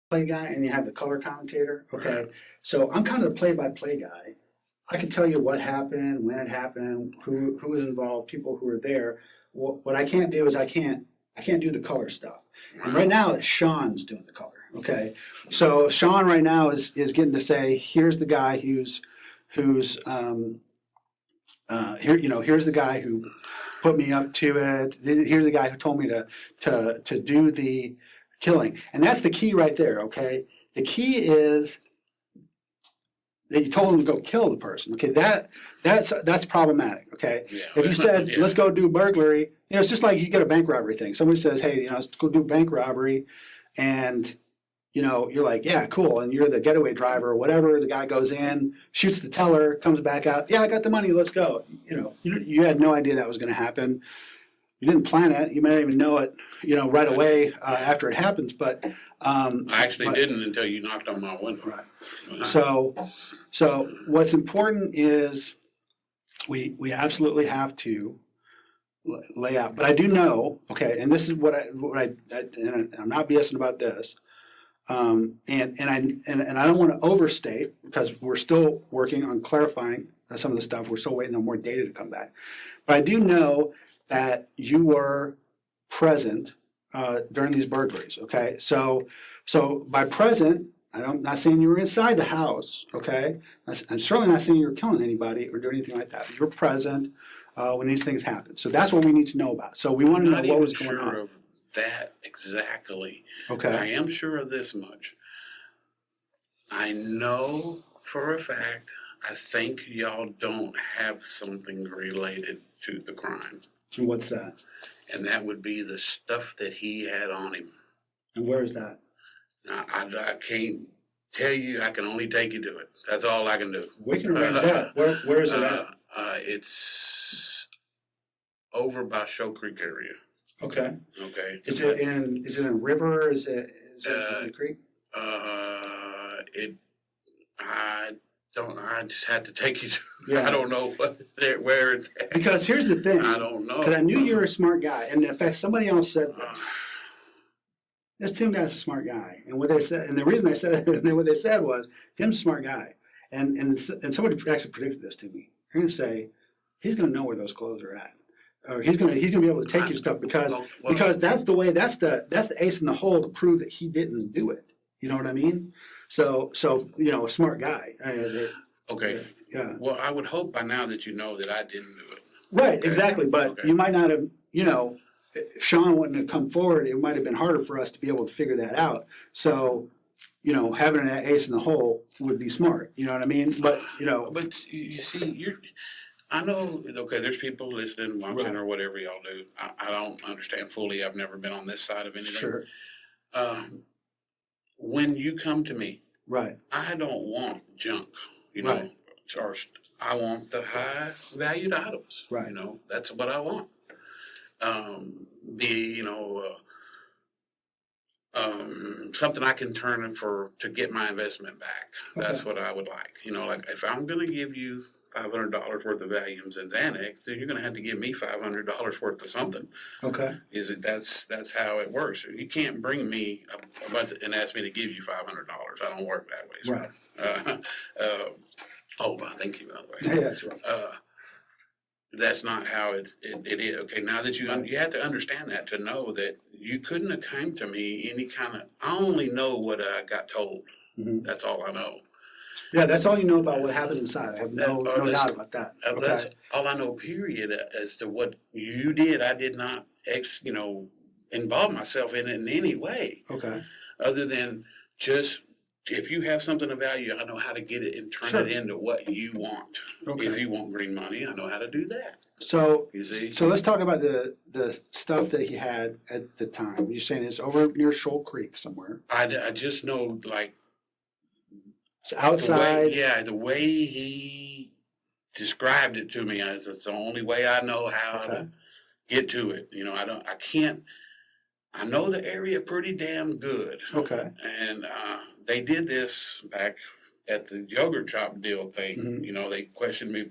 play guy and you have the color commentator. Okay, so I'm kind of the play-by-play guy. I can tell you what happened, when it happened, who was involved, people who were there. What I can't do is I can't do the color stuff. And right now it's Sean's doing the color. Okay, so Sean right now is getting to say, here's the guy who's here, here's the guy who put me up to it. Here's the guy who told me to do the killing, and that's the key right there. Okay, the key is that you told him to go kill the person. Okay, that's problematic. Okay, Yeah. if you said Yeah. let's go do burglary, it's just like you get a bank robbery thing. Somebody says, hey, let's go do bank robbery, and you're like, yeah, cool, and you're the getaway driver or whatever. The guy goes in, shoots the teller, comes back out. Yeah, I got the money. Let's go. You had no idea that was going to happen. You didn't plan it. You may not even know it, right away after it happens. But I actually didn't until you knocked on my window. right. So what's important is we absolutely have to lay out. But I do know, okay, and this is what and I'm not BSing about this. And I don't want to overstate because we're still working on clarifying some of the stuff. We're still waiting on more data to come back. But I do know that you were present during these burglaries. Okay, so by present, I'm not saying you were inside the house. Okay, I'm certainly not saying you were killing anybody or doing anything like that. But you were present when these things happened. So that's what we need to know about. So we want to know what was going on. Of that exactly. Okay. I am sure of this much. I know for a fact, I think y'all don't have something related to the crime. So what's that? And that would be the stuff that he had on him. And where is that? Now, I can't tell you, I can only take you to it. That's all I can do. We can arrange that. Where is it at? It's over by Show Creek area. Okay. Okay. Is it in river? Is it in the creek? I just had to take you to. Yeah. I don't know where it's at. Because here's the thing. I don't know. Because I knew you were a smart guy, and in fact, somebody else said this. This Tim guy's a smart guy, and what they said, and the reason I said it, and then what they said was, Tim's a smart guy, and somebody actually predicted this to me. They're going to say, he's going to know where those clothes are at, or he's going to be able to take your stuff because that's the way, that's the ace in the hole to prove that he didn't do it. You know what I mean? So a smart guy. Okay. Yeah. Well, I would hope by now that you know that I didn't do it. Right. Okay. Exactly. But Okay. you might not have. If Sean wouldn't have come forward, it might have been harder for us to be able to figure that out. So, having an ace in the hole would be smart. You know what I mean? But But you see, I know. Okay, there's people listening, watching, Right. or whatever y'all do. I don't understand fully. I've never been on this side of anything. Sure. When you come to me, Right. I don't want junk. Right. Charged. I want the high valued items. Right. That's what I want. Something I can turn in to get my investment back. That's Okay. what I would like. Like if I'm going to give you $500 worth of Valiums and Xanax, then you're going to have to give me $500 worth of something. Okay. That's how it works. You can't bring me a bunch and ask me to give you $500. I don't work that way. So, Right. Thank you, by the way. Yeah, that's right. That's not how it is. Okay, now that you have to understand that to know that you couldn't have come to me any kind of. I only know what I got told. Mhm. That's all I know. Yeah, that's all you know about what happened inside. I have no doubt about that. That's Okay. all I know. Period. As to what you did, I did not involve myself in it in any way, Okay. other than just. If you have something of value, I know how to get it and turn Sure. it into what you want. Okay. If you want green money, I know how to do that. So You see? So let's talk about the stuff that he had at the time. You're saying it's over near Shoal Creek somewhere. I just know, like, It's outside. the way he described it to me is it's the only way I know how Okay. to get to it. I know the area pretty damn good. Okay. And they did this back at the yogurt shop deal thing, Mhm. you know, they questioned me.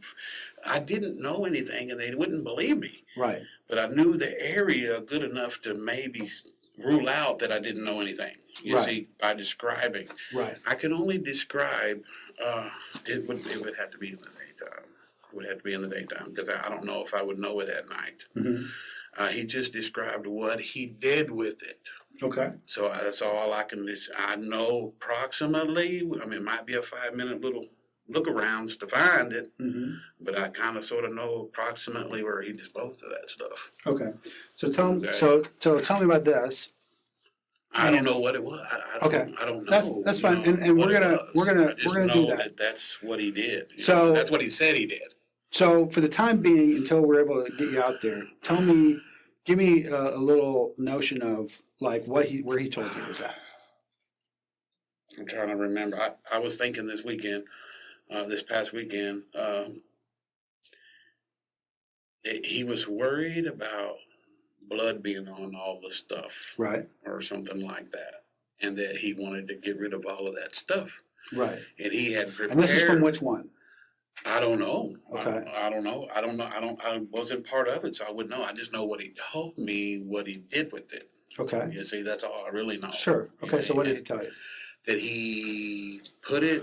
I didn't know anything and they wouldn't believe me, Right, but I knew the area good enough to maybe rule out that I didn't know anything. You Right. see, by describing, right, I can only describe, it would have to be in the daytime. It would have to be in the daytime because I don't know if I would know it at night. mhm, He just described what he did with it. okay, So that's all I can, I know approximately, I mean, it might be a 5 minute little look arounds to find it, mhm, but I kind of sort of know approximately where he disposed of that stuff. okay. So tell, Okay. so tell me about this. I don't And- know what it was. Okay. I don't That's- know. that's you fine. know, And what we're it gonna- was. we're gonna- I just we're gonna do know that. that's what he did. you So- know, that's what he said he did. So for the time being, until we're able to get you out there, give me a little notion of like where he told you it was at. I'm trying to remember. I was thinking this weekend, this past weekend, he was worried about blood being on all the stuff Right, or something like that, and that he wanted to get rid of all of that stuff. right. And he had prepared. And this is from which one? I don't know. Okay. I don't know. I don't know. I wasn't part of it, so I wouldn't know. I just know what he told me, what he did with it. Okay, You see, that's all I really know. sure. Okay, so what did he And tell you? that he put it,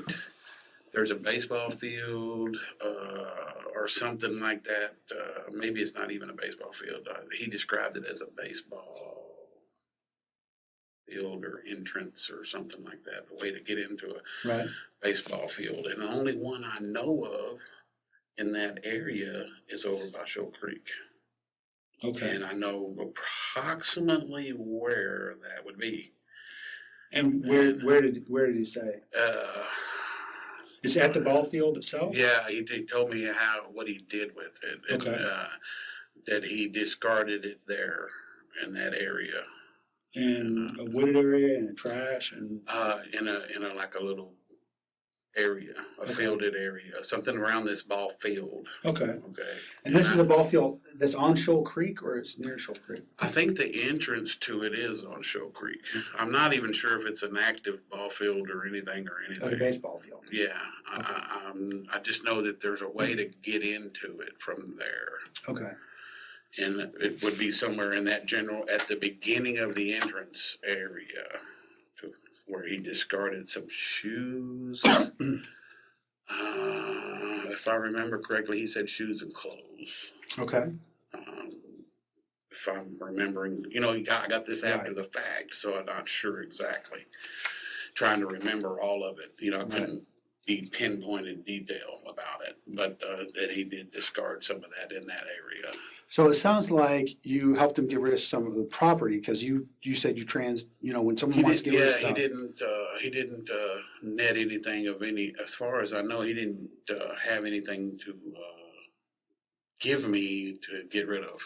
there's a baseball field or something like that. Maybe it's not even a baseball field. He described it as a baseball field or entrance or something like that, a way to get into a Right, baseball field. And the only one I know of in that area is over by Shoal Creek. okay. And I know approximately where that would be. And where did he say? Uh, Is it at the ball field itself? yeah, he told me what he did with it, and Okay. that he discarded it there in that area, In a wooded area and trash and, in a like a little area, a Okay. fielded area, something around this ball field. okay. Okay. And this is a ball field that's on Shoal Creek or it's near Shoal Creek? I think the entrance to it is on Shoal Creek. I'm not even sure if it's an active ball field or anything Like a baseball field? Yeah, I just know that there's a way to get into it from there, Okay, and it would be somewhere in that general at the beginning of the entrance area, to where he discarded some shoes. If I remember correctly, he said shoes and clothes. okay, Um, if I'm remembering, I got this after Right. the fact, so I'm not sure exactly. Trying to remember all of it, I Right. couldn't be pinpointed detail about it, but that he did discard some of that in that area. so it sounds like you helped him get rid of some of the property, because you said when someone wants to get rid of stuff. He didn't net anything of any, as far as I know, he didn't have anything to give me to get rid of,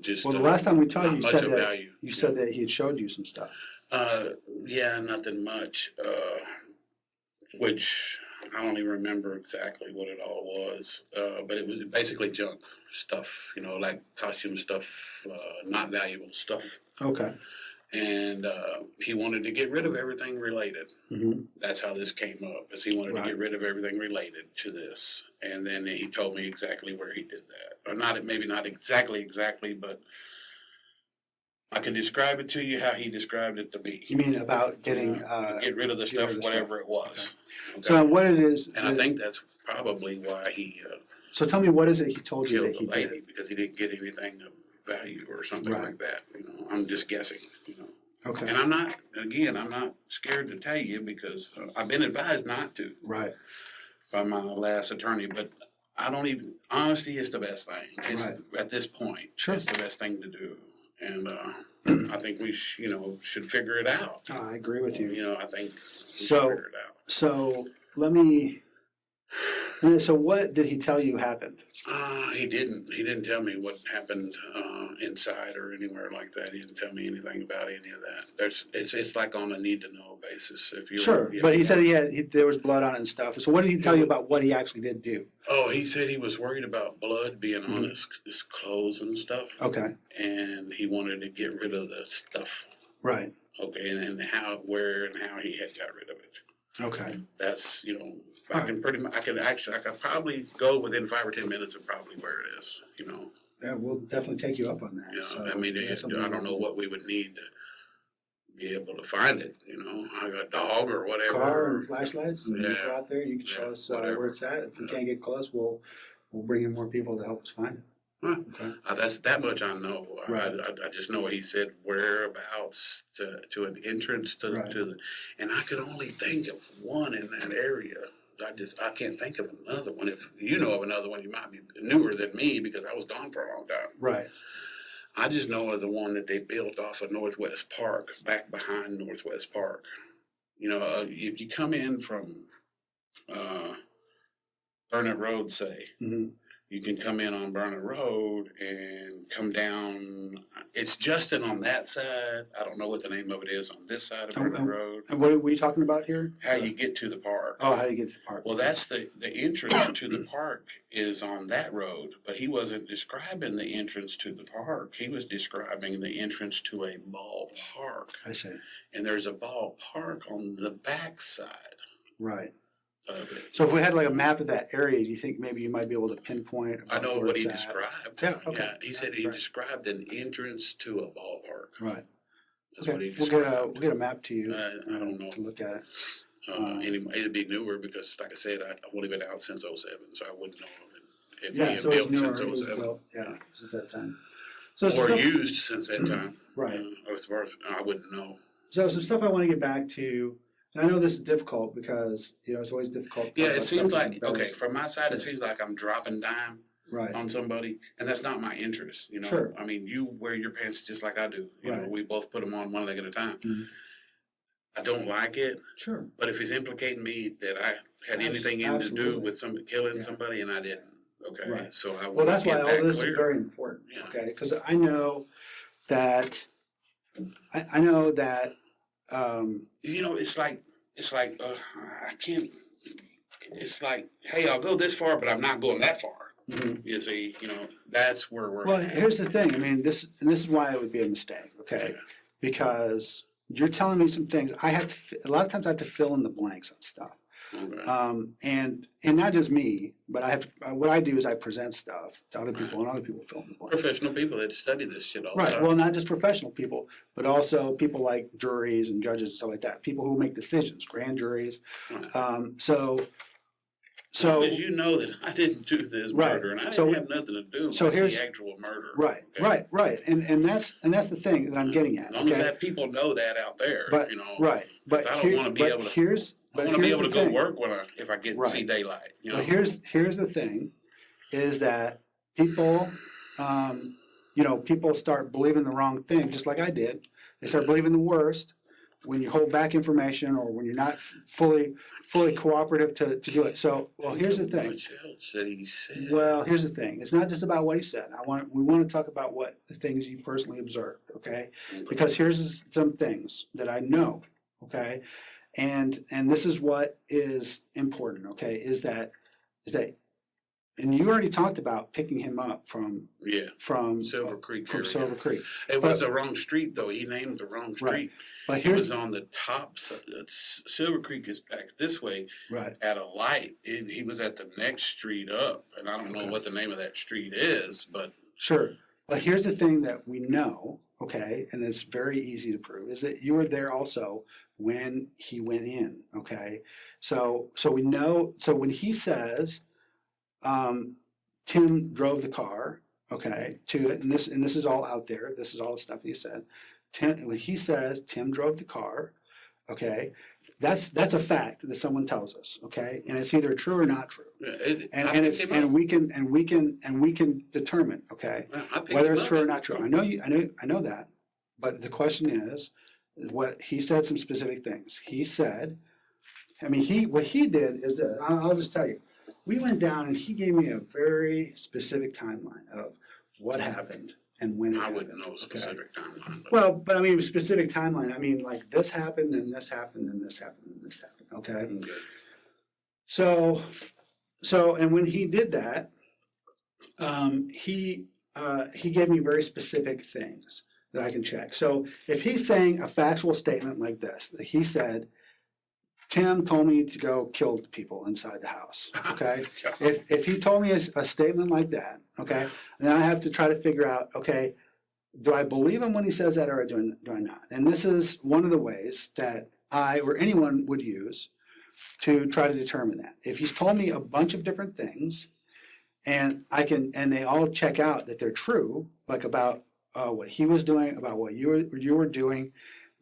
just. Well, the last time we talked, not you much said of that, value. you said that he had showed you some stuff. Yeah, nothing much, which I don't even remember exactly what it all was, but it was basically junk stuff, like costume stuff, not valuable stuff. Okay. And he wanted to get rid of everything related. Hmm. That's how this came up, is he wanted Right. to get rid of everything related to this. And then he told me exactly where he did that. Or not, maybe not exactly, but I can describe it to you how he described it to me. You mean about getting, To get rid of the get rid stuff, of the whatever it was. so Okay? what it is, And I think that's probably why he so tell me, what is it he told you killed that the he lady, did? because he didn't get anything of value or something Right. like that. I'm just guessing. Okay, And I'm not scared to tell you, because I've been advised not to right, by my last attorney, but I don't even, honesty is the best thing. It's, Right. At this point, Sure. it's the best thing to do. And I think we should figure it out. I agree with you. I think we should So- figure it out. So so what did he tell you happened? He didn't tell me what happened inside or anywhere like that. He didn't tell me anything about any of that. It's like on a need to know basis. If you Sure, but he said there was blood on it and stuff. So what did he tell you about what he actually did do? Oh, he said he was worried about blood being on Mhm. his clothes and stuff, Okay, and he wanted to get rid of the stuff. right. Okay, and where and how he had got rid of it. Okay. That's, I can pretty much, I could probably go within 5 or 10 minutes of probably where it is, Yeah, we'll definitely take you up on that. Yeah, So I mean, that's something I don't know what we would need to be able to find it, I got a dog or whatever. car and flashlights, and Yeah. if we're out there, you can show us whatever. where it's at. If we Yeah. can't get close, we'll bring in more people to help us find it. Huh. Okay. That's that much I know. Right. I just know what he said, whereabouts to an entrance to Right. the, and I could only think of one in that area. I can't think of another one. If you know of another one, you might be newer than me because I was gone for a long time. Right. I just know of the one that they built off of Northwest Park, back behind Northwest Park. If you come in from Burnett Road, say, Mm-hmm. you can come in on Burnett Road and come down. It's Justin on that side. I don't know what the name of it is on this side of Burnett Road. And what are we talking about here? How you get to the park. Oh, how do you get to the park? Well, that's the entrance to the park is on that road, but he wasn't describing the entrance to the park. He was describing the entrance to a ballpark. I see. And there's a ballpark on the back side Right. of it. So if we had like a map of that area, do you think maybe you might be able to pinpoint? I know where what he it's at? described. Yeah, okay. Yeah, he said he Right. described an entrance to a ballpark. Right. That's what he We'll described. get a map to you. I don't know. To look at it. Anyway, it'd be newer because, like I said, I've only been out since '07, so I wouldn't know of it. It'd Yeah, be so it's built newer. since '07. Well, yeah, since that time. So Or some, used since that time. Right. As far as I wouldn't know. So some stuff I want to get back to. And I know this is difficult because it's always difficult. to Yeah, talk it about seems stuff like, that's okay, from my side, Sure. it seems like I'm dropping dime Right. on somebody, and that's not my interest, Sure. I mean, you wear your pants just like I do. Right. We both put them on one leg at a time. Mhm. I don't like it, Sure. but if he's implicating me that I had Abs- anything in to do absolutely. with somebody killing Yeah. somebody, and I didn't, okay? Right. So I Well, want that's to why get all that this clear. is very important. Yeah. Okay, because I know that I know that It's like I can't. It's like, hey, I'll go this far, but I'm not going that far. Mhm. You see, that's where we're Well, at. here's the thing. I mean, this is why it would be a mistake. Okay, Yeah. because you're telling me some things. I have to. A lot of times, I have to fill in the blanks on stuff. Okay. And not just me, but I have to, what I do is I present stuff to other people, and other people fill in the blanks. Professional people that study this shit all the Right. time. Well, not just professional people, but also people like juries and judges and stuff like that. People who make decisions, grand juries. Right. So Because you know that I didn't do this Right. murder, and I So- didn't have nothing to do so with here's- the actual murder. right, okay? right, and that's the thing that I'm getting at. As long as Okay, that people know that out there, but right, but I don't want to be able to. here's I want to be able to the go thing. work if I get Right. see daylight. But here's the thing, is that people, people start believing the wrong thing, just like I did. They start believing the worst when you hold back information or when you're not fully cooperative to do it. So, well, here's the thing. What Shelton said he said. Well, here's the thing. It's not just about what he said. We want to talk about what the things you personally observed, okay? Because here's some things that I know, okay? And this is what is important, okay? Is that, and you already talked about picking him up from Silver Creek. From area. Silver Creek. It was the wrong street though. He named the wrong street. Right. But It was on the top. Silver Creek is back this way right. at a light. He was at the next street up, and I don't know Okay. what the name of that street is, but Sure. But here's the thing that we know, okay, and it's very easy to prove, is that you were there also when he went in, okay? So we know, so when he says, Tim drove the car, okay, to it, and this is all out there, this is all the stuff he said. When he says Tim drove the car, okay, that's a fact that someone tells us, okay? And it's either true or not true. And we can determine, okay, whether it's true or not true. I know that, but the question is what he said some specific things. He said, what he did is, I'll just tell you, we went down and he gave me a very specific timeline of what happened and when it I happened. wouldn't know a specific timeline. But Well, but I mean, specific timeline, like this happened and this happened and this happened and this happened, okay? okay. So, and when he did that, he gave me very specific things that I can check. So if he's saying a factual statement like this, that he said, Tim told me to go kill people inside the house, okay? If he told me a statement like that, okay, then I have to try to figure out, okay, do I believe him when he says that or do I not? And this is one of the ways that I or anyone would use to try to determine that. If he's told me a bunch of different things and and they all check out that they're true, like about what he was doing, about what you were doing,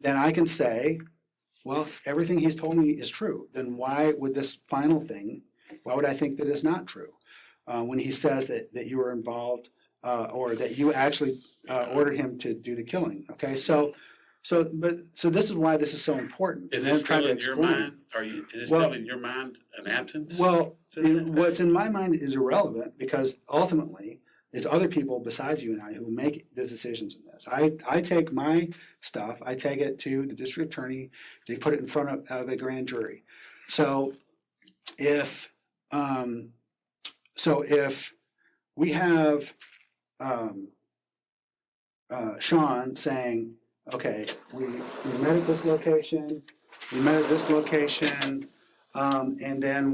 then I can say, well, everything he's told me is true. Then why would this final thing, why would I think that it's not true? When he says that you were involved or that you actually ordered him to do the killing. Okay, so this is why this is so important. Is And this I'm trying still to in your explain. mind? Is it Well- still in your mind an absence? Well, to that what's fact? in my mind is irrelevant because ultimately it's other people besides you and I who make the decisions in this. I take my stuff, I take it to the district attorney, they put it in front of a grand jury. So if if we have Sean saying, okay, we met at this location, we met at this location, and then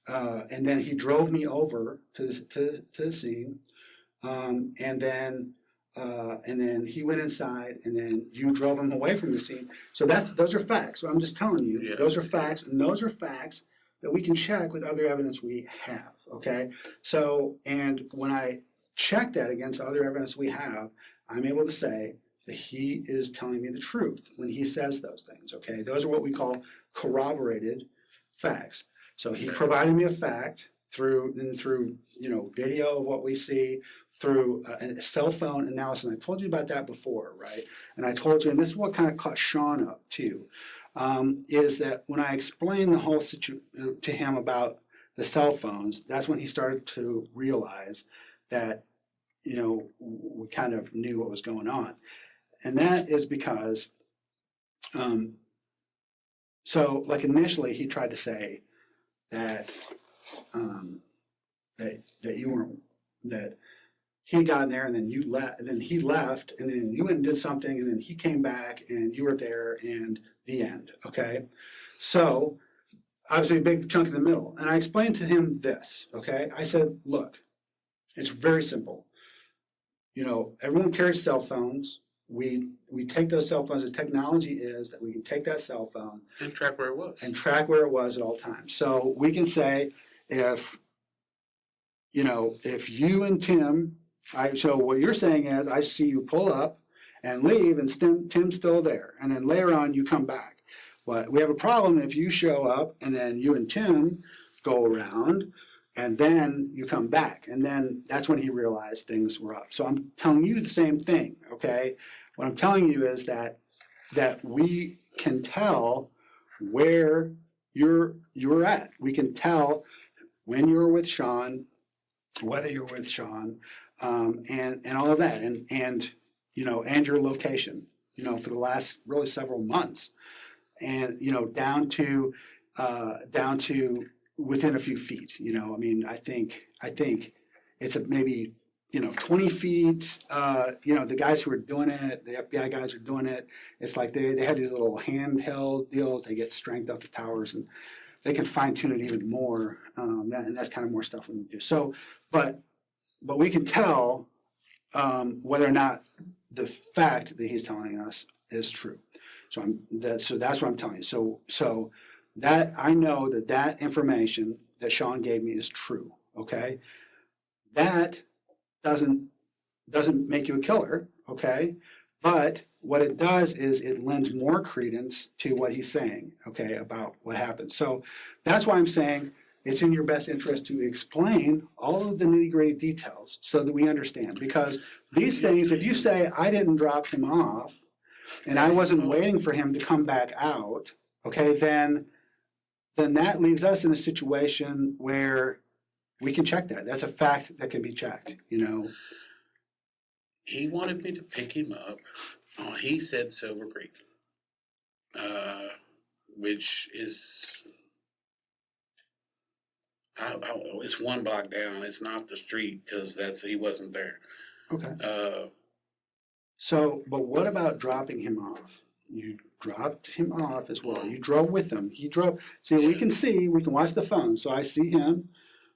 and then he drove me over to the scene, and then he went inside, and then you drove him away from the scene. So those are facts. So I'm just telling you, Yeah. those are facts, and those are facts that we can check with other evidence we have. Okay. So and when I check that against other evidence we have, I'm able to say that he is telling me the truth when he says those things. Okay. Those are what we call corroborated facts. So he provided me a fact through video of what we see, through a cell phone analysis. And I told you about that before, right? And I told you, and this is what kind of caught Sean up too, is that when I explained the whole situation to him about the cell phones, that's when he started to realize that, we kind of knew what was going on. And that is because, so like initially he tried to say that, that you weren't, that he got in there and then you left, and then he left, and then you went and did something, and then he came back and you were there, and the end. Okay. So obviously a big chunk in the middle. And I explained to him this, okay? I said, look, it's very simple. Everyone carries cell phones. We take those cell phones. The technology is that we can take that cell phone And track where it was. and track where it was at all times. So we can say if you and Tim, so what you're saying is I see you pull up and leave and Tim's still there. And then later on you come back. But we have a problem if you show up and then you and Tim go around and then you come back. And then that's when he realized things were up. So I'm telling you the same thing, okay? What I'm telling you is that we can tell where you're at. We can tell when you were with Sean, whether you're with Sean, and all of that, and your location, for the last really several months, and down to within a few feet. I think it's maybe 20 feet. The guys who are doing it, the FBI guys are doing it. It's like they have these little handheld deals. They get strength off the towers and they can fine tune it even more. And that's kind of more stuff we can do. So, but we can tell whether or not the fact that he's telling us is true. So that's what I'm telling you. So that I know that information that Sean gave me is true. Okay, that doesn't make you a killer. Okay, but what it does is it lends more credence to what he's saying. Okay, about what happened. So that's why I'm saying it's in your best interest to explain all of the nitty-gritty details so that we understand. Because these things, if you say I didn't drop him off and I wasn't waiting for him to come back out, okay, then that leaves us in a situation where we can check that. That's a fact that can be checked. He wanted me to pick him up. He said Silver Creek, which is it's one block down. It's not the street because he wasn't there. Okay. So, but what about dropping him off? You dropped him off as well. You drove with him. He drove. See, we can watch the phone. So I see him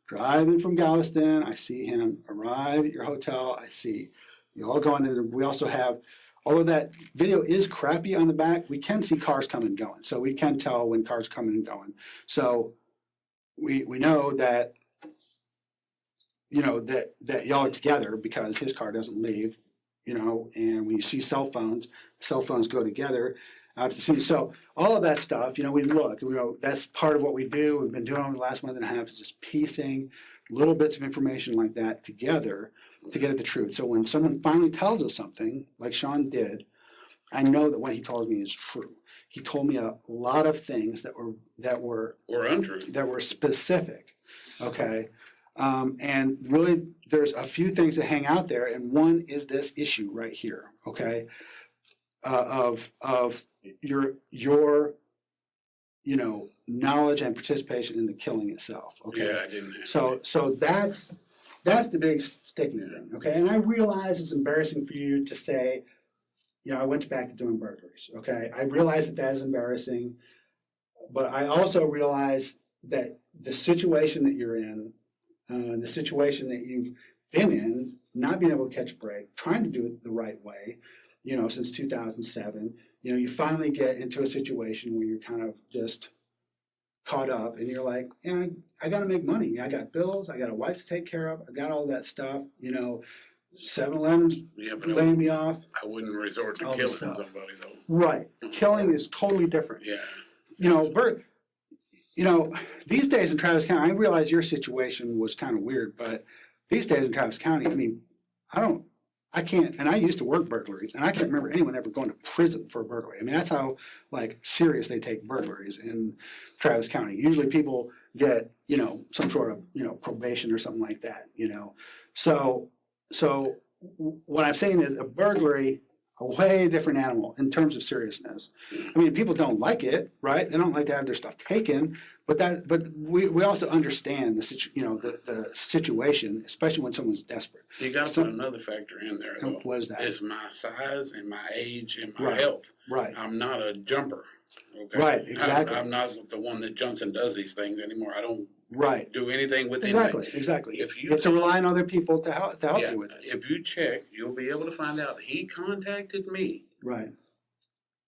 driving from Galveston. I see him arrive at your hotel. I see you all going in. We also have all of that video is crappy on the back. We can see cars coming and going. So we can tell when cars are coming and going. So we know that, you know, that y'all are together because his car doesn't leave, you know, and when you see cell phones go together out to the scene. So all of that stuff, you know, we look, you know, that's part of what we do. We've been doing over the last month and a half is just piecing little bits of information like that together to get at the truth. So when someone finally tells us something, like Sean did, I know that what he told me is true. He told me a lot of things that were Or untrue. that were specific. Okay. And really, there's a few things that hang out there, and one is this issue right here. Okay, of your you know, knowledge and participation in the killing itself. Okay. Yeah, I didn't have So that's the big sticky thing. Okay, and I realize it's embarrassing for you to say, you know, I went back to doing burglaries. Okay, I realize that is embarrassing, but I also realize that the situation that you're in, the situation that you've been in, not being able to catch a break, trying to do it the right way, you know, since 2007, you know, you finally get into a situation where you're kind of just caught up and you're like, yeah, I got to make money. I got bills. I got a wife to take care of. I got all that stuff, you know, 7-Eleven's laying me off. I wouldn't resort to all killing this stuff. somebody though. Right. Killing is totally different. Yeah. You know, these days in Travis County, I realize your situation was kind of weird, but these days in Travis County, I mean, I can't, and I used to work burglaries, and I can't remember anyone ever going to prison for a burglary. I mean, that's how, like, serious they take burglaries in Travis County. Usually people get, you know, some sort of, you know, probation or something like that, you know. So what I'm saying is a burglary, a way different animal in terms of seriousness. I mean, people don't like it, right? They don't like to have their stuff taken, but we also understand the situation, especially when someone's desperate. You got to put another factor in there though. What is that? It's my size and my age and my Right. health. Right. I'm not a jumper. Okay. Right. Exactly. I'm not the one that jumps and does these things anymore. I don't Right. do anything with anything. Exactly. If You have to rely on other people to help you with it. If you check, you'll be able to find out he contacted me. Right.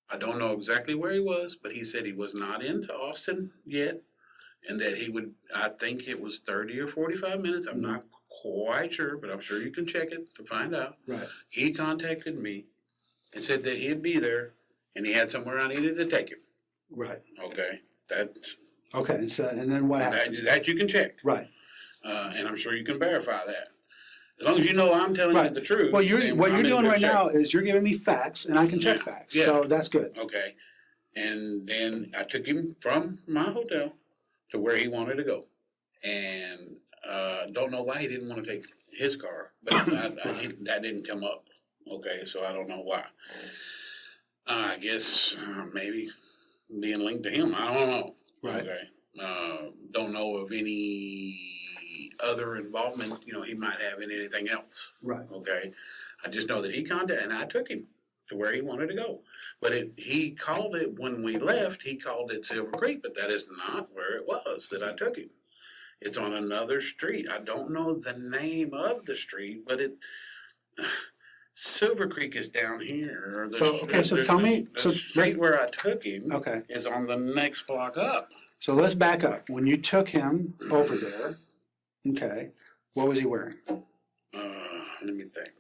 I don't know exactly where he was, but he said he was not into Austin yet, and that he would, I think it was 30 or 45 minutes. I'm not quite sure, but I'm sure you can check it to find out. Right. He contacted me and said that he'd be there, and he had somewhere I needed to take him. Right. Okay. Okay. So, and then what happened? That you can check. Right. And I'm sure you can verify that. As long as you know I'm telling you the truth. Well, then what I'm you're in doing good right shape. now is you're giving me facts, and I can check facts. Yeah. So that's good. Okay. And then I took him from my hotel to where he wanted to go. And don't know why he didn't want to take his car, but that didn't come up. Okay, so I don't know why. I guess maybe being linked to him. I don't know. Right. Okay. Don't know of any other involvement, you know, he might have in anything else. Right. Okay. I just know that he contacted, and I took him to where he wanted to go. But he called it, when we left, he called it Silver Creek, but that is not where it was that I took him. It's on another street. I don't know the name of the street, but Silver Creek is down here. So tell me. The street where I took him Okay. is on the next block up. So let's back up. When you took him over there, okay, what was he wearing? Let me think.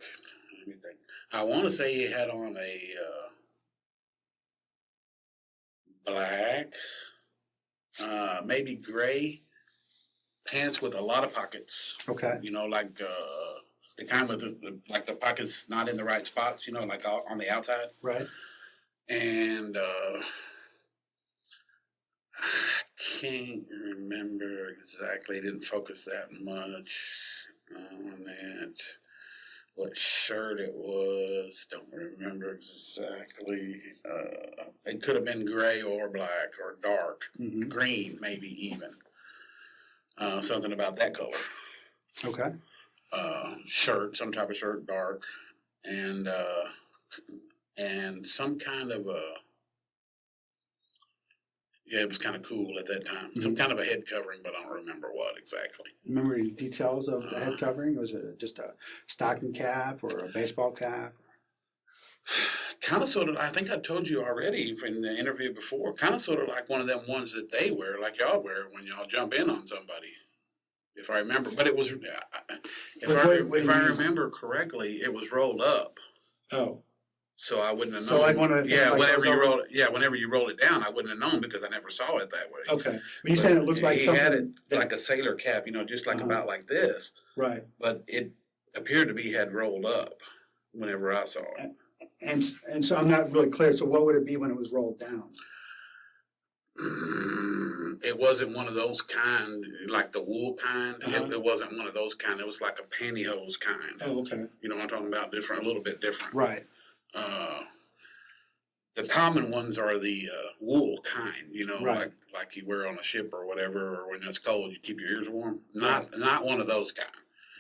I want to say he had on a black, maybe gray pants with a lot of pockets. Okay. You know, like the kind with the pockets not in the right spots. You know, like on the outside. Right. And I can't remember exactly. Didn't focus that much on it. What shirt it was, don't remember exactly. It could have been gray or black or dark, green maybe even. Something about that color. Okay. Shirt, some type of shirt, dark, and some kind of Yeah, it was kind of cool at that time. Some kind of a head covering, but I don't remember what exactly. Remember the details of the head covering? Was it just a stocking cap or a baseball cap? Kind of sort of, I think I told you already in the interview before, kind of sort of like one of them ones that they wear, like y'all wear when y'all jump in on somebody. If I remember, but it was, if I remember correctly, it was rolled up. Oh. So I wouldn't have known. So like one of the things like whenever you roll it down, I wouldn't have known because I never saw it that way. Okay. When you saying it looks like he something had it like a sailor cap, just like about like this. Right. But it appeared to be had rolled up whenever I saw it. And so I'm not really clear. So what would it be when it was rolled down? It wasn't one of those kind, like the wool kind. It wasn't one of those kind. It was like a pantyhose kind. Oh, okay. You know what I'm talking about? Different, a little bit different. Right. The common ones are the wool kind, right. like you wear on a ship or whatever, or when it's cold, you keep your ears warm. Not one of those kind.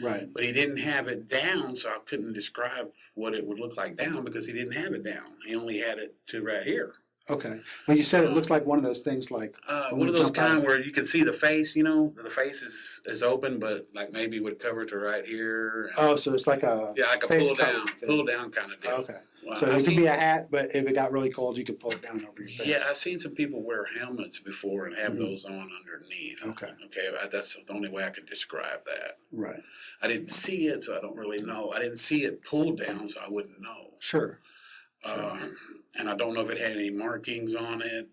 Right. But he didn't have it down, so I couldn't describe what it would look like down because he didn't have it down. He only had it to right here. Okay. Well, you said it looks like one of those things like one of those kind where you can see the face, the face is open, but like maybe would cover to right here. Oh, so it's like a like a pull down kind of deal. Okay. So it could be a hat, but if it got really cold, you could pull it down over your face. Yeah, I've seen some people wear helmets before and have those on underneath. Okay. Okay, that's the only way I could describe that. Right. I didn't see it, so I don't really know. I didn't see it pulled down, so I wouldn't know. Sure. And I don't know if it had any markings on it,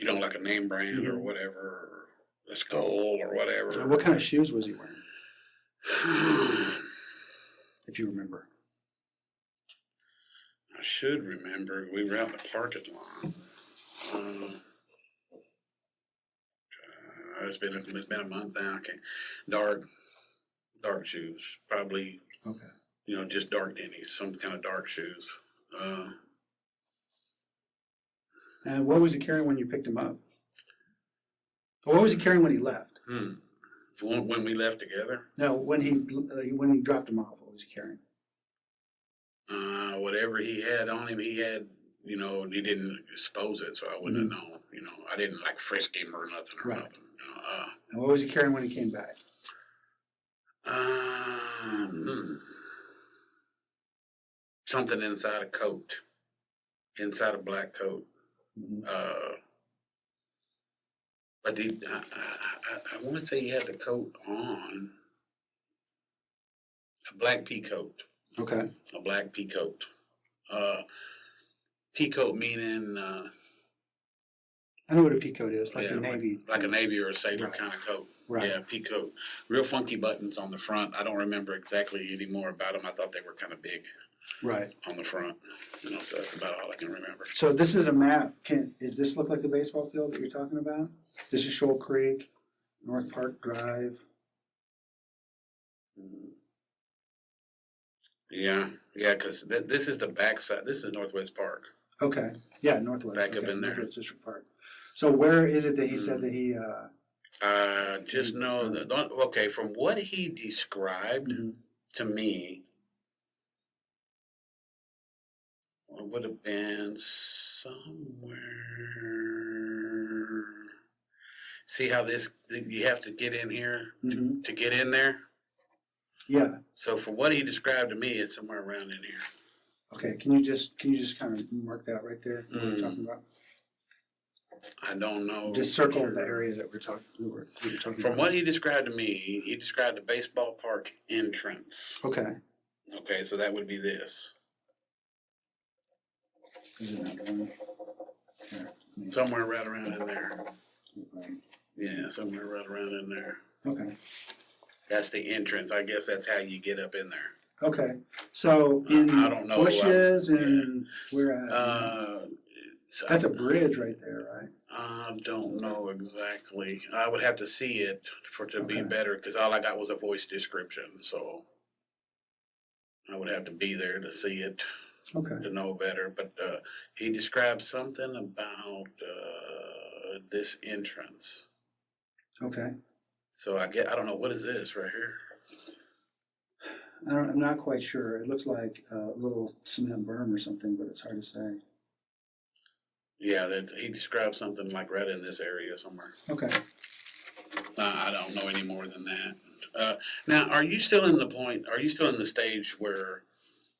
like a name brand or whatever, or a skull or whatever. What kind of shoes was he wearing? If you remember. I should remember. We were out in the parking lot. It's been a month now. Okay, dark shoes, probably. Okay. Just dark tennies, some kind of dark shoes. And what was he carrying when you picked him up? Or what was he carrying when he left? When we left together? No, when he dropped him off, what was he carrying? Whatever he had on him, he had. He didn't expose it, so I wouldn't have known. I didn't like frisk him or nothing nothing. And what was he carrying when he came back? Something inside a coat, inside a black coat. But I want to say he had the coat on, a black pea coat. Okay. A black pea coat. Pea coat meaning. I know what a pea coat is, like a navy. Like a navy or a sailor kind of coat. Right. Yeah, pea coat. Real funky buttons on the front. I don't remember exactly any more about them. I thought they were kind of big. Right. On the front. So that's about all I can remember. So this is a map. Does this look like the baseball field that you're talking about? This is Shoal Creek, North Park Drive. Yeah, because this is the backside. This is Northwest Park. Okay. Yeah, Northwest. Back up in there. Northwest District Park. So where is it that he said that he... just know that, okay, from what he described to me, it would have been somewhere. See how you have to get in here to get in there? Yeah. So from what he described to me, it's somewhere around in here. Okay, can you just kind of mark that right there? What we're talking about? I don't know. Just circle the area that we're talking about. From what he described to me, he described the baseball park entrance. Okay. Okay, so that would be this. Somewhere right around in there. Okay. Yeah, somewhere right around in there. Okay. That's the entrance. I guess that's how you get up in there. Okay. So in I don't know. bushes and we're at. That's a bridge right there, right? I don't know exactly. I would have to see it to be better because all I got was a voice description. So I would have to be there to see it to know better. But he described something about this entrance. Okay. So I don't know, what is this right here? I'm not quite sure. It looks like a little cement berm or something, but it's hard to say. Yeah, that he described something like right in this area somewhere. Okay. I don't know any more than that. Now, are you still in the point? Are you still in the stage where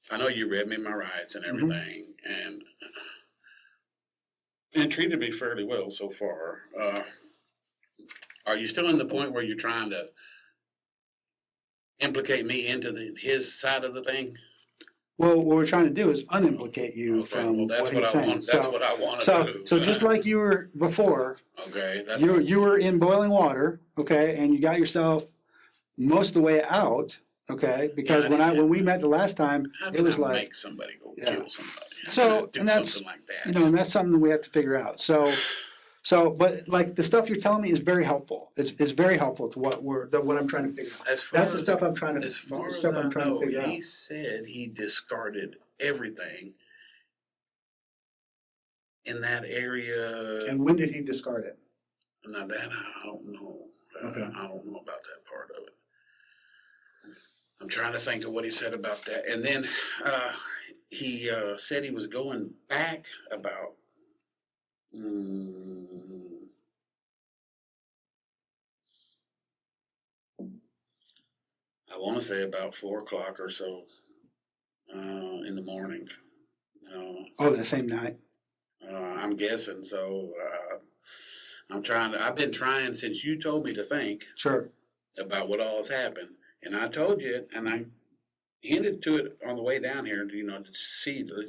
I know you read me my rights and Mm-hmm. everything, and treated me fairly well so far. Are you still in the point where you're trying to implicate me into his side of the thing? Well, what we're trying to do is unimplicate you Okay, from well, that's what he's what I saying. want. That's what I want to So, do. so just like you were before, Okay, that's you were in boiling water, okay, and you got yourself most of the way out, okay, because Yeah, when we met the last time, how it can was I like, make somebody go yeah. kill somebody? How So, can I do and that's, something like that? you know, and that's something that we have to figure out. So, but like the stuff you're telling me is very helpful. It's very helpful to what I'm trying to figure out. As far That's the as, stuff I'm trying to, as far the as stuff I I'm trying to know, figure he out. said he discarded everything in that area. And when did he discard it? Now that I don't know. Okay. I don't know about that part of it. I'm trying to think of what he said about that. And then he said he was going back about I want to say about 4 o'clock or so in the morning. Oh, that same night. I'm guessing. So I've been trying since you told me to think Sure. about what all has happened. And I told you, and I hinted to it on the way down here, to see, do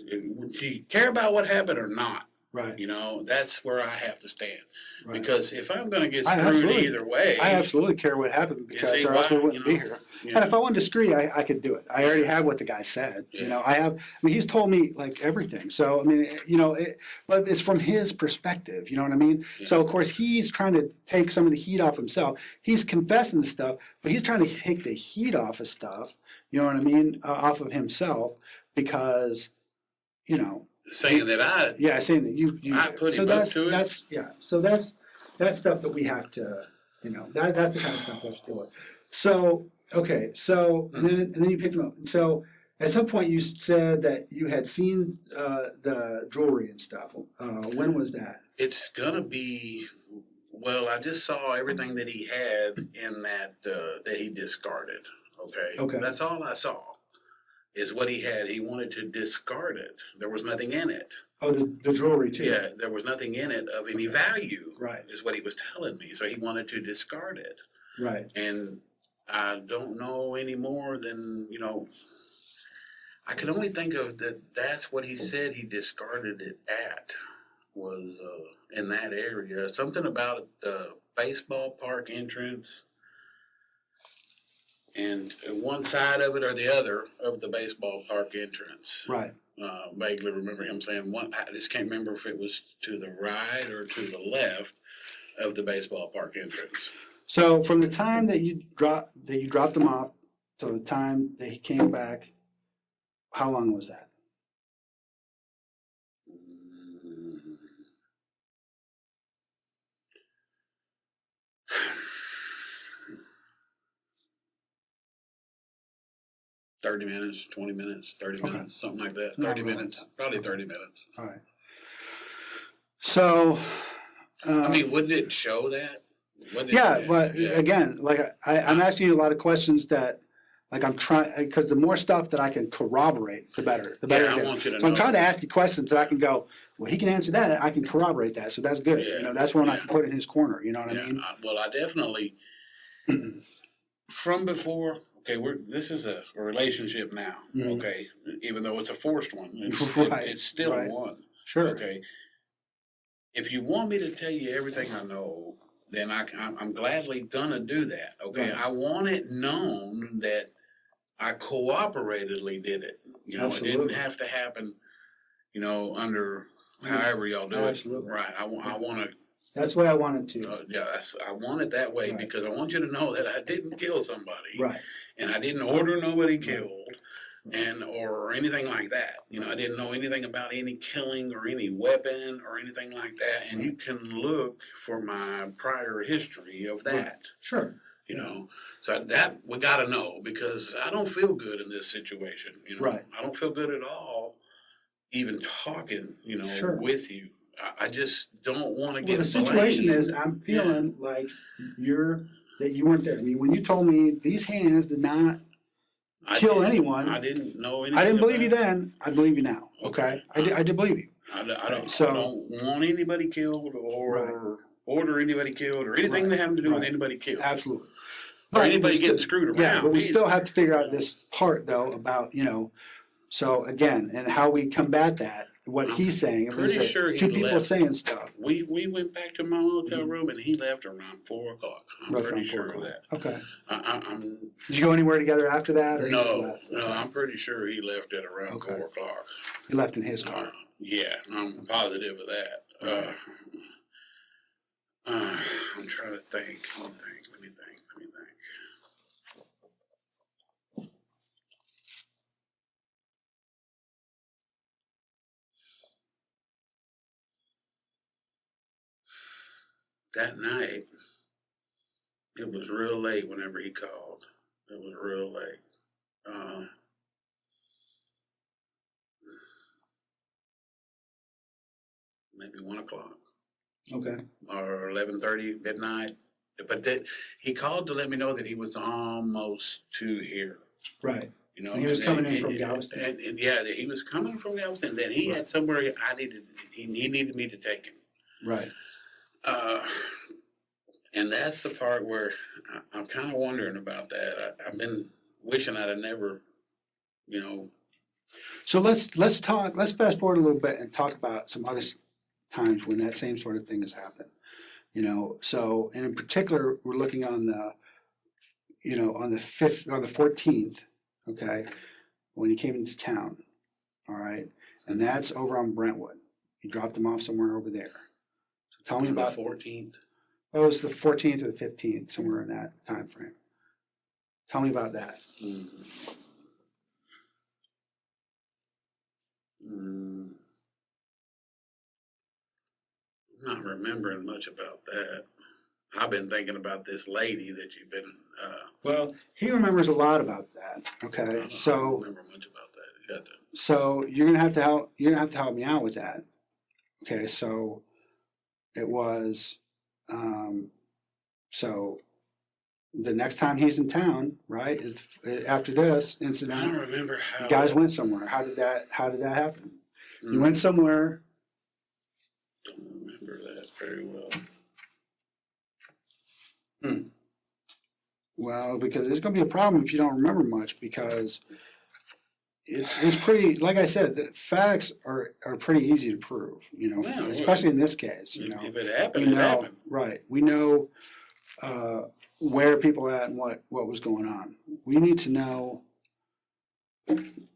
you care about what happened or not? Right. That's where I have to stand. Right. Because if I'm going to get I screwed absolutely- either way. I absolutely care what happened because see or else why, we wouldn't be here. And if I wanted to screw you, I could do it. I already have what the guy said. Yeah. I mean, he's told me like everything. So, I mean, but it's from his perspective, you know what I mean? Yeah. So, of course, he's trying to take some of the heat off himself. He's confessing to stuff, but he's trying to take the heat off of stuff, you know what I mean, off of himself because, saying that saying that you I put so him up to it. that's stuff that we have to, that's the kind of stuff we have to deal with. So, okay, so, and then you picked him up. So, at some point you said that you had seen the jewelry and stuff. When was that? It's gonna be, well, I just saw everything that he had in that he discarded. Okay. That's all I saw is what he had. He wanted to discard it. There was nothing in it. Oh, the jewelry too. Yeah, there was nothing in it of any value. Right. Is what he was telling me. So he wanted to discard it. Right. And I don't know any more than, I could only think of that. That's what he said he discarded it at, was in that area. Something about the baseball park entrance, and one side of it or the other of the baseball park entrance. Right. Vaguely remember him saying one. I just can't remember if it was to the right or to the left of the baseball park entrance. So from the time that you dropped him off to the time that he came back, how long was that? Mm. 30 minutes, 20 minutes, 30 Okay. minutes, something like that. Not 30 really. minutes, probably 30 minutes. All right. So. I mean, wouldn't it show that? But again, like I'm asking you a lot of questions that, like I'm trying, because the more stuff that I can corroborate, the better. The better. Yeah, it I is. want you to So I'm know. trying to ask you questions that I can go, well, he can answer that. I can corroborate that. So that's good. Yeah. That's when I Yeah. can put it in his corner. You know what I Yeah, mean? well, I definitely, from before, okay, this is a relationship now, Mhm. okay? Even though it's a forced one, Right, it's still right. one, Sure. okay? If you want me to tell you everything I know, then I'm gladly gonna do that, okay? Right. I want it known that I cooperatedly did it. It Absolutely. didn't have to happen, under however y'all do Absolutely. it. Right, I want to. That's the way I wanted to. I want it that way Right. because I want you to know that I didn't kill somebody, Right. and I didn't order nobody killed, or anything like that. I didn't know anything about any killing or any weapon or anything like that. And you can look for my prior history of that. Right. Sure. So that we got to know because I don't feel good in this situation. Right. I don't feel good at all, even talking, Sure. with you. I just don't want to Well, get the situation blamed. is, I'm feeling like that you weren't there. I mean, when you told me these hands did not kill anyone, I didn't know anything. I didn't believe you about it. then. I believe you now. Okay, I did believe you. I Right, don't so- want anybody killed or Right. order anybody killed or anything Right, that having to do with right. anybody killed. Absolutely. Or But anybody we getting still- screwed around. Yeah, but we either. still have to figure out this part though about, so again, and how we combat that, what he's saying. It was Pretty sure he two people left. saying stuff. We went back to my hotel room and he left around 4 o'clock. I'm Right pretty around 4 sure of o'clock. that. Okay. I'm Did you go anywhere together after that? Or he just no, left? no, Okay. I'm pretty sure he left at around Okay. 4 o'clock. He left in his car. Yeah, I'm positive of that. Right. I'm trying to think. Let me think. That night, it was real late whenever he called. It was real late. Maybe 1 o'clock Okay. or 11:30 midnight. But that he called to let me know that he was almost to here. Right. You know, And he was coming in from and- Galveston. and yeah, he was coming from Galveston. Then he had somewhere he needed me to take him. Right. And that's the part where I'm kind of wondering about that. I've been wishing I'd have never, So let's fast forward a little bit and talk about some other times when that same sort of thing has happened. So, and in particular, we're looking on the 5th or the 14th, okay, when he came into town, all right, and that's over on Brentwood. You dropped him off somewhere over there. So tell me on the about 14th. Oh, it was the 14th or the 15th, somewhere in that time frame. Tell me about that. I'm not remembering much about that. I've been thinking about this lady that you've been. Well, he remembers a lot about that. I Okay, don't so remember much about that. You got to. so you're gonna have to help me out with that. Okay, so it was, so the next time he's in town, right, is after this I don't incident. remember how. You guys went somewhere. How did that happen? You Mm, went somewhere. Don't remember that very well. Well, because it's going to be a problem if you don't remember much, because it's pretty, like I said, the facts are pretty easy to prove, Well, especially in this case, If it We happened, it know, happened. right, we know where people are at and what was going on. We need to know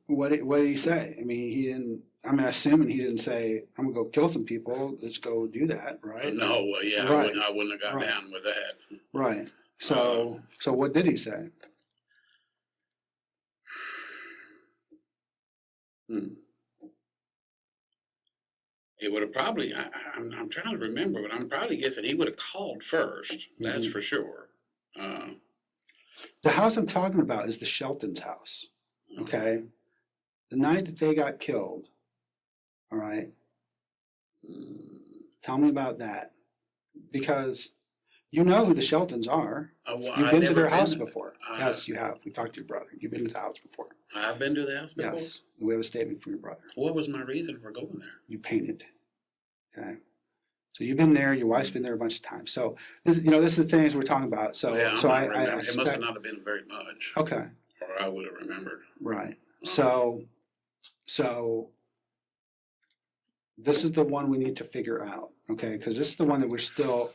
what did he say? I mean, I'm assuming he didn't say, I'm gonna go kill some people, let's go do that, right? No, well, yeah, Right. I wouldn't have got Right. down with that. Right, so what did he say? It would have probably, I'm trying to remember, but I'm probably guessing he would have called first. That's Mhm. for sure. The house I'm talking about is the Shelton's house, okay? The night that they got killed, all right? Tell me about that, because you know who the Sheltons are. Well, You've I've been to never their house been- before. Yes, you have. We talked to your brother. You've been to the house before. I've been to the house before. Yes, we have a statement from your brother. What was my reason for going there? You painted, okay? So you've been there. Your wife's been there a bunch of times. So this is the things we're talking about. So Yeah, I'm so not I remembering. It must expect. have not have been very much, Okay, or I would have remembered. right. So this is the one we need to figure out, okay? Because this is the one that we're still,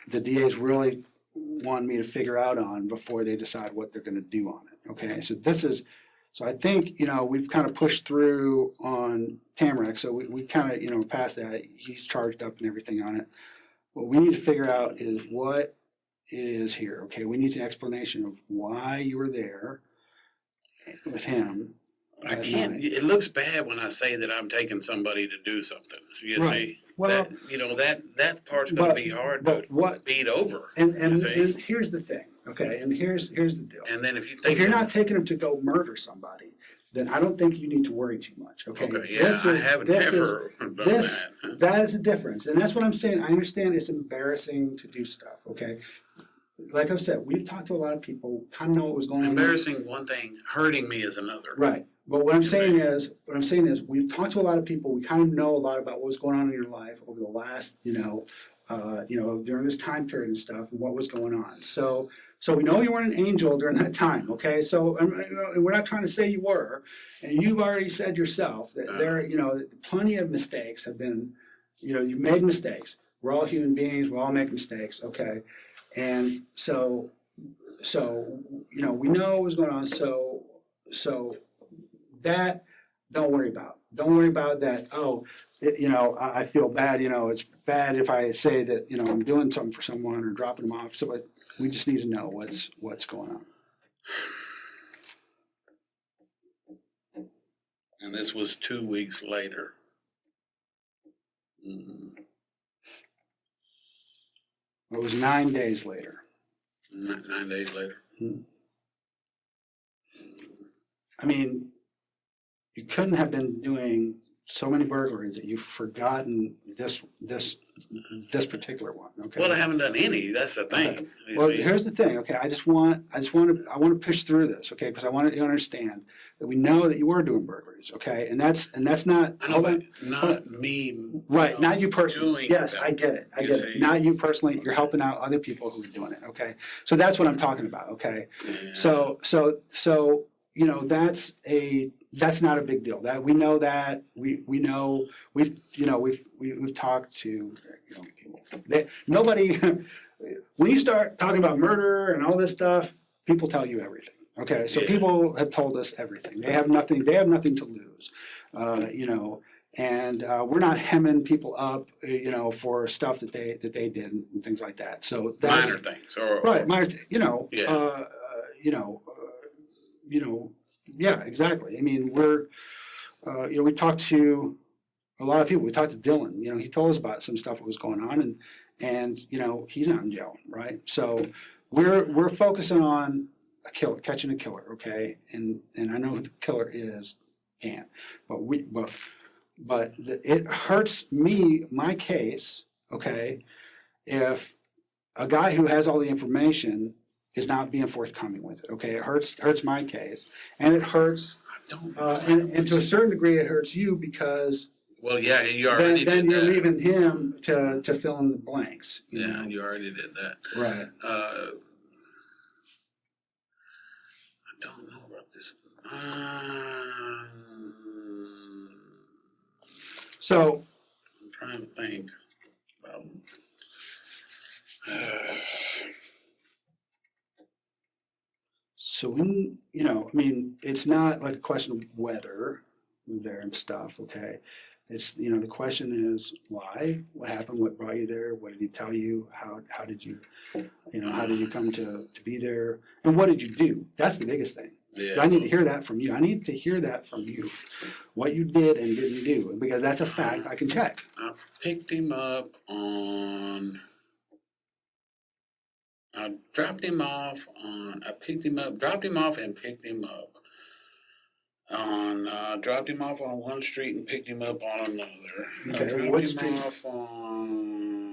the DA's really want me to figure out on before they decide what they're gonna do on it, okay? So I think, we've kind of pushed through on Tamarack, so we kind of, passed that. He's charged up and everything on it. What we need to figure out is what it is here, okay? We need an explanation of why you were there with him. I At can't. night. It looks bad when I say that I'm taking somebody to do something. You Right. see, Well, that part's going to but- be hard but to what- beat over. And you see? here's the thing, okay? And here's the deal. And then if you think If you're not taking him to go murder somebody, then I don't think you need to worry too much, okay? Okay, yeah, I haven't ever done that. That is a difference, and that's what I'm saying. I understand it's embarrassing to do stuff, okay? Like I've said, we've talked to a lot of people, kind of know what was going on. Embarrassing one thing, hurting me is another. Right. But what I'm saying is, we've talked to a lot of people. We kind of know a lot about what was going on in your life over the last, during this time period and stuff, and what was going on. So we know you weren't an angel during that time. Okay. So and we're not trying to say you were, and you've already said yourself that plenty of mistakes have been, you made mistakes. We're all human beings. We all make mistakes. Okay. And so we know what was going on. So that don't worry about. Don't worry about that. Oh, I feel bad. It's bad if I say that I'm doing something for someone or dropping them off. So we just need to know what's going on. And this was 2 weeks later. It was 9 days later. 9 days later. I mean, you couldn't have been doing so many burglaries that you've forgotten this particular one. Okay. Well, I haven't done any. That's the thing. Okay. Well, here's the thing. Okay, I want to push through this. Okay, because I want you to understand that we know that you were doing burglaries. Okay, and that's not. I know, but not me. Right, not you personally. Yes, that. I get it. I get it. Not you personally. You're helping out other people who are doing it. Okay, so that's what I'm talking about. Okay, Yeah. So that's not a big deal. That we know that we know we've talked to people. Nobody when you start talking about murder and all this stuff, people tell you everything. Okay, so people have told us everything. They have nothing to lose. And we're not hemming people up, for stuff that they did and things like that. So that's minor things, minor. Yeah, exactly. I mean, we talked to a lot of people. We talked to Dylan. He told us about some stuff that was going on, and he's not in jail, right? So we're focusing on catching a killer, okay? And I know who the killer is, Gant, but it hurts me, my case, okay, if a guy who has all the information is not being forthcoming with it. Okay, it hurts my case, and it hurts, and to a certain degree, it hurts you because well, yeah, you already then did you're that. leaving him to fill in the blanks. Yeah, you already did that. Right. I don't know about this. So I'm trying to think about. So when, I mean, it's not like a question of whether you're there and stuff, okay? It's, the question is why, what happened, what brought you there, what did he tell you, how did you, how did you come to be there, and what did you do? That's the biggest thing. Yeah. I need to hear that from you. I need to hear that from you, what you did and didn't do, because that's a fact I can check. I picked him up on. I dropped him off on. I picked him up, dropped him off, and picked him up. Dropped him off on one street and picked him up on another. Okay, what Dropped him street? off on.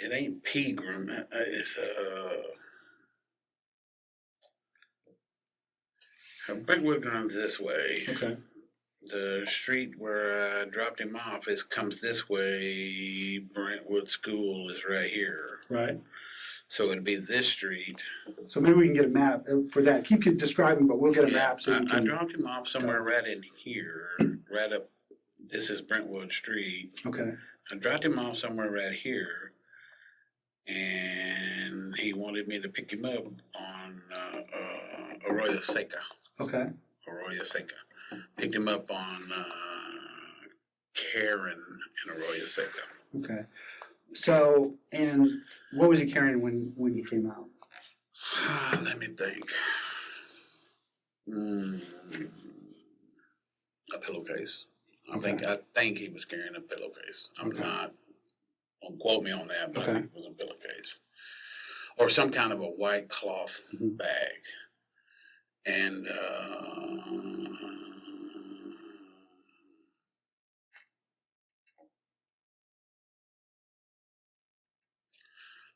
It ain't Pegram. It's Brentwood runs this way. Okay. The street where I dropped him off comes this way. Brentwood School is right here. Right. So it'd be this street. So maybe we can get a map for that. Keep describing, but we'll get a map so we I can. dropped him off somewhere right in here, right up. This is Brentwood Street. Okay. I dropped him off somewhere right here, and he wanted me to pick him up on Arroyo Seca. Okay. Arroyo Seca. Picked him up on Karen in Arroyo Seca. Okay. So, and what was he carrying when he came out? Let me think. Mm, a pillowcase. I think he was carrying a pillowcase. I'm Okay. not. Don't quote me on that, but Okay. I think it was a pillowcase or some kind of a white cloth Mhm. bag. And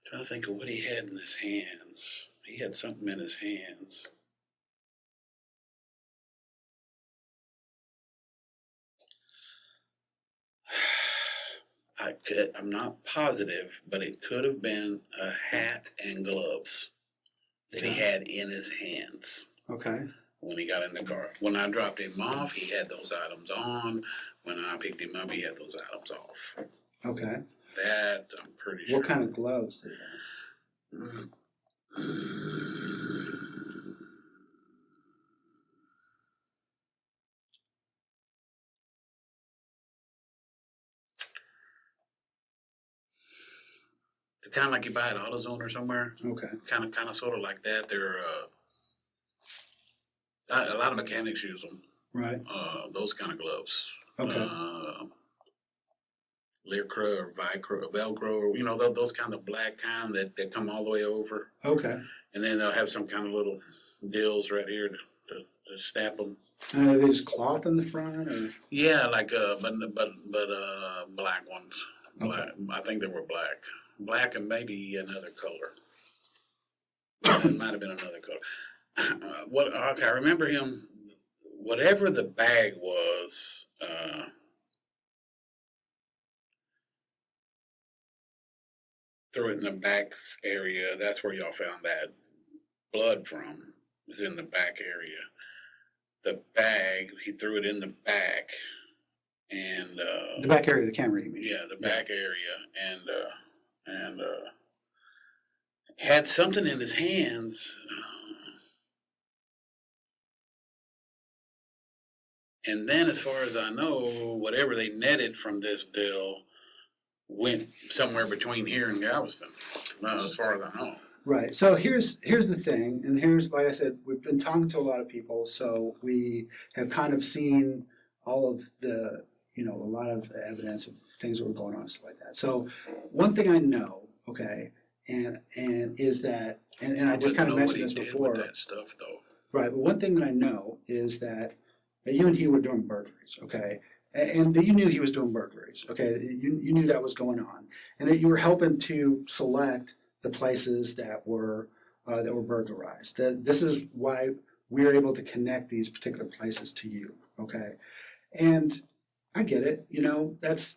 trying to think of what he had in his hands. He had something in his hands. I'm not positive, but it could have been a hat and gloves that he had in his hands Okay. when he got in the car. When I dropped him off, he had those items on. When I picked him up, he had those items off. Okay. That I'm pretty sure. What kind of gloves did he have? Kind of like you buy at AutoZone or somewhere. Okay. Kind of, sort of like that. They're a lot of mechanics use them. Right. Those kind of gloves. Okay. Lycra or Velcro, or those kind of black kind that come all the way over. Okay. And then they'll have some kind of little deals right here to snap them. Are they just cloth in the front, or? Yeah, like but black ones. Black. Okay. I think they were black. Black and maybe another color. It might have been another color. Okay, I remember him. Whatever the bag was, threw it in the back area. That's where y'all found that blood from. It was in the back area. The bag, he threw it in the back, and The back area of the camera, you mean? yeah, the back area, and had something in his hands. And then, as far as I know, whatever they netted from this deal went somewhere between here and Galveston, as far as I know. Right. So here's the thing, and here's, like I said, we've been talking to a lot of people, so we have kind of seen all of the, a lot of evidence of things that were going on and stuff like that. So one thing I know, okay, and is that, and I just kind of mentioned this before. With that stuff, though. Right. But one thing that I know is that you and he were doing burglaries, okay, and that you knew he was doing burglaries, okay. You knew that was going on, and that you were helping to select the places that were burglarized. This is why we are able to connect these particular places to you, okay? And I get it. That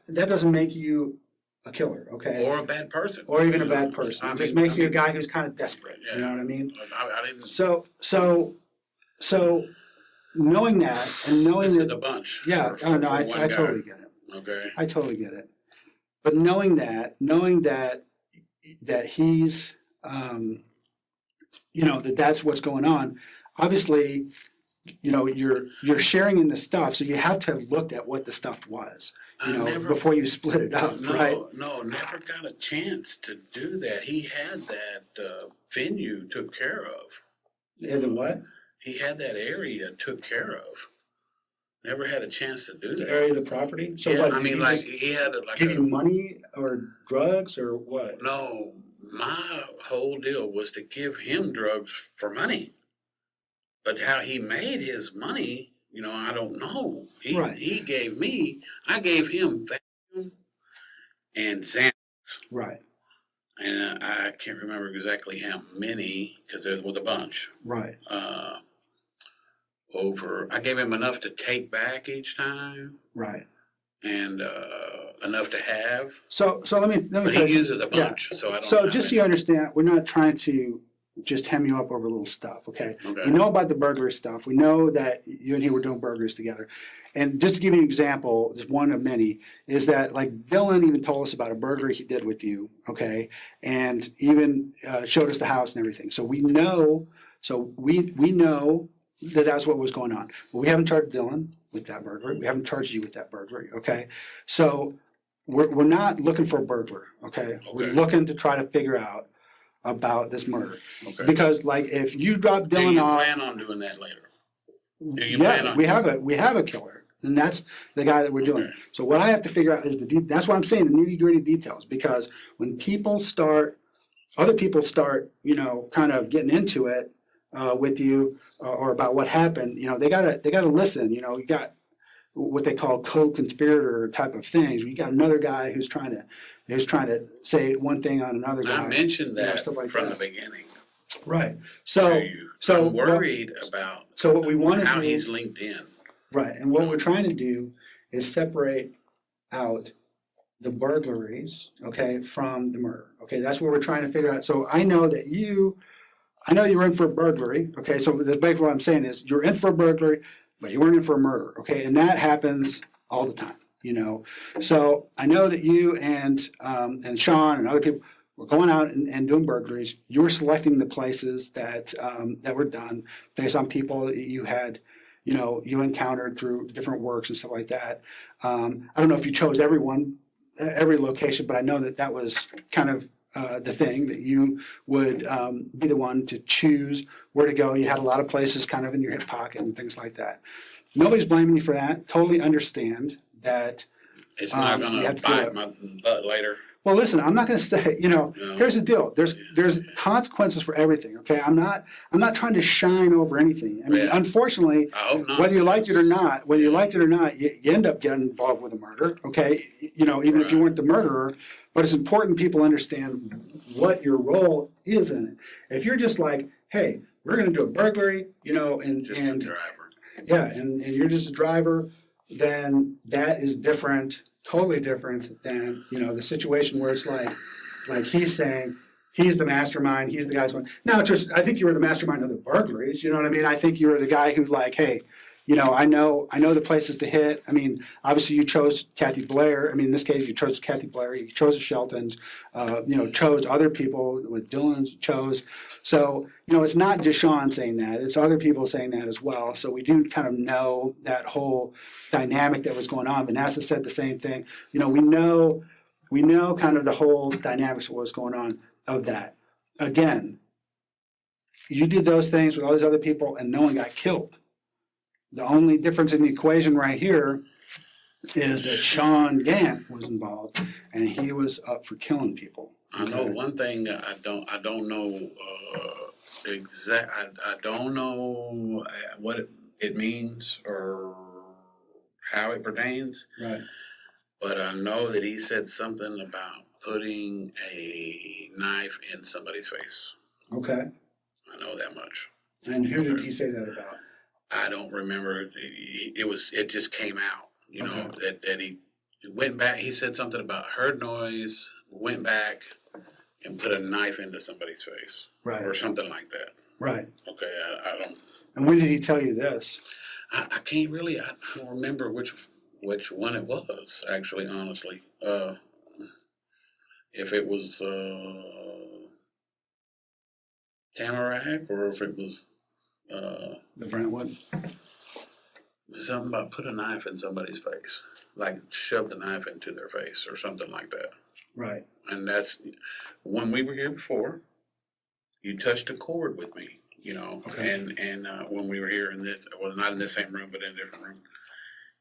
doesn't make you a killer, okay? Or a bad person. Or even a bad person. It just makes you a guy who's kind of desperate. Yeah. You know what I mean? I didn't. So knowing that and knowing This that is a bunch. Yeah. For No, I one guy. totally get it. Okay. I totally get it. But knowing that he's, that's what's going on. Obviously, you're sharing in the stuff, so you have to have looked at what the stuff was, before you split it up, right? No, never got a chance to do that. He had that venue took care of. Yeah, the what? He had that area took care of. Never had a chance to do that. The area of the property? So yeah, what? I mean, like he had it like. Give you money or drugs or what? No, my whole deal was to give him drugs for money. But how he made his money, I don't know. He gave me, I gave him Valium and Xanax. Right. And I can't remember exactly how many, because there was a bunch. Right. I gave him enough to take back each time. Right. And enough to have. So let me But tell you. He uses a bunch, so I don't know. So just so you understand, we're not trying to just hem you up over little stuff, okay? Okay. We know about the burglary stuff. We know that you and he were doing burglaries together. And just to give you an example, just one of many, is that like Dylan even told us about a burglary he did with you, okay? And even showed us the house and everything. So we know that that's what was going on. But we haven't charged Dylan with that burglary. We haven't charged you with that burglary, okay? So we're not looking for a burglar, okay? We're looking to try to figure out about this murder. Okay. Because like if you drop Do Dylan you off, plan on doing that later? Do you plan yeah, on? we have a killer, and that's the guy that we're doing. Okay. So what I have to figure out is that's why I'm saying the nitty gritty details, because when other people start, kind of getting into it with you or about what happened, they gotta listen. You got what they call co-conspirator type of things. You got another guy who's trying to say one thing on another guy. I mentioned that stuff like from that. the beginning Right. to you. So I'm worried about so what we want to how do, he's linked in. right, and what we're trying to do is separate out the burglaries, okay, from the murder. Okay, that's what we're trying to figure out. So I know you're in for a burglary. Okay, so that's basically what I'm saying is you're in for a burglary, but you weren't in for a murder. Okay, and that happens all the time. So I know that you and Sean and other people were going out and doing burglaries. You were selecting the places that were done based on people that you had, you encountered through different works and stuff like that. I don't know if you chose every location, but I know that was kind of the thing that you would be the one to choose where to go. You had a lot of places kind of in your hip pocket and things like that. Nobody's blaming you for that. Totally understand that. It's not you going to have to bite my butt later. Well, listen, I'm not going to say, No. here's the deal. There's consequences for everything. Okay, I'm not trying to shine over anything. I mean, Yeah. unfortunately, I hope not. whether you liked it or not, you end up getting involved with a murder. Okay, even if you Right. weren't the murderer, but it's important people understand what your role is in it. If you're just like, hey, we're going to do a burglary, and Just a driver. yeah, and you're just a driver, then that is different, totally different than, the situation where it's like he's saying, he's the mastermind, he's the guy who's going, no, I think you were the mastermind of the burglaries, you know what I mean? I think you were the guy who's like, hey, I know the places to hit. I mean, obviously you chose Kathy Blair. I mean, in this case, you chose Kathy Blair, you chose the Sheltons, chose other people with Dylan chose. So, it's not just Sean saying that, it's other people saying that as well. So we do kind of know that whole dynamic that was going on. Vanessa said the same thing. We know kind of the whole dynamics of what's going on of that. Again, you did those things with all these other people and no one got killed. The only difference in the equation right here is that Sean Gant was involved and he was up for killing people. I know one thing. I don't know I don't know what it means or how it pertains. Right. But I know that he said something about putting a knife in somebody's face. Okay. I know that much. And who did he say that about? I don't remember. It just came out, Okay. that he went back. He said something about heard noise, went back and put a knife into somebody's face. Right. Or something like that. Right. Okay. I don't. And when did he tell you this? I can't really. I don't remember which one it was. Actually, honestly, if it was Tamarack or if it was The Brentwood? something about put a knife in somebody's face, like shove the knife into their face or something like that. Right. And that's when we were here before. You touched a chord with me, Okay. and when we were here not in the same room, but in a different room.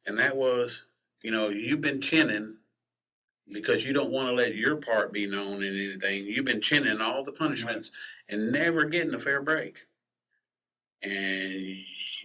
And that was, you've been chinning because you don't want to let your part be known in anything. You've been chinning all the punishments and never getting a fair break. And,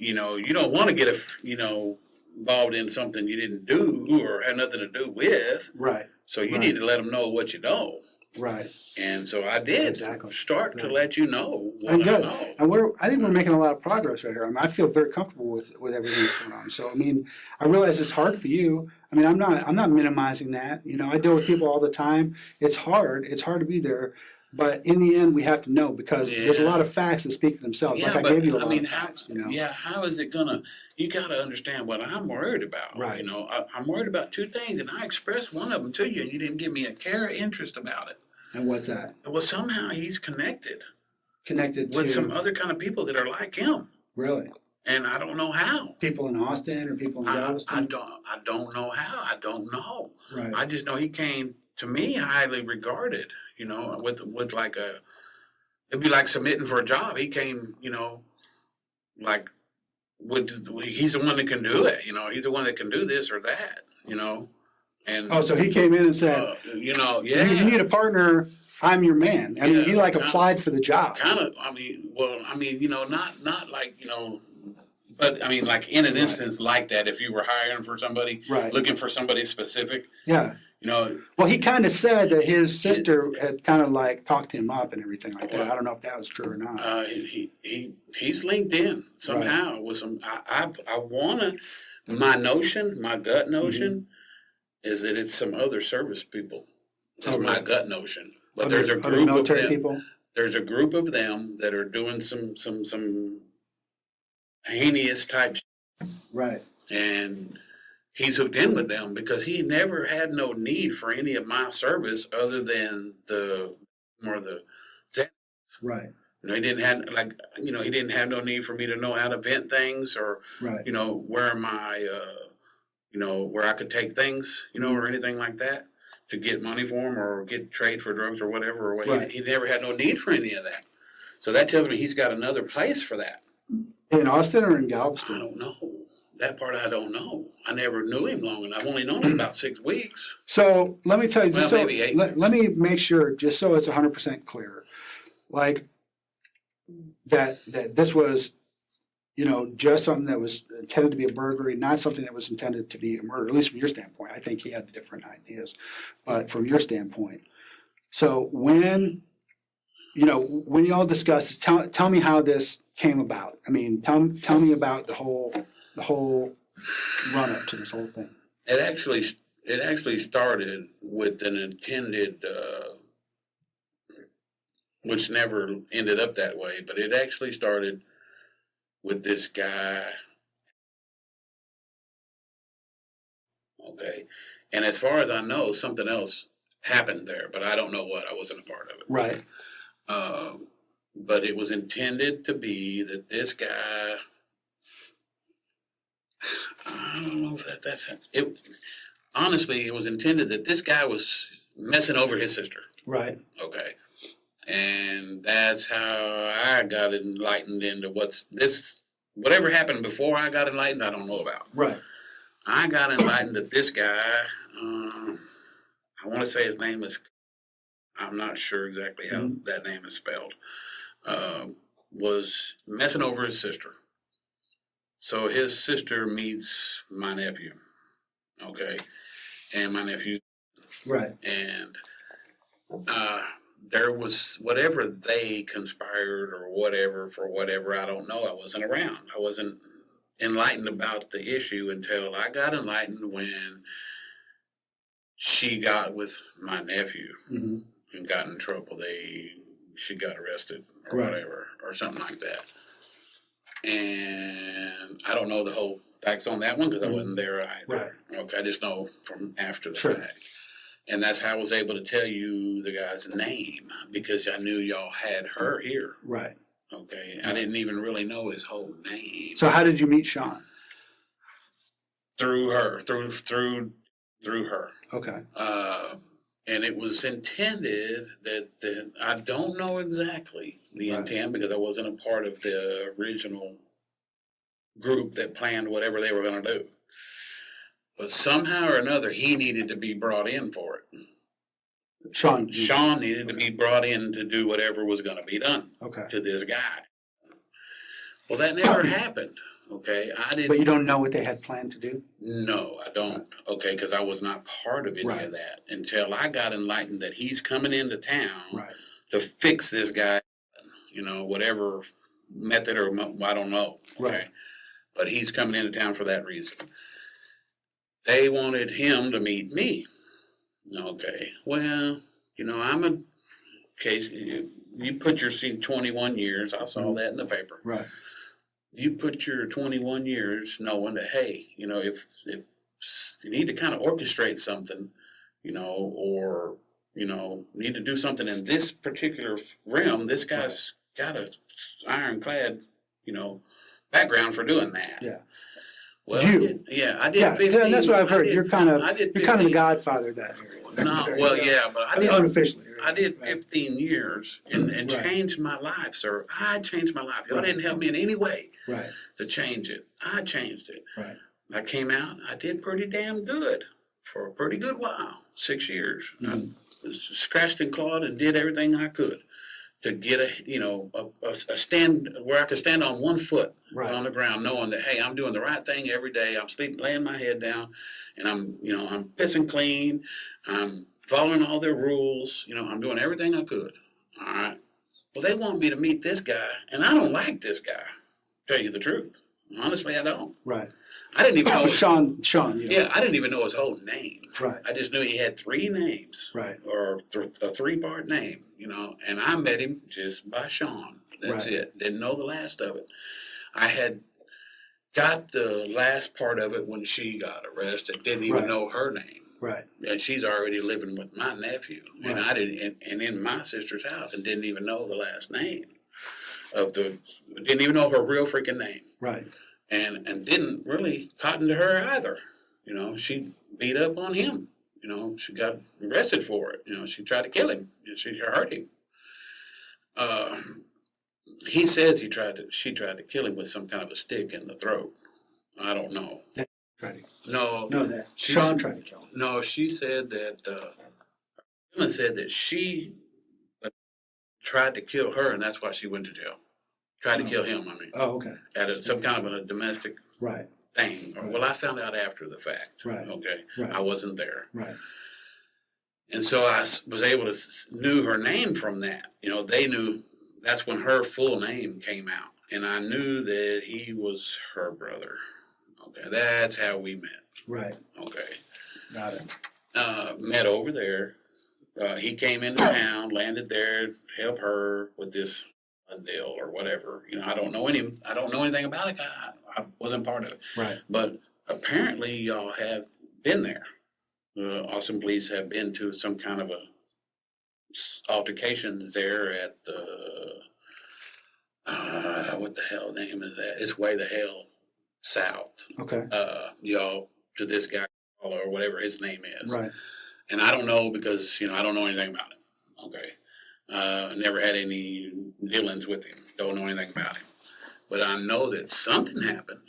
you don't want to get involved in something you didn't do or had nothing to do with. Right. So you need to let them know what you know. Right. And so I did start to let you know what I know. And I think we're making a lot of progress right here. I mean, I feel very comfortable with everything that's going on. So, I mean, I realize it's hard for you. I mean, I'm not minimizing that. I deal with people all the time. It's hard. It's hard to be there. But in the end, we have to know because there's a lot of facts that speak for themselves. Yeah, like I gave you a lot of facts. Yeah, how is it gonna? You got to understand what I'm worried about. Right. I'm worried about two things, and I expressed one of them to you, and you didn't give me a care or interest about it. And what's that? Well, somehow he's connected Connected with to some other kind of people that are like him. Really? And I don't know how. People in Austin or people in Galveston? I don't know how. I don't know. Right. I just know he came to me highly regarded, with like it'd be like submitting for a job. He came, like he's the one that can do it. He's the one that can do this or that. And Oh, so he came in and said, yeah, you need a partner. I'm your man. I mean, he like applied for the job. kind of. Not like but I mean, like in an instance like that, if you were hiring for somebody, Right. looking for somebody specific, Yeah. Well, he kind of said that his sister had kind of like talked him up and everything like that. I don't know if that was true or not. he's linked in somehow with some. I wanna. My gut notion, is that it's some other service people. That's my gut notion. But there's a group military of them. people. There's a group of them that are doing some heinous type, Right. and he's hooked in with them because he never had no need for any of my service other than the Right. he didn't have he didn't have no need for me to know how to vent things or Right. where my where I could take things or anything like that to get money for him or get trade for drugs or whatever. Right. He never had no need for any of that. So that tells me he's got another place for that. In Austin or in I Galveston? don't know. That part I don't know. I never knew him long enough. I've only known him about 6 weeks. So let me tell you, just Well, maybe 8. let me make sure, just so it's 100% clear, like that this was, just something that was intended to be a burglary, not something that was intended to be a murder, at least from your standpoint. I think he had different ideas, but from your standpoint. So when y'all discuss, tell me how this came about. I mean, tell me about the whole run up to this whole thing. It actually started with an intended, which never ended up that way, but it actually started with this guy. Okay. And as far as I know, something else happened there, but I don't know what. I wasn't a part of it. Right. But it was intended to be that this guy, I don't know if that's it. Honestly, it was intended that this guy was messing over his sister. Right. Okay. And that's how I got enlightened into whatever happened before I got enlightened, I don't know about. Right. I got enlightened that this guy, I want to say his name is, I'm not sure exactly how that name is spelled, was messing over his sister. So his sister meets my nephew, okay, and my nephew. Right. And there was whatever they conspired or whatever for whatever, I don't know. I wasn't around. I wasn't enlightened about the issue until I got enlightened when she got with my nephew and got in trouble. She got arrested or whatever, or something like that. And I don't know the whole facts on that one because I wasn't there either. Right. Okay, I just know from after the Sure. fact. And that's how I was able to tell you the guy's name because I knew y'all had her here. Right. Okay. I didn't even really know his whole name. So how did you meet Sean? Through her. Through her. Okay. And it was intended that I don't know exactly the intent because I wasn't a part of the original group that planned whatever they were going to do. But somehow or another, he needed to be brought in for it. Sean needed to be brought in to do whatever was going to be done to this guy. Well, that never happened. Okay, I didn't. But you don't know what they had planned to do? No, I don't. Okay, because I was not part of any of that until I got enlightened that he's coming into town to fix this guy, whatever method or I don't know. Okay, right. But he's coming into town for that reason. They wanted him to meet me. Okay, well, I'm a case. You put your 21 years. I saw that in the paper. Right. You put your 21 years knowing that, hey, if you need to kind of orchestrate something, or, need to do something in this particular realm, this guy's got a ironclad, background for doing that. Yeah. Well, You. I did Yeah, 15. and that's what I've heard. I You're did kind of the 15. godfather of that area. No, well, yeah, but I mean, unofficially. I did Right. 15 years and Right. changed my life, sir. I changed my life. Y'all Right. didn't help me in any way Right. to change it. I changed it. Right. I came out, I did pretty damn good for a pretty good while, 6 years. Mhm. I scratched and clawed and did everything I could to get a stand where I could stand on one foot Right. on the ground, knowing that, hey, I'm doing the right thing every day. I'm laying my head down, and I'm pissing clean. I'm following all their rules. I'm doing everything I could. All right. Well, they want me to meet this guy, and I don't like this guy. Tell you the truth, honestly, I don't. Right. I didn't even know Sean. Yeah, I didn't even know his whole name. Right. I just knew he had 3 names. Right. Or a 3-part name, and I met him just by Sean. That's Right. it. Didn't know the last of it. I had got the last part of it when she got arrested. Didn't even Right. know her name. Right. And she's already living with my nephew. And Right. I didn't, and in my sister's house, and didn't even know the last name didn't even know her real freaking name. Right. And didn't really cotton to her either. She beat up on him. She got arrested for it. She tried to kill him. She hurt him. He says she tried to kill him with some kind of a stick in the throat. I don't know. Right. No, That Sean tried to kill him. no, she said that, Ellen said that she tried to kill her, and that's why she went to jail. Tried to kill him, I mean, Oh, okay. at some kind of a domestic Right. thing. Right. Well, I found out after the fact. Right. Okay. Right. I wasn't there. Right. And so I was able to knew her name from that. They knew that's when her full name came out. And I knew that he was her brother. Okay. That's how we met. Right. Okay. Got it. Met over there. He came into town, landed there, to help her with this deal or whatever. I don't know anything about it. I wasn't part of it. Right. But apparently y'all have been there. Austin police have been to some kind of a altercations there at the what the hell name is that? It's way the hell south. Okay. Y'all to this guy or whatever his name is. Right. And I don't know because I don't know anything about it. Okay. Never had any dealings with him. Don't know anything about him. But I know that something happened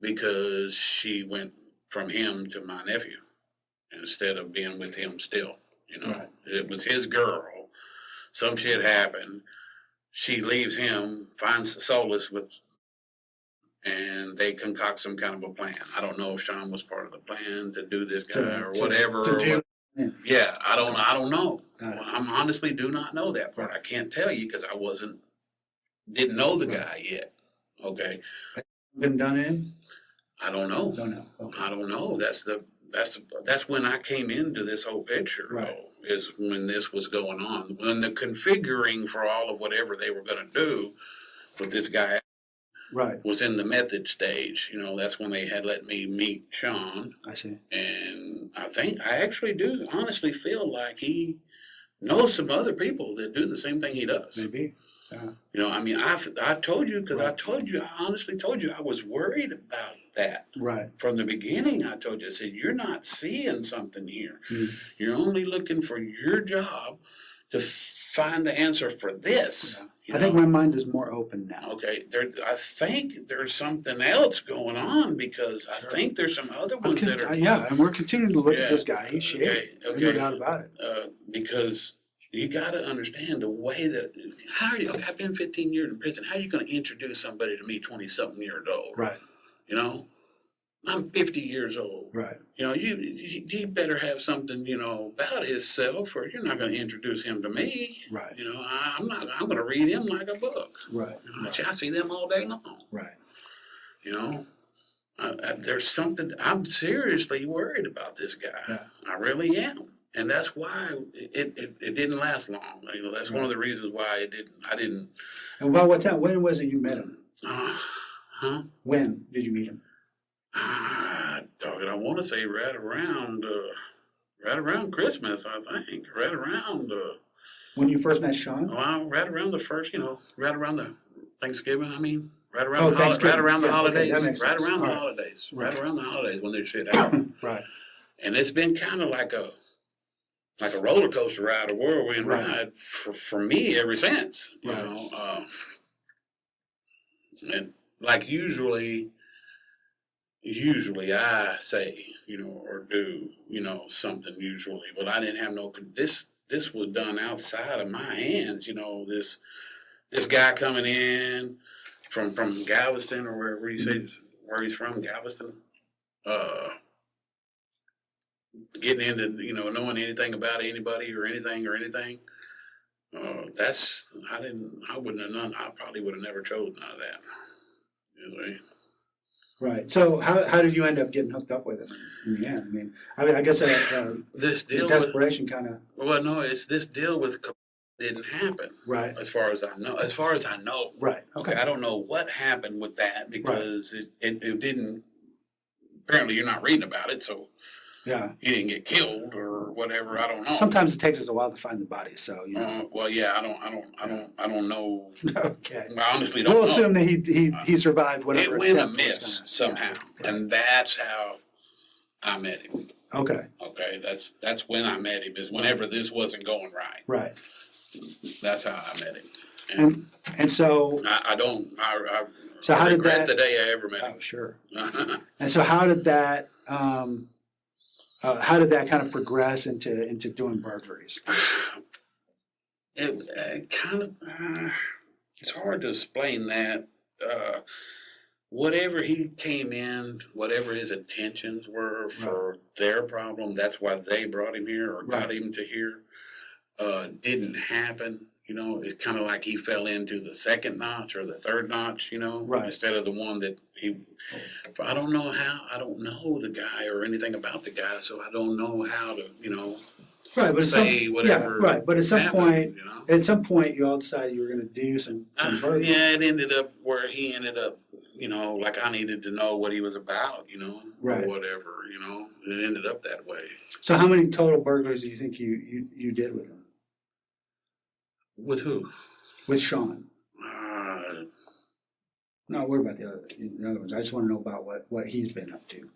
because she went from him to my nephew instead of being with him still. Right. It was his girl. Some shit happened. She leaves him, finds solace with, and they concoct some kind of a plan. I don't know if Sean was part of the plan to do this guy or whatever. Yeah, I don't know. I honestly do not know that part. I can't tell you because didn't know the guy yet. Okay. Been done in? I don't know. Don't know. Okay. I don't know. That's when I came into this whole picture. Right. Though, is when this was going on. When the configuring for all of whatever they were going to do with this guy Right. was in the method stage. That's when they had let me meet Sean. I see. And I actually do honestly feel like he knows some other people that do the same thing he does. Maybe. I told you because Right. I honestly told you I was worried about that. Right. From the beginning, I told you, I said, you're not seeing something here. Mhm. You're only looking for your job to find the answer for this. Yeah. I think my mind is more open now. Okay, I think there's something else going on because I think there's some other ones that are. Yeah, and we're continuing to look at this guy. He's Okay, shady. No doubt about it. Because you got to understand the way that, I've been 15 years in prison. How are you going to introduce somebody to me 20-something years old? Right. I'm 50 years old. Right. He better have something, about himself or you're not going to introduce him to me. Right. I'm going to read him like a book. Right. I see them all day long. Right. There's something, I'm seriously worried about this guy. Yeah. I really am. And that's why it didn't last long. That's one of the reasons why I didn't. And about what time? When was it you met him? Huh? When did you meet him? I want to say right around Christmas, I think. Right around. When you first met Sean? Well, right around the first, right around the Thanksgiving. Oh, Thanksgiving. right around the Yeah, okay, holidays, that makes right sense. around the All right. holidays, Right. right around the holidays when there's shit out. Right. And it's been kind of like a roller coaster ride, a whirlwind Right. ride for me ever since. You Right. know, and like usually I say, you know, or do, you know, something usually, but I didn't have no, this was done outside of my hands, you know, this guy coming in from Galveston or wherever he says, where he's from, Galveston, uh, getting into, you know, knowing anything about anybody or anything, I wouldn't have none, I probably would have never chosen none of that. Anyway. Right. So how did you end up getting hooked up with him in the end? I guess This deal desperation kind of. well, no, it's this deal with didn't happen. Right. As far as I know. Right. Okay. Okay. I don't know what happened with that because it didn't. Apparently, you're not reading about it, so Yeah. he didn't get killed or whatever. I don't know. Sometimes it takes us a while to find the body, so you know. Well, yeah, I don't know. Okay. I honestly don't We'll know. assume that he survived whatever. It went attempt was amiss gonna- somehow, Yeah. and that's how I met him. Okay. Okay, that's when I met him. Is whenever this wasn't going right. Right. That's how I met him. And so. I don't. So I how did regret that? the day I ever met him. Oh, sure. And so how did that? How did that kind of progress into doing burglaries? It kind of. It's hard to explain that. Whatever he came in, whatever his intentions were for their problem, that's why they brought him here or got him to here. Didn't happen. You know, it's kind of like he fell into the second notch or the third notch, you know, instead of the one that he. I don't know how. I don't know the guy or anything about the guy, so I don't know how to, you know, But say whatever. Yeah, right. But at some happened, point, you all decided you were going to do some burglaries. Yeah, it ended up where he ended up, you know, like I needed to know what he was about, you know, or whatever, you know. It ended up that way. So how many total burglaries do you think you did with him? With who? With Sean. No, what about the other ones? I just want to know about what he's been up to.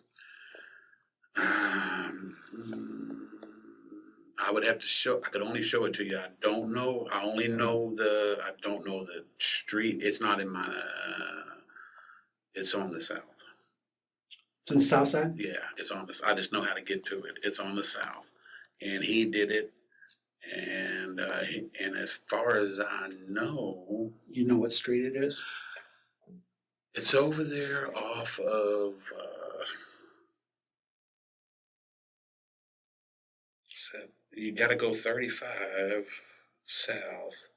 I would have to show. I could only show it to you. I don't know. I only know I don't know the street. It's not in my. It's on the south. It's on the south side. Yeah, it's on this. I just know how to get to it. It's on the south, and he did it. And as far as I know, you know what street it is? It's over there off of. You got to go 35 south.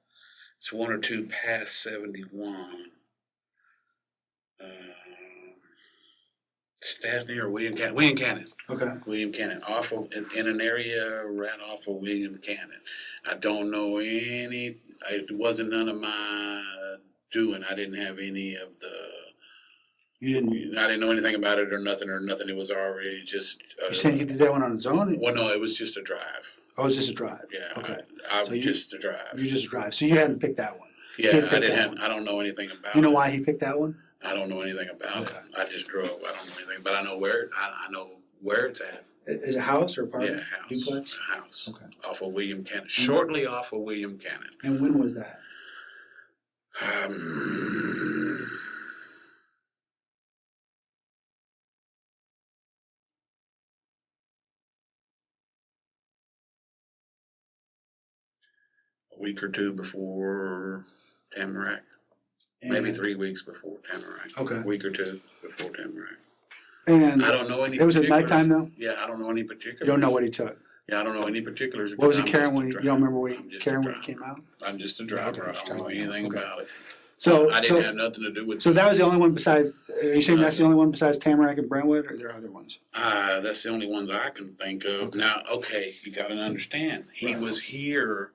It's one or two past 71. Stastny or William Cannon. William Cannon. Okay. William Cannon. Off of, in an area right off of William Cannon. I don't know any. It wasn't none of my doing. I didn't have any of the. You didn't. I didn't know anything about it or nothing. It was already just. You're saying he did that one on his own? Well, no, it was just a drive. Oh, it was just a drive. Yeah. Okay. Just a drive. You just drive. So you hadn't picked that one. Yeah, I didn't have. I don't know anything about it. You know why he picked that one? I don't know anything about it. I just drove. I don't know anything, but I know where. I know where it's at. Is it a house or apartment? Yeah, house. Duplex? A house. Okay. Off of William Cannon. Shortly off of William Cannon. And when was that? A week or two before Tamarack. Maybe 3 weeks before Tamarack. Okay. A week or two before Tamarack. And I don't know any. It was at nighttime though? Yeah, I don't know any particulars. You don't know what he took? Yeah, I don't know any particulars. What was he carrying when you don't remember what he carrying when he came out? I'm just a driver. Okay, I don't know anything about it. So I didn't have nothing to do with. So that was the only one besides. Are you saying that's the only one besides Tamarack and Brentwood, or are there other ones? That's the only ones I can think of. Okay. Now, okay, you got to understand, he was here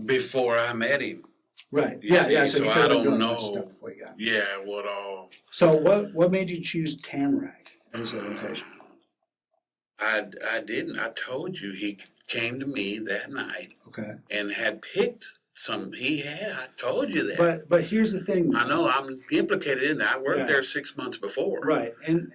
before I met him. Right. You see, Yeah. so you I could've been don't doing know. that stuff before you got it. Yeah, what all? So what made you choose Tamarack as a location? I didn't. I told you he came to me that night Okay. and had picked I told you that. But here's the thing. I know, I'm implicated in that. I worked Yeah. there 6 months before. Right, and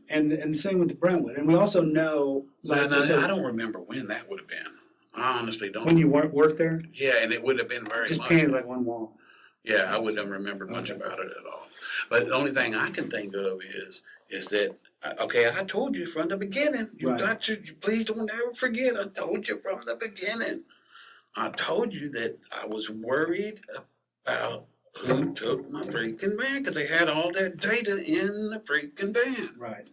the same with the Brentwood, and we also know, like I I said, don't remember when that would have been. I honestly don't. when you worked there, Yeah, and it wouldn't have been very just much. painted like one wall. Yeah, I wouldn't have remembered much Okay. about it at all. But the only thing I can think of is that, okay, I told you from the beginning. Right. Please don't ever forget. I told you from the beginning. I told you that I was worried about who took my freaking van, because they had all that data in the freaking van. Right.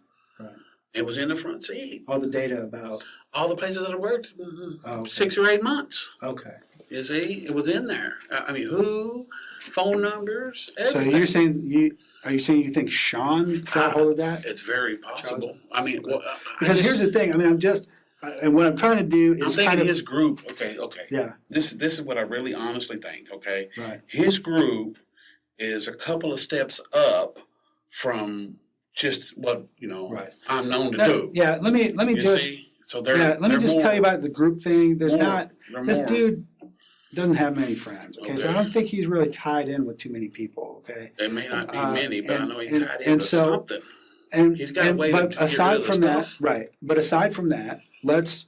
It was in the front seat. All the data about. All the places that I worked, Okay. 6 or 8 monts. Okay. You see, it was in there. I mean, who, phone numbers, everything. So are you saying you think Sean got hold of that? It's very possible. I mean, Because here's the thing. I mean, and what I'm trying to do I'm is thinking kind of his group. Okay. Yeah. This is what I really honestly think. Okay. Right. His group is a couple of steps up from just what Right. I'm known to do. Yeah. Let me You just. see? So let me just tell you about the group thing. There's they're this more. dude doesn't have many friends. Okay, so I don't think he's really tied in with too many people. Okay, There may not be many, but I know he and- tied and into so- something. and He's got a way but to get aside rid of the from that, stuff. right? But aside from that, let's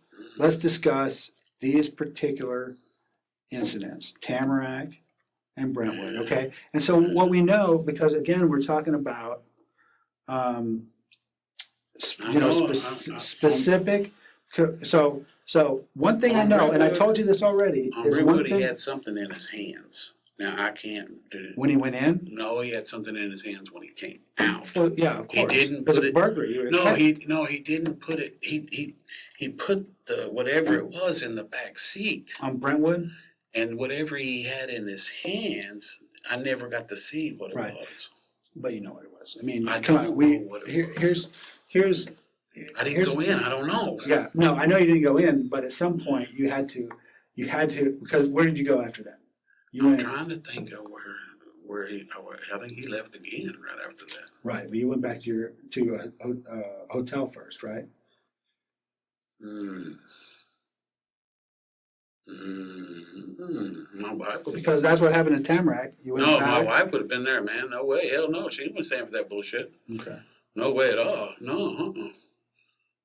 discuss these particular incidents: Tamarack and Brentwood. Okay, and so what we know, because again, we're talking about specific. So one thing I know, and I told you this already, On is one Brentwood, he thing. had something in his hands. Now, I can't do. When he went in? No, he had something in his hands when he came out. Well, yeah, of He course. didn't It's put a it- burglary. You No, expect- he didn't put it. He put the whatever it was in the back seat, On Brentwood? and whatever he had in his hands, I never got to see what it Right. was. But you know what it was. I mean, I come don't on. know what it was. Here's. I didn't go in. I don't know. Yeah, no, I know you didn't go in, but at some point you had to, because where did you go after that? You I'm went, trying to think of where he. I think he left again right after that. right, but you went back to a hotel first, right? My wife would. Because that's what happened in Tamarack. You went No, my back. wife would have been there, man. No way. Hell no. She wasn't staying for that bullshit. Okay. No way at all. No.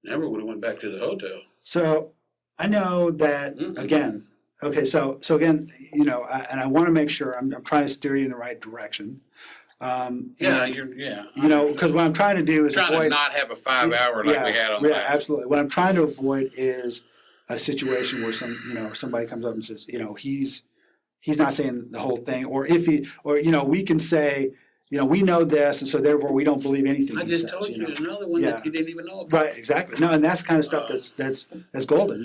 Never would have went back to the hotel. So I know that again. Okay, so again, and I want to make sure I'm trying to steer you in the right direction. Yeah. Because what I'm trying to do is Trying to avoid. not have a 5 hour like we had on the Yeah, last. absolutely. What I'm trying to avoid is a situation where somebody comes up and says, he's not saying the whole thing, or we can say, we know this, and so therefore we don't believe anything I he just says. told you another one Yeah. that you didn't even know about. Right, exactly. No, and that's kind of stuff that's golden,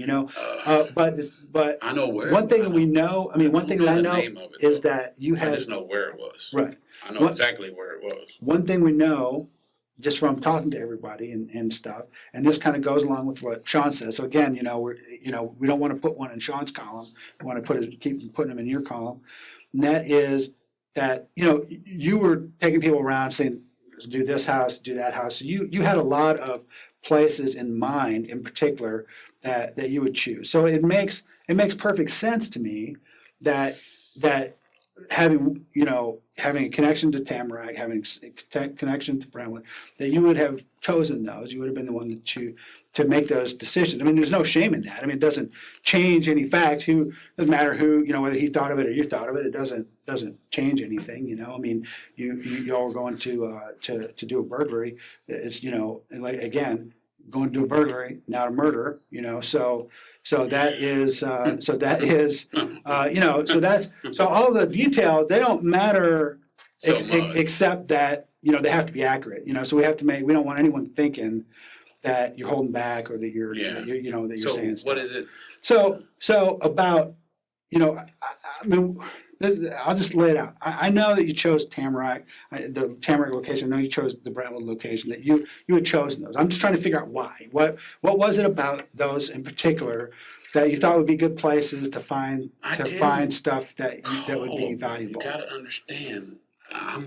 But I know where. one thing we know, one thing that I the know name of it, is though. that you I had just know where it was. right. I know What- exactly where it was. One thing we know, just from talking to everybody and stuff, and this kind of goes along with what Sean says. So again, we don't want to put one in Sean's column. We want to keep putting them in your column. And that is that, you were taking people around saying, do this house, do that house. So you had a lot of places in mind in particular that you would choose. So it makes perfect sense to me that having a connection to Tamarack, having a connection to Brentwood, that you would have chosen those. You would have been the one to make those decisions. There's no shame in that. It doesn't change any fact. Doesn't matter who, whether he thought of it or you thought of it. It doesn't change anything. You all were going to do a burglary. It's and like again, going to do a burglary, not a murder. So that is so all the details, they don't matter So much. except that they have to be accurate. So we don't want anyone thinking that you're holding back or that you're that you're So saying stuff. what is it? So about I'll just lay it out. I know that you chose Tamarack, the Tamarack location. I know you chose the Brentwood location. That you had chosen those. I'm just trying to figure out why. What was it about those in particular that you thought would be good places to find stuff that would be valuable? You got to understand. I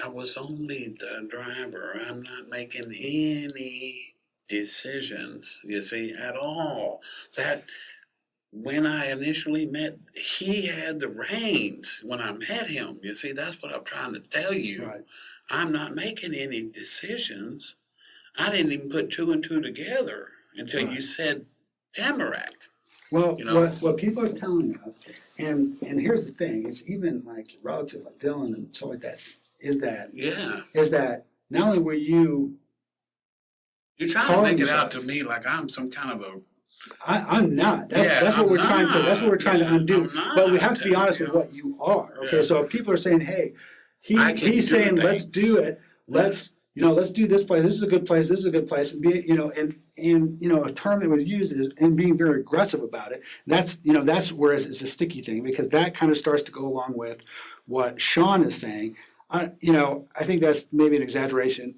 was only the driver. I'm not making any decisions. You see, at all. when I initially met, he had the reins when I met him. You see, that's what I'm trying to tell you. Right. I'm not making any decisions. I didn't even put two and two together until you Right. said Tamarack. Well, You know? what people are telling us, and here's the thing, it's even like relative like Dylan and stuff like that, is that Yeah. not only were you, You're trying to calling make it out yourself- to me like I'm some kind of a I'm not. Yeah, That's what I'm we're trying to. That's what we're not. trying to Yeah, undo. I'm But we not. have to be honest with what you are. Okay, Yeah. so if people are saying, "Hey, I can he's do saying, let's things. do it. Let's let's do this place. This is a good place. This is a good place." And be and a term that was used is and being very aggressive about it. That's that's where it's a sticky thing because that kind of starts to go along with what Sean is saying. I think that's maybe an exaggeration.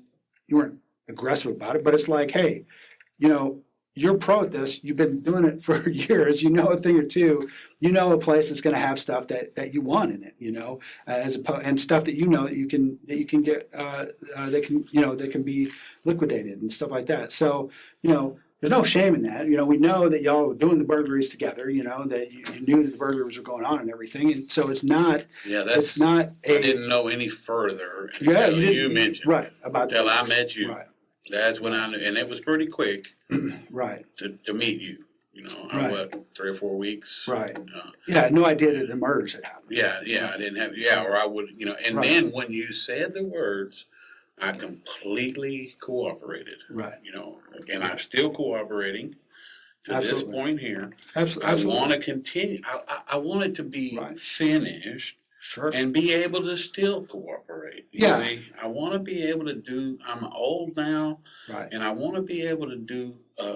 You weren't aggressive about it, but it's like, hey, you know, you're pro at this. You've been doing it for years. You know a thing or two. You know a place that's going to have stuff that you want in it. As opposed and stuff that that you can get that can be liquidated and stuff like that. So there's no shame in that. We know that y'all were doing the burglaries together. That you knew that the burglaries were going on and everything. And so it's not. Yeah, It's not I didn't know any further Yeah, until you you didn't mentioned. right about Until I that. met you. Right. That's when I knew, and it was pretty quick Right. to meet you. Right. What, 3 or 4 weeks? Right. Yeah, I had no idea that the murders had happened. Yeah, I didn't have, or I would, and Right. then when you said the words, I completely cooperated. Right. And I'm still cooperating to this Absolutely. point here. Absolutely. I want to continue. I want it to be Right. finished Sure. and be able to still cooperate. Yeah. See, I want to be able to do, I'm old now, Right. and I want to be able to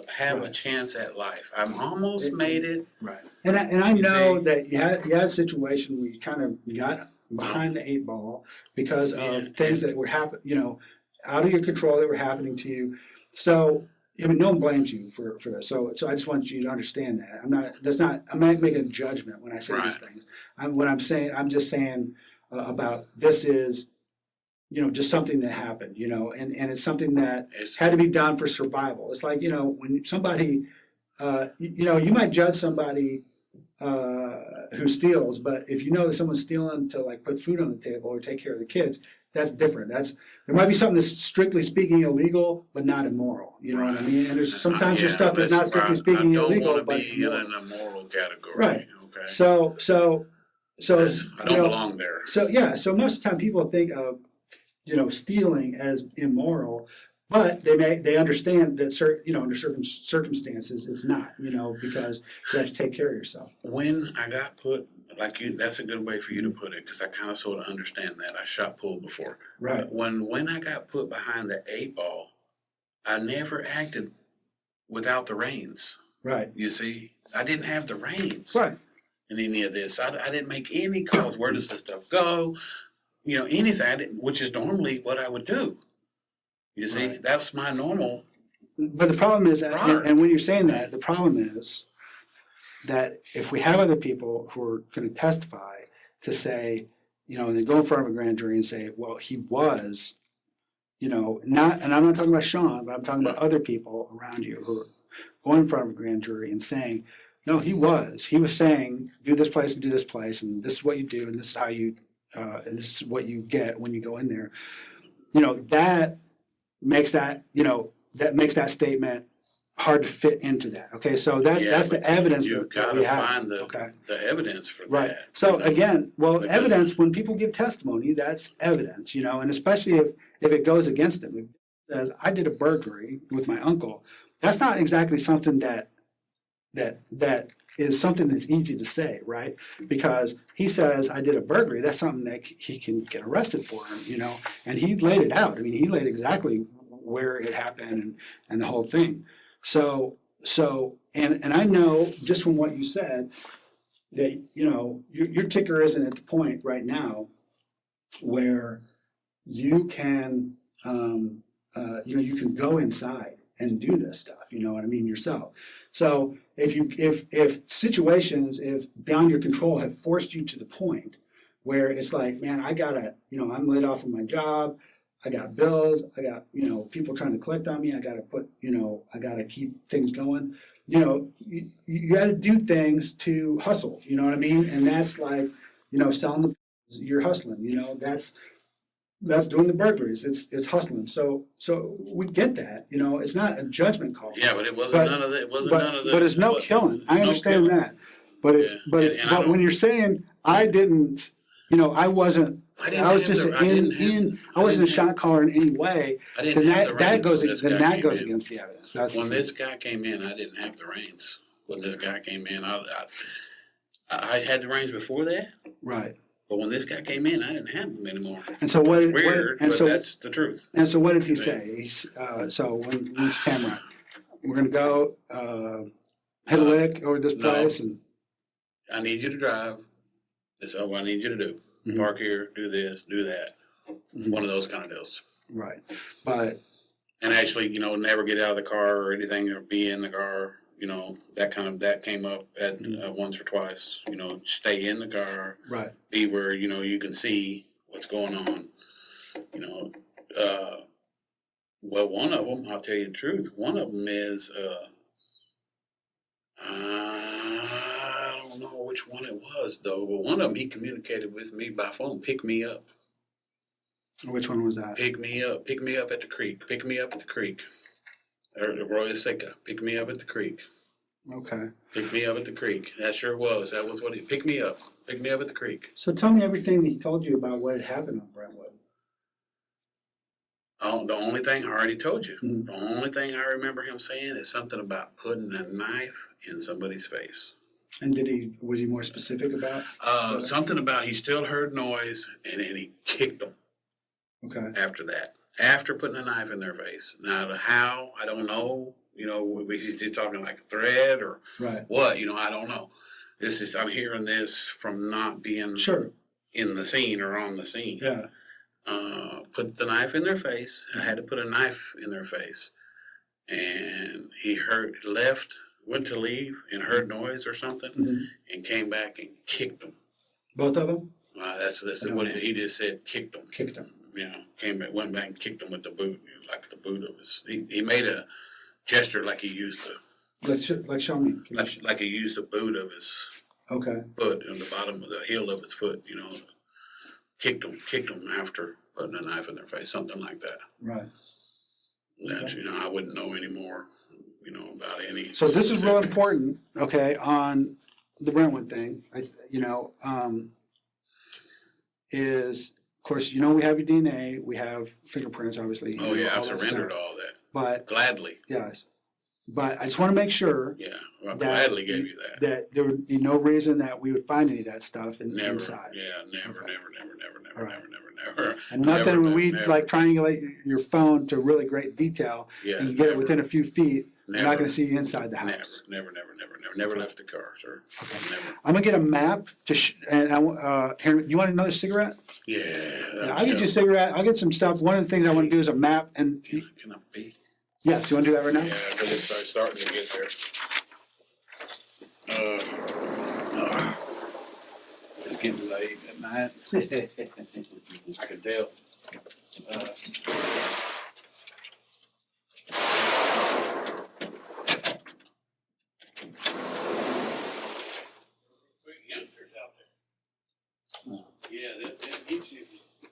have a Right. chance at life. I'm almost made it. Right. And I You know see? that you had a situation where you got behind the eight ball because of Yeah. things that were out of your control that were happening to you. So no one blames you for this. So I just want you to understand that. I'm not making a judgment when I say these Right. things. I'm just saying about this is just something that happened, and it's something that It's, had to be done for survival. It's like, when somebody, you might judge somebody who steals, but if you know that someone's stealing to like put food on the table or take care of the kids, that's different. There might be something that's strictly speaking illegal, but not immoral. You know what I mean? And there's sometimes there's stuff that's not strictly speaking illegal, I don't but want to be in immoral. an immoral category. Right. Okay. So I don't belong there. So most of the time people think of stealing as immoral, but they understand that under certain circumstances it's not, because you have to take care of yourself. When I got put, like you, that's a good way for you to put it, because I kind of sort of understand that. I shot pool before. Right. When I got put behind the eight ball, I never acted without the reins. Right. You see, I didn't have the reins. Right. In any of this, I didn't make any calls. Where does this stuff go? Anything, which is normally what I would do. You see, Right. that's my normal. But the problem is, Right. and when you're saying that, the problem is that if we have other people who are going to testify to say, and they go in front of a grand jury and say, well, he was, not, and I'm not talking about Sean, but I'm talking about other people around you who are going in front of a grand jury and saying, no, he was saying, do this place and do this place, and this is what you do, and this is how you, and this is what you get when you go in there. That makes that statement hard to fit into that. Okay, so that's the evidence You've that got we to have. find Okay. the evidence for Right. that. So again, Because- evidence, when people give testimony, that's evidence, and especially if it goes against them. If it says, I did a burglary with my uncle, that's not exactly something that is something that's easy to say, right? Because he says, I did a burglary, that's something that he can get arrested for, and he laid it out. I mean, he laid exactly where it happened and the whole thing. So and I know just from what you said that, your ticker isn't at the point right now where you can, you can go inside and do this stuff, you know what I mean, yourself. So if situations, if beyond your control have forced you to the point where it's like, man, I gotta, I'm laid off from my job, I got bills, I got, people trying to collect on me, I gotta keep things going. you know, you got to do things to hustle. You know what I mean? And that's like, you know, selling the, you're hustling. You know, that's doing the burglaries. It's hustling. So we get that. You know, it's not a judgment call. Yeah, but it wasn't But- none of that. It wasn't none of that. But it's no killing. I understand that. But if, Yeah, and I but when don't- you're saying I didn't, you know, I wasn't, I was just I wasn't a shot caller in any way. I didn't Then have the that reins goes when this then guy that came goes in. against the evidence. That's the When thing. this guy came in, I didn't have the reins. When this guy came in, I had the reins before that. Right. But when this guy came in, I didn't have them anymore. And so what? It's weird, and but so that's the truth. and so what did he Yeah. say? He's so when it's Tamarack, we're gonna go hit a lick over this no. place and I need you to drive. That's all I need you to do. Mhm. Park here, do this, do that. Mhm. One of those kind of deals. right. But And actually, you know, never get out of the car or anything, or be in the car. You know, that came up at Mhm. once or twice. You know, stay in the car, right. be where you know you can see what's going on. You know, well, one of them, I'll tell you the truth. One of them is I don't know which one it was though, but one of them he communicated with me by phone. Pick me up. Which one was that? Pick me up. Pick me up at the creek. Pick me up at the creek. Or Roy Seca. Pick me up at the creek. Okay. Pick me up at the creek. That sure was. That was what he pick me up. Pick me up at the creek. So tell me everything that he told you about what had happened on Brentwood. Oh, the only thing I already told you. Mhm. The only thing I remember him saying is something about putting a knife in somebody's face. And was he more specific about? Something about he still heard noise and then he kicked them Okay. after that. After putting a knife in their face. Now the how, I don't know. You know, he's just talking like a threat or Right. what, you know, I don't know. I'm hearing this from not being Sure. in the scene or on the scene. Yeah. Put the knife in their face. I had to put a knife in their face. And he went to leave and heard noise or something Mhm. and came back and kicked them. Both of them? That's what he just said, kicked them. Kicked them. You know, went back and kicked him with the boot, like the boot of his, he made a gesture like he used Like show me. like he used the boot of his Okay. foot on the bottom of the heel of his foot, you know, kicked them after putting a knife in their face, something like that. Right. That, Okay. you know, I wouldn't know anymore, you know, about any. So this is real important, okay, on the Brentwood thing, is, of course, you know, we have your DNA, we have fingerprints, obviously. Oh, you know, yeah, all I've that surrendered stuff. all that. But, Gladly. yes, but I just want to make sure Yeah, I that gladly gave you that. that there would be no reason that we would find any of that stuff Never. inside. Yeah, never, Okay. never, All right. never. And nothing, Never, we never. like triangulate your phone to really great detail, Yeah, and you get it never, within a few feet, you're not never, gonna see you inside the house. never left the car, sir. Okay. Never. I'm gonna get a map Henry, you want another cigarette? Yeah. Yeah, I'll get you a cigarette, I'll get some stuff. One of the things I wanna do is a map and, Can I be? yes, you wanna do that right now? Yeah, because it's starting to get there. It's getting late at night. I can tell. Youngsters out there. Yeah, that gets you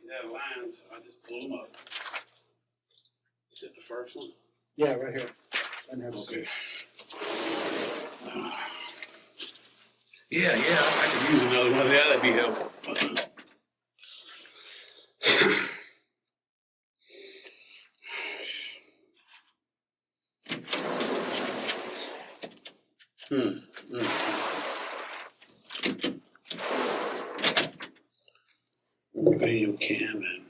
that lines. I just pull them up. Is it the first one? Yeah, right here. I never see Okay. it. Yeah, I could use another one. Yeah, that'd be helpful. William Cannon.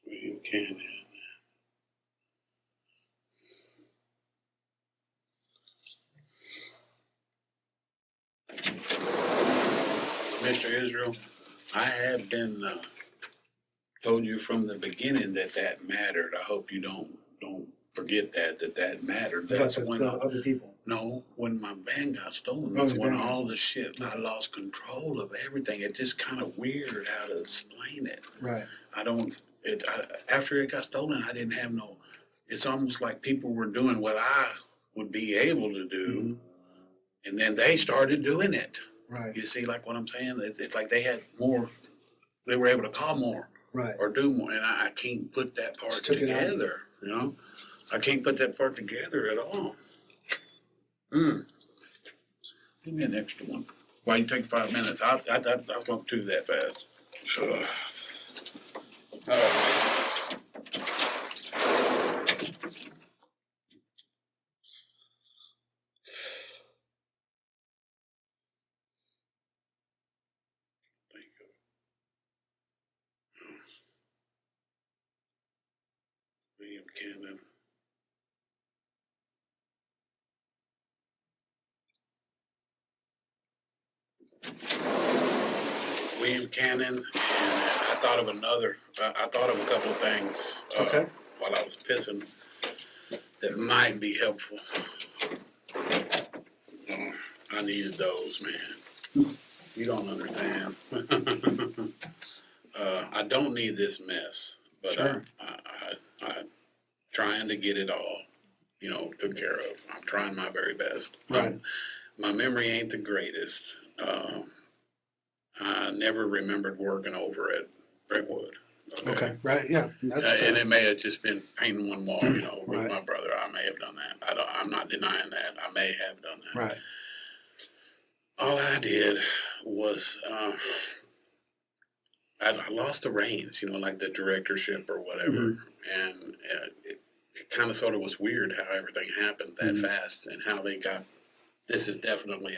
William Cannon. Mr. Israel, I have been told you from the beginning that mattered. I hope you don't forget that mattered. That's About when the other people. No, when my van got stolen, Oh, that's the when van got all stolen. the shit, I lost control of everything. It's just kind of weird how to explain it. Right. After it got stolen, I didn't have no, it's almost like people were doing what I would be able to do, Mm-hmm. and then they started doing it. Right. You see, like what I'm saying? It's like they had more, they were able to call more Right. or do more, and I can't put that part Just took it out of you. together, you know? I can't put that part together at all. Mm. Give me an extra one. Why you take 5 minutes? I won't do that fast. Ugh. William Cannon. William Cannon, and I thought of another. I thought of a couple of things Okay. while I was pissing that might be helpful. I needed those, man. You don't understand. I don't need this mess, but Sure. I'm trying to get it all, took care of. I'm trying my very best. Right. My memory ain't the greatest. I never remembered working over at Brentwood. Okay. Right. Yeah. That's And it may have just been painting one wall, with Right. my brother. I may have done that. I'm not denying that. I may have done that. right. All I did was I lost the reins, like the directorship or whatever, Mhm. and it kind of sort of was weird how everything happened that Mhm. fast and how they got. This is definitely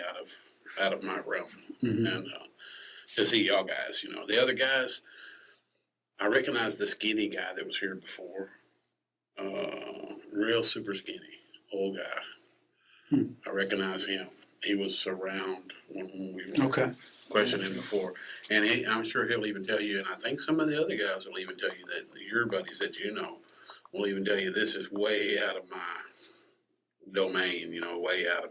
out of my realm, Mhm. and to see y'all guys, the other guys, I recognized the skinny guy that was here before, real super skinny, old guy. Hmm. I recognize him. He was around when we were Okay. questioning him before. And I'm sure he'll even tell you, and I think some of the other guys will even tell you that your buddies that will even tell you this is way out of my domain, way out of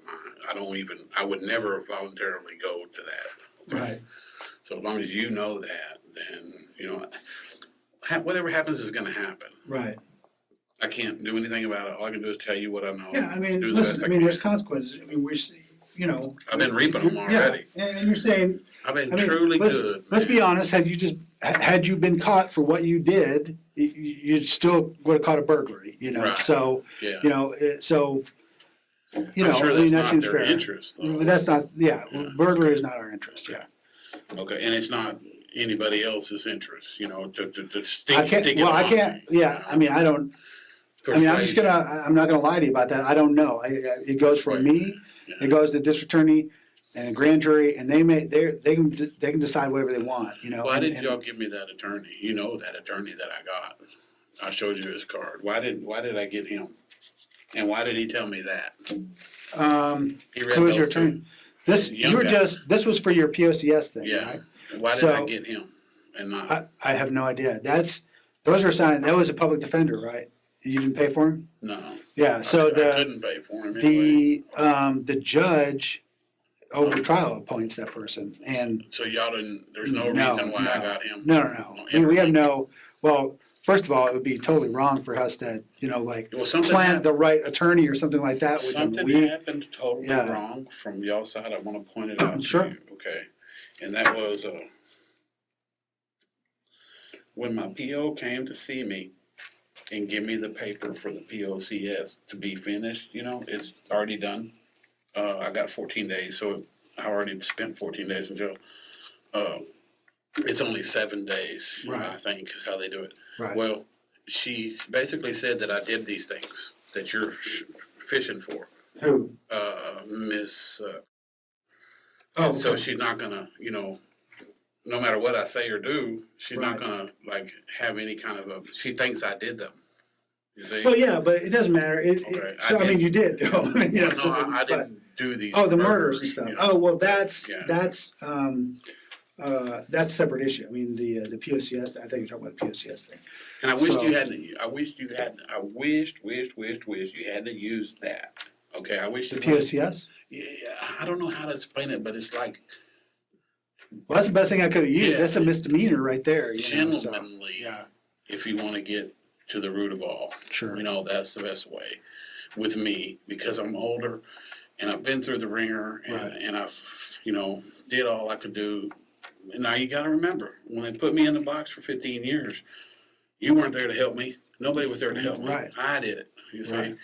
I would never voluntarily go to that. Okay? Right. So as long as you know that, then, whatever happens is going to happen. Right. I can't do anything about it. All I can do is tell you what I know. Yeah. I mean, do the best listen. I I mean, can. there's consequences. I mean, I've been reaping them already. Yeah. And you're saying. I've been I mean, truly let's, good. Let's be man. honest. Had you been caught for what you did, you still would have caught a burglary. Right. So Yeah. I'm sure I that's mean, that not seems their fair. interest, though. But that's not. Yeah. Yeah. Burglary is not our interest. Yeah. Okay, and it's not anybody else's interest, to stick, I can't. stick it Well, I on can't. me, Yeah. I mean, I don't. I mean, I'm not gonna lie to you about that. I don't know. It goes from Right. me, Yeah. it goes to district attorney and a grand jury, and they can decide whatever they want, Why didn't and- y'all give me that attorney? You know that attorney that I got. I showed you his card. Why did I get him? And why did he tell me that? He read Who was your those two. attorney? Young guy. This was for your POCS thing, Yeah. right? Why did I get him and not? I have no idea. Those are signed, that was a public defender, right? You didn't pay for him? No. Yeah, so I couldn't pay for him anyway. the judge over the trial appoints that person, and So y'all didn't. There's no No, reason why I no. got him. no. We have no, well, first of all, it would be totally wrong for us to, Well, something plant happened. the right attorney or something like that with them. Something happened totally Yeah. wrong from y'all side. I want to point it out Sure. to you. Okay. And that was when my PO came to see me and give me the paper for the POCS to be finished, it's already done. I got 14 days, so I already spent 14 days in jail. It's only 7 days, Right. I think, is how they do it. Right. Well, she basically said that I did these things that you're fishing for. Who? Miss. Oh, So okay. she's not gonna, no matter what I say or do, she's not Right. gonna have any kind of she thinks I did them. You see? Well, yeah, but it doesn't matter. Okay, So, I mean, you did. Well, no, I but- didn't do these. Oh, the murders murders, and stuff. you know. Oh, well, that's Yeah. a separate issue. I mean, the POCS, I think you're talking about the POCS thing. And I wished So- you hadn't. I wished you hadn't. I wished you hadn't used that. Okay, I wish The it was. POCS? Yeah, I don't know how to explain it, but it's like Well, that's the best thing I could have used. Yeah. That's a misdemeanor right there. gentlemanly. Yeah, If you want to get to the root of all, sure. that's the best way with me because I'm older and I've been through the ringer Right. and I've did all I could do. And now you got to remember when they put me in the box for 15 years, you weren't there to help me. Nobody was there to help me. Right. I did it. You see. Right.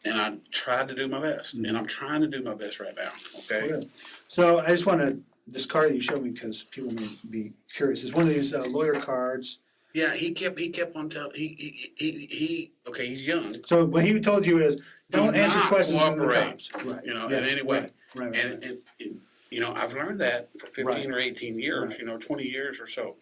And I tried to do my best, and I'm trying to do my best right now. Okay. Good. So I just want to, this card you showed me because people may be curious. It's one of these lawyer cards. Yeah, he kept on telling okay, he's young. So what he told you is, don't Do answer not questions from the cooperate, cops. Right. in Yeah, any way. Right. And I've learned that for 15 Right. or 18 years, Right. 20 years or so.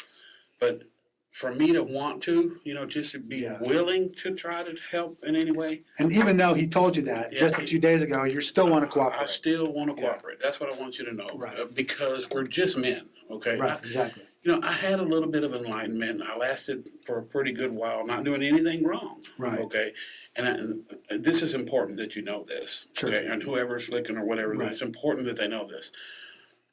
But for me to want to, just to be Yeah. willing to try to help in any way, And even though he told you that just a few days ago, you still want to I cooperate. still want to Yeah. cooperate. That's what I want you to know. Right. Because we're just men, okay? Right, exactly. I had a little bit of enlightenment. I lasted for a pretty good while, not doing anything wrong. Right. Okay. And this is important that you know this. Sure. Okay. And whoever's looking or whatever, Right. it's important that they know this.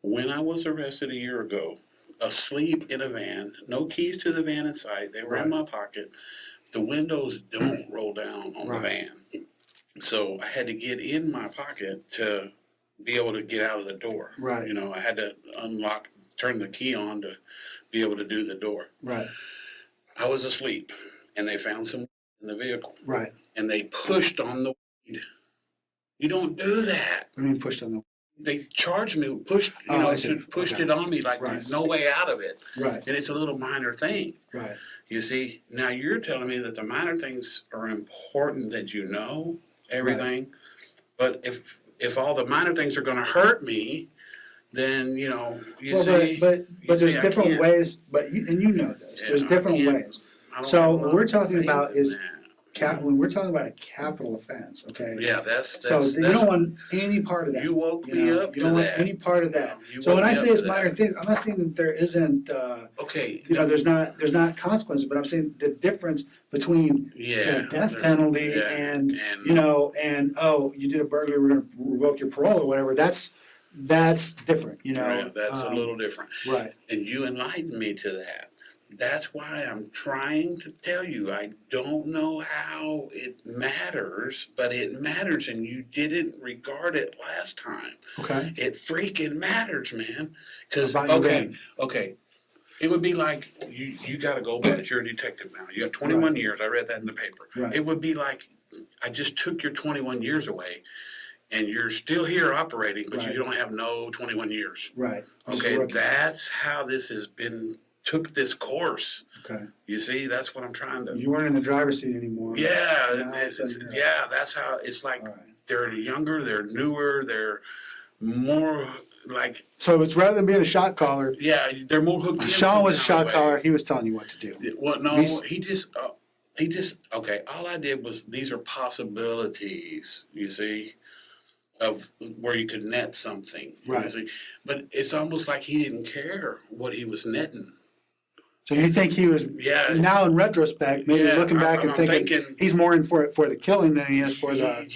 When I was arrested a year ago, asleep in a van, no keys to the van in sight, they were in my pocket. The windows don't roll down on the van. So I had to get in my pocket to be able to get out of the door. Right. I had to turn the key on to be able to do the door. Right. I was asleep and they found some in the vehicle. Right. And they pushed on the weed. You don't do that. What do you mean pushed on the? They charged me, pushed it on me like there's no way out of it. Right. And it's a little minor thing. Right. You see, now you're telling me that the minor things are important, that everything. But if all the minor things are going to hurt me, then But there's different ways. But you know this. There's different ways. So what we're talking about is when we're talking about a capital offense. Okay. Yeah, that's so you don't want any part of that. You woke me up to that. You don't want any part of that. So when I say it's minor things, I'm not saying that there isn't. Okay. There's not consequences, but I'm saying the difference between the death penalty and you did a burglary, we're going to revoke your parole or whatever. That's different. Right, that's a little different. Right. And you enlightened me to that. That's why I'm trying to tell you, I don't know how it matters, but it matters, and you didn't regard it last time. Okay. It freaking matters, man. Because, okay, it would be like you got to go back. You're a detective now. You have 21 years. I read that in the paper. Right. It would be like I just took your 21 years away, and you're still here operating, but you don't have no 21 years. Right. Okay, that's how this has took this course. Okay. You see, that's what I'm trying to. You weren't in the driver's seat anymore. Yeah, that's how it's like. Right. They're younger, they're newer, they're more like. So it's rather than being a shot caller. Yeah, they're more hooked in. Sean was a shot caller. He was telling you what to do. Well, no, he just. Okay. All I did was these are possibilities. You see. Of where you could net something. Right. You see? But it's almost like he didn't care what he was netting. So you think he was now in retrospect, maybe looking back and thinking he's more in for the killing than he is for the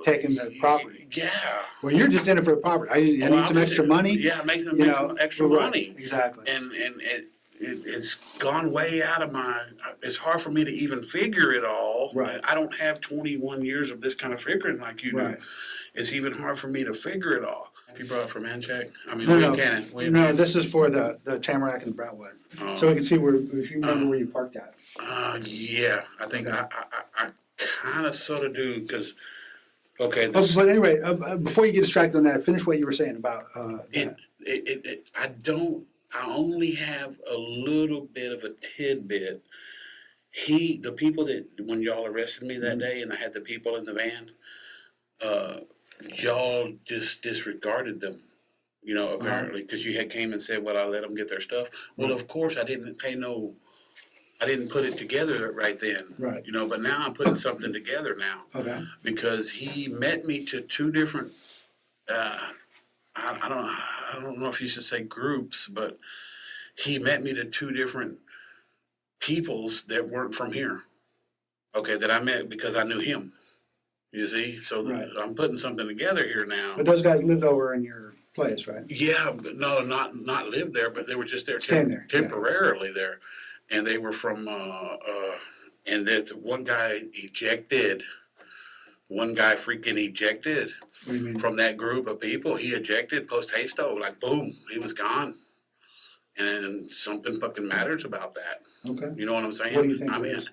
taking the property. Yeah. Well, you're just in it for the property. I need some extra money. Yeah, make some extra money. Exactly. And it's gone way out of my. It's hard for me to even figure it all. Right. I don't have 21 years of this kind of figuring like you do. Right. It's even hard for me to figure it all. You brought it from Manchac? I mean, No, Cannon. This is for the Tamarack and Brentwood. So we can see if you remember where you parked at. Yeah, I think I kind of sort of do because. Okay. But anyway, before you get distracted on that, finish what you were saying about that. I only have a little bit of a tidbit. The people that, when y'all arrested me that day and I had the people in the van, y'all just disregarded them, apparently, because you had came and said, well, I let them get their stuff. Well, of course, I didn't put it together right then. Right. But now I'm putting something together now. Okay. Because he met me to two different, I don't know if you should say groups, but he met me to two different peoples that weren't from here. Okay, that I met because I knew him. You see, so Right. I'm putting something together here now. But those guys lived over in your place, right? Yeah, but no, not live there, but they were just there, Staying there, yeah. temporarily there, and they were from and that one guy ejected. One guy freaking ejected What do you mean? from that group of people. He ejected post hasto, like boom, he was gone. And something fucking matters about that. Okay. You know what I'm saying? What do you think I it mean, is?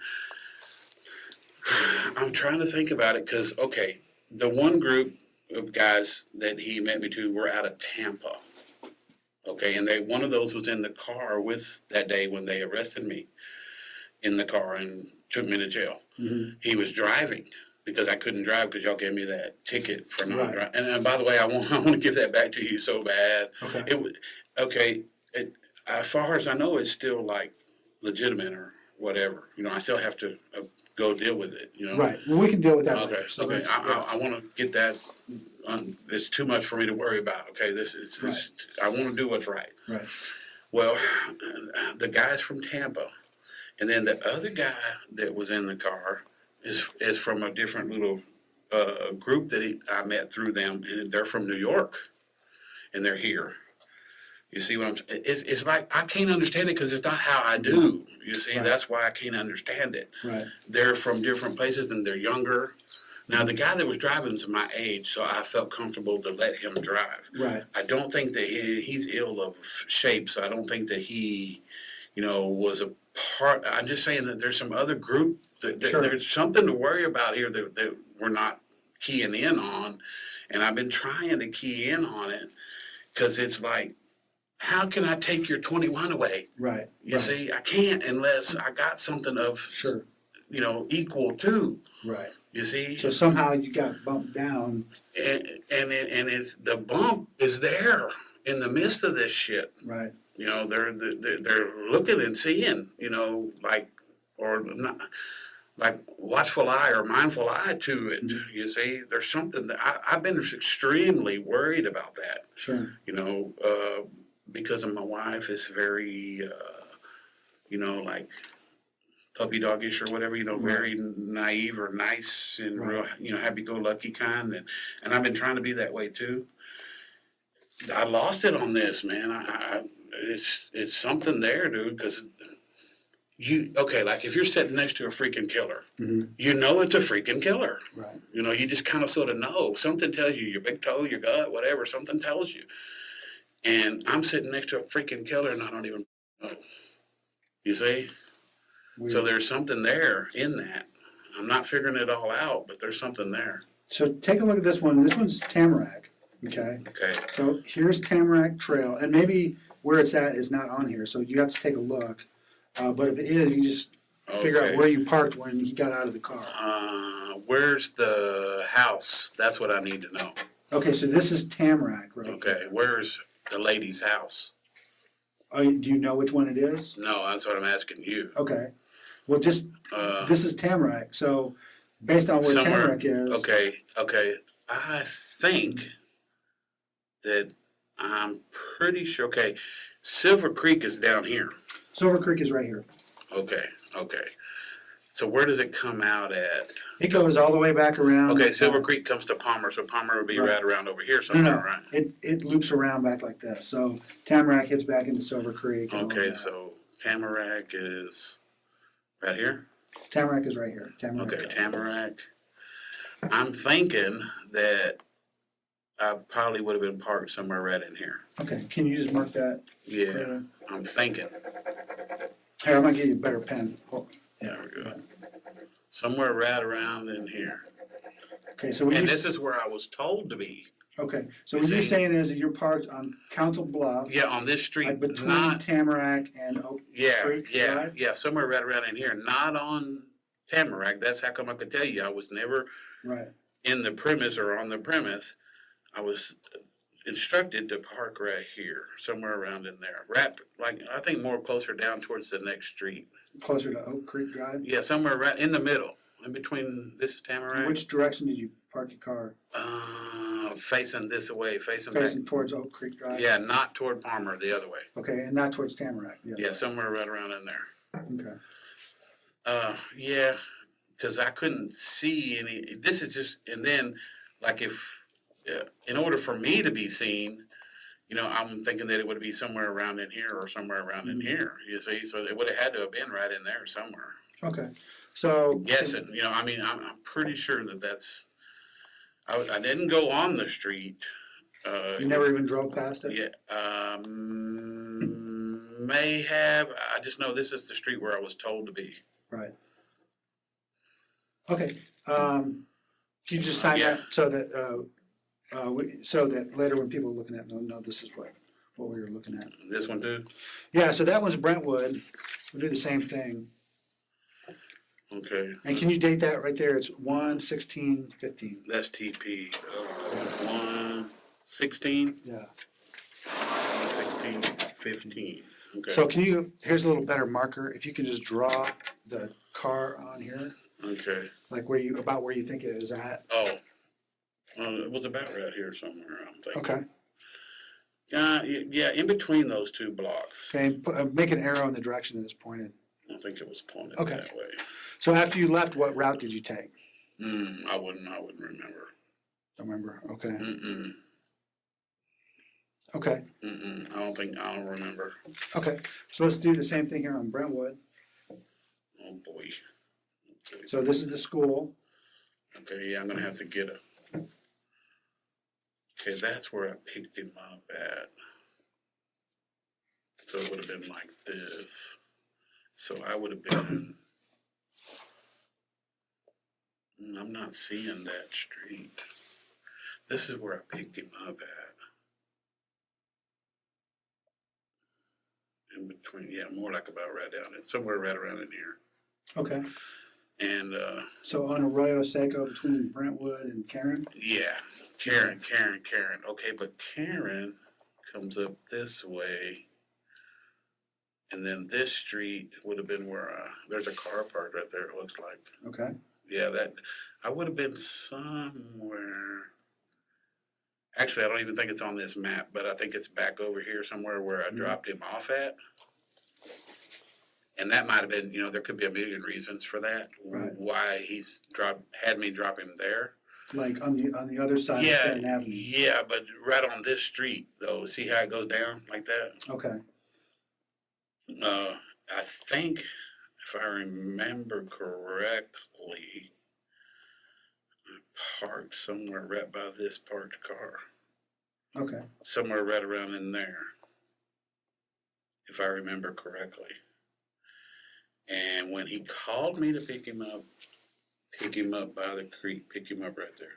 I'm trying to think about it because, okay, the one group of guys that he met me to were out of Tampa. Okay, and one of those was in the car with that day when they arrested me in the car and took me to jail. Mm-hmm. He was driving because I couldn't drive because y'all gave me that ticket for not Right. driving. And by the way, I want to give that back to you so bad. Okay. As far as I know, it's still like legitimate or whatever. You know, I still have to go deal with it. You know. Right. Well, we can deal with that Okay. later. So Okay. let's- I want to get that. It's too much for me to worry about. Okay. I want to do what's right. Right. Well, the guy's from Tampa, and then the other guy that was in the car is from a different little group that I met through them, and they're from New York, and they're here. You see what I'm? It's like I can't understand it because it's not how I do. You see, Right. that's why I can't understand it. Right. They're from different places and they're younger. Now the guy that was driving is my age, so I felt comfortable to let him drive. Right. I don't think that he's ill of shape, so I don't think that he, was a part. I'm just saying that there's some other group Sure. there's something to worry about here that we're not keying in on, and I've been trying to key in on it because it's like, how can I take your 21 away? Right. You right. see, I can't unless I got something of, Sure. equal to. Right. You see, So somehow you got bumped down. and it's the bump is there in the midst of this shit. Right. They're looking and seeing, like, or not, like watchful eye or mindful eye to it. Mm-hmm. You see, there's something that I've been extremely worried about that. Sure. Because of my wife is very, like puppy doggish or whatever, Right. very naive or nice and Right. real, happy-go-lucky kind. And I've been trying to be that way too. I lost it on this, man. It's something there, dude, because like if you're sitting next to a freaking killer, Mm-hmm. it's a freaking killer. Right. You just kind of sort of know. Something tells you, your big toe, your gut, whatever, something tells you. And I'm sitting next to a freaking killer and I don't even know. You see? Weird. So there's something there in that. I'm not figuring it all out, but there's something there. So take a look at this one. This one's Tamarack. Okay. Okay. So here's Tamarack Trail, and maybe where it's at is not on here, so you have to take a look. But if it is, you just figure out Okay. where you parked when you got out of the car. Where's the house? That's what I need to know. Okay, so this is Tamarack, right? Okay. Where's the lady's house? Oh, do you know which one it is? No, that's what I'm asking you. Okay. Well, this is Tamarack. So based on where somewhere- Tamarack is. Okay. I think that I'm pretty sure. Okay. Silver Creek is down here. Silver Creek is right here. Okay. So where does it come out at? It goes all the way back around. Okay, Silver Creek comes to Palmer, so Palmer would be right around over here No, somewhere, right? it loops around back like this. So Tamarack hits back into Silver Creek. and all Okay, that. so Tamarack is right here? Tamarack is right here. Tamarack. Okay, Tamarack. I'm thinking that I probably would have been parked somewhere right in here. Okay, can you just mark that? Yeah, I'm thinking. Here, I'm gonna give you a better pen. Oh, There we go. Somewhere right around in here. okay, so when And you, this is where I was told to be. okay, so you what you're see- saying is that you're parked on Council Bluff, Yeah, on this street, like between not, Tamarack and Oak Creek Drive? yeah, somewhere right around in here, not on Tamarack. That's how come I could tell you. I was never Right, in the premise or on the premise. I was instructed to park right here, somewhere around in there. I think more closer down towards the next street. closer to Oak Creek Drive. Yeah, somewhere right in the middle, in between, this is Tamarack. Which direction did you park your car? Facing this way, facing back. Facing towards Oak Creek Drive? Yeah, not toward Palmer, the other way. Okay, and not towards Tamarack? Yeah, somewhere right around in there. Okay, Yeah, because I couldn't see any. This is just, and then, like if, in order for me to be seen, I'm thinking that it would be somewhere around in here or somewhere around in here. You see, so it would have had to have been right in there somewhere. Okay, so. Guessing, I mean, I'm pretty sure that that's. I didn't go on the street. You never even drove past it? Yeah, may have. I just know this is the street where I was told to be. Right. Okay, can you just sign Yeah. that so that, so that later when people are looking at it, they'll know this is what we were looking at. This one too? Yeah, so that one's Brentwood. We'll do the same thing. Okay. And can you date that right there? It's 1/16/15. That's TP. 1/16, Yeah. 1/16/15. Okay. So here's a little better marker. If you can just draw the car on here, Okay. like about where you think it is at. Oh. It was about right here somewhere, I'm thinking. Okay. Yeah, in between those two blocks. Okay, make an arrow in the direction that it's pointed. I think it was pointed Okay. that way. So after you left, what route did you take? I wouldn't remember. Don't remember. Okay. Mm-mm. Okay. Mm-mm. I don't remember. Okay. So let's do the same thing here on Brentwood. Oh, boy. Okay. So this is the school. Okay, yeah, I'm gonna have to get a. Okay, that's where I picked him up at. So it would have been like this. So I would have been. I'm not seeing that street. This is where I picked him up at. In between, yeah, more like about right down it, somewhere right around in here. Okay. And So on Arroyo Seco between Brentwood and Karen? yeah, Karen. Okay, but Karen comes up this way. And then this street would have been where there's a car parked right there, it looks like. Okay. Yeah, I would have been somewhere. Actually, I don't even think it's on this map, but I think it's back over here somewhere where I dropped him off at. And that might have been, there could be a million reasons for that. Right. Why had me drop him there. Like on the other side of Karen Avenue? Yeah, but right on this street though. See how it goes down like that? Okay. I think, if I remember correctly, I parked somewhere right by this parked car. Okay. Somewhere right around in there, if I remember correctly. And when he called me to pick him up by the creek, pick him up right there.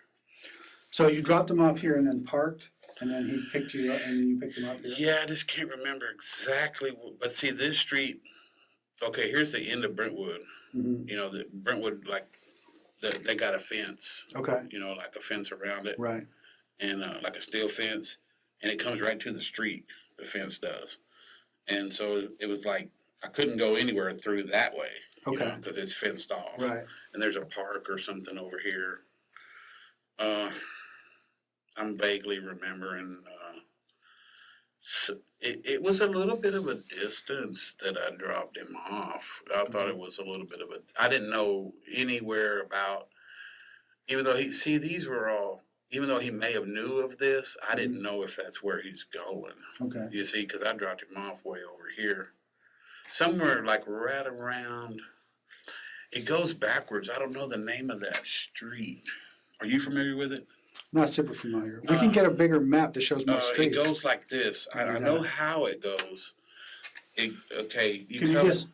So you dropped him off here and then parked, and then he picked you up, and then you picked him up here? Yeah, I just can't remember exactly. But see, this street, okay, here's the end of Brentwood. Mm-hmm. The Brentwood, like, they got a fence. Okay. Like a fence around it. Right. And like a steel fence. And it comes right to the street, the fence does. And so it was like, I couldn't go anywhere through that way. Okay. Because it's fenced off. Right. And there's a park or something over here. I'm vaguely remembering. So it was a little bit of a distance that I dropped him off. I thought it was a little bit of I didn't know anywhere about, even though these were all, even though he may have knew of this, I didn't know if that's where he's going. Okay. You see, because I dropped him off way over here. Somewhere like right around, it goes backwards. I don't know the name of that street. Are you familiar with it? Not super familiar. We can get a bigger map that shows more It streets. goes like this. I know how it goes. You Can you come, just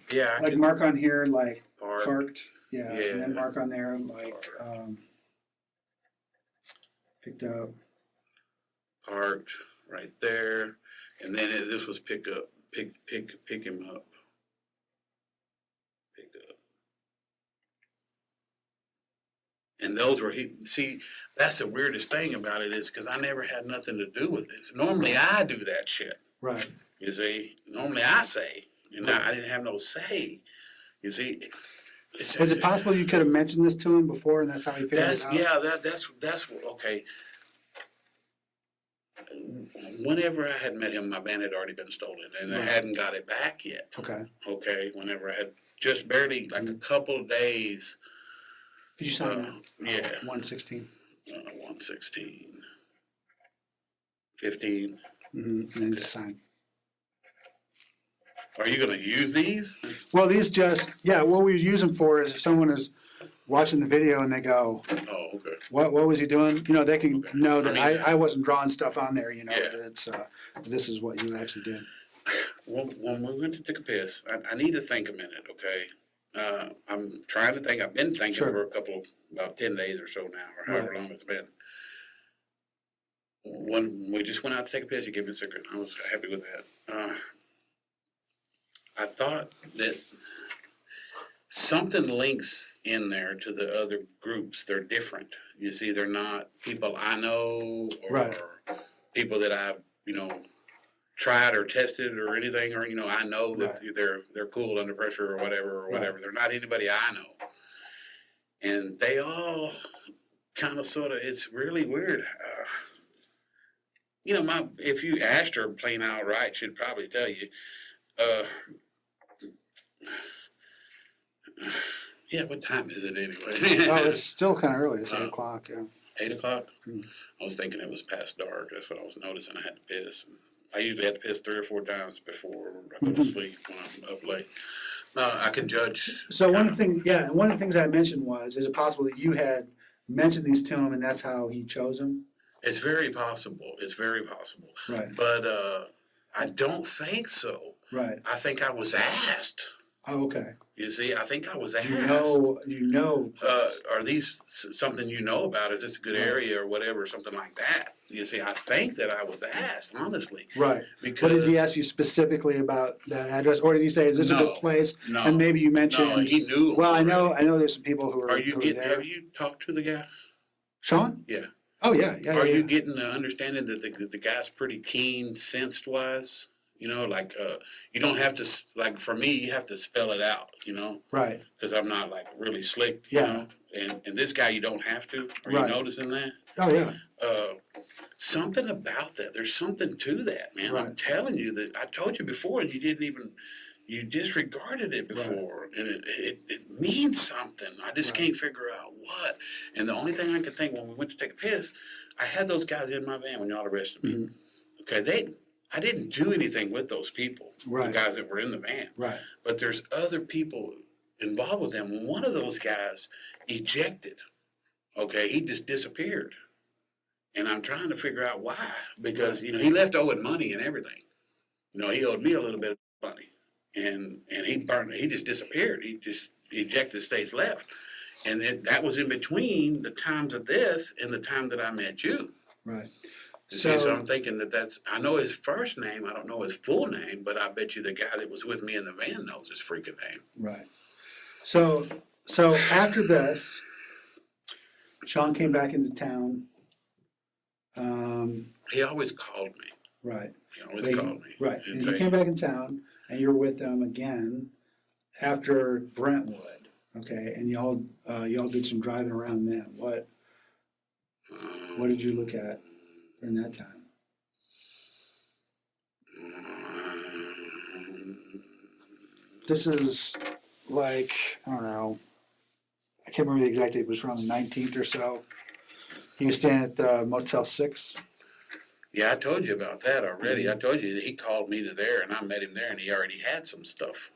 yeah, I like can mark on here like park. parked? Yeah. Yeah. And then mark on there like picked up. Parked right there, and then this was pick him up. Pick up. And those were that's the weirdest thing about it is because I never had nothing to do with this. Normally I do that shit. Right. You see, normally I say, I didn't have no say. You see, Is it possible you could have mentioned this to him before, and that's how he figured it out? Yeah, that's okay. Whenever I had met him, my van had already been stolen, and I hadn't got it back yet. Okay. Okay, whenever I had just barely, like a couple of days. Could you sign that? Yeah. 116. 116. 15. And then just sign. Are you going to use these? Well, these just, yeah, what we use them for is if someone is watching the video and they go, Oh, okay. what was he doing? You know, they can Okay. know that I mean, I wasn't drawing stuff on there, you know, Yeah. that it's, this is what you actually did. When we went to take a piss, I need to think a minute, okay? I'm trying to think. I've been thinking Sure. for about 10 days or so now, or however long it's been. When we just went out to take a piss, you gave me a cigarette. I was happy with that. I thought that something links in there to the other groups. They're different. You see, they're not people I know or Right. people that I've, tried or tested or anything, or, I know that they're cool under pressure or whatever. Right. They're not anybody I know. And they all kind of sort of, it's really weird. If you asked her plain outright, she'd probably tell you, yeah, what time is it anyway? Oh, it's still kind of early. It's 8 Oh. o'clock, yeah. 8 o'clock? Hmm. I was thinking it was past dark. That's what I was noticing. I had to piss. I usually had to piss 3 or 4 times before I go to sleep when I'm up late. No, I can judge. So one of the things I mentioned was, is it possible that you had mentioned these to him and that's how he chose them? It's very possible. It's very possible. Right. But I don't think so. Right. I think I was asked. Oh, okay. You see, I think I was asked. You know. Are these something you know about? Is this a good area or whatever, something like that? You see, I think that I was asked, honestly. Right. Because But did he ask you specifically about that address, or did he say, "Is this a good place?" No. And maybe you mentioned. No, he knew. Well, already. I know. There's some people who are. There. Have you talked to the guy? Sean? Yeah. Oh yeah. Are you getting the understanding that the guy's pretty keen, sensed wise? You don't have to, like, for me, you have to spell it out, Right. because I'm not, like, really slick, Yeah. And this guy, you don't have to. Are Right. you noticing that? Oh yeah. Something about that. There's something to that, man. Right. I'm telling you that I told you before, and you disregarded it before, and it means something. I just can't figure out what. And the only thing I can think when we went to take a piss, I had those guys in my van when y'all arrested me. Mm-hmm. Okay, I didn't do anything with those people, Right. the guys that were in the van. Right. But there's other people involved with them. One of those guys ejected. Okay, he just disappeared. And I'm trying to figure out why. Because, he left owing money and everything. He owed me a little bit of money. And he just disappeared. He just ejected, stage left. And that was in between the times of this and the time that I met you. Right. So I'm thinking I know his first name, I don't know his full name, but I bet you the guy that was with me in the van knows his freaking name. Right. So after this, Sean came back into town. He always called me. Right. He always called me. Right. And he came back in town, and you were with them again after Brentwood. Okay. And y'all did some driving around then. What did you look at during that time? This is like, I don't know, I can't remember the exact date, it was around the 19th or so. He was staying at the Motel 6. Yeah, I told you about that already. I told you that he called me to there, and I met him there, and he already had some stuff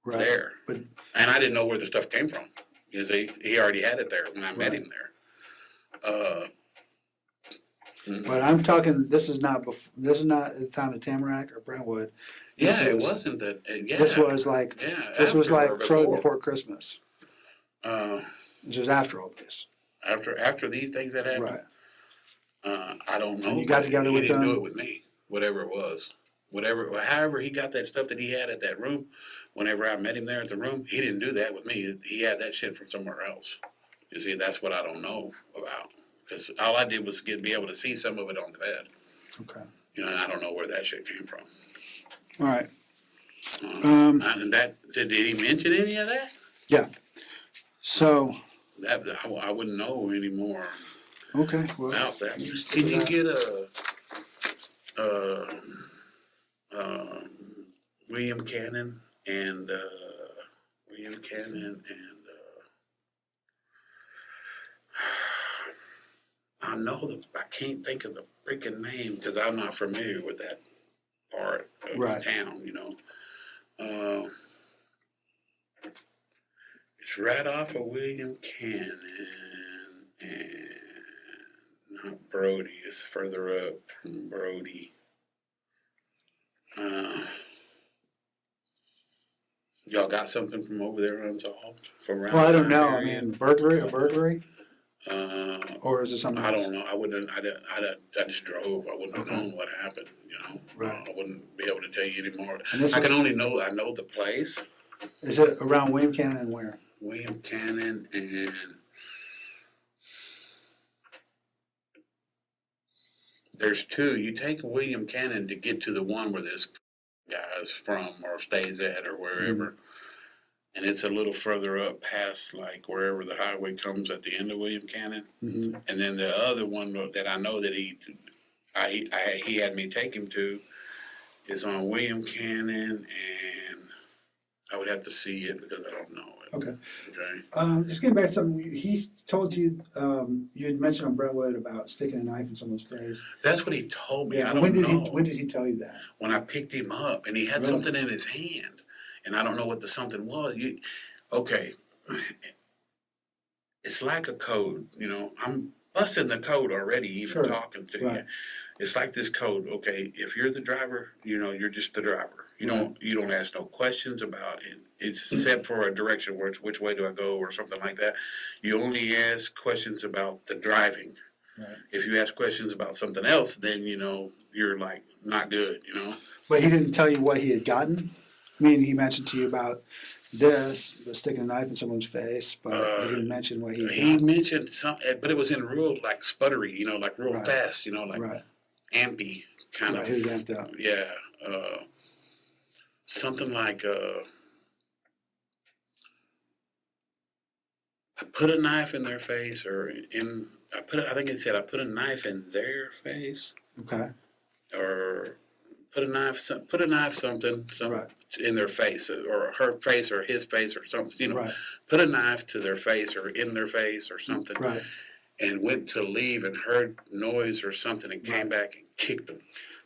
there. But, and I didn't know where the stuff came from, because he already had it there when I met him there. But I'm talking, this is not at the time of Tamarack or Brentwood. It wasn't that. This was like shortly before Christmas. This was after all this. After these things that happened. Right. I don't know. And you got together with them? He didn't do it with me. Whatever it was. However he got that stuff that he had at that room, whenever I met him there at the room, he didn't do that with me. He had that shit from somewhere else. You see, that's what I don't know about. Because all I did was be able to see some of it on the bed. Okay. I don't know where that shit came from. All right. And did he mention any of that? Yeah. So. I wouldn't know anymore. Okay. Well, about that. Can you get William Cannon and William Cannon and I can't think of the freaking name because I'm not familiar with that part of Right. the town, it's right off of William Cannon and not Brody, it's further up from Brody. Y'all got something from over there unsolved? From around Well, I don't that know. I area? mean, a burglary, Uh, or is it something I else? don't know. I just drove. I wouldn't have Okay. known what happened, Right. I wouldn't be able to tell you anymore. And this I can only know, I know the place, is it around William Cannon and where? William Cannon, and there's two. You take William Cannon to get to the one where this guy's from or stays at or wherever. And it's a little further up past like wherever the highway comes at the end of William Cannon. Mm-hmm. And then the other one that I know that he had me take him to is on William Cannon, and I would have to see it because I don't know it. Okay. Okay. Just getting back to something, he told you, you had mentioned on Brentwood about sticking a knife in someone's face. That's what he told me. Yeah, I don't know. when did he tell you that? When I picked him up, and he had Really? something in his hand, and I don't know what the something was. Okay. It's like a code, I'm busting the code already, even Sure. talking to Right. you. It's like this code, okay, if you're the driver, you're just the driver. You don't ask no questions about it, except for a direction, which way do I go or something like that. You only ask questions about the driving. Right. If you ask questions about something else, then, you're like, not good, But he didn't tell you what he had gotten? I mean, he mentioned to you about this, sticking a knife in someone's face, but he didn't mention what he had He gotten. mentioned something, but it was in real, like, sputtery, like real Right. fast, like Right. ampy kind Right, of. he was amped up. Yeah, something like I put a knife in their face, I think it said I put a knife in their face, Okay. or put a knife something Right. in their face, or her face, or his face, or something. Right. Put a knife to their face or in their face or something, Right. and went to leave and heard noise or something and came back and kicked them.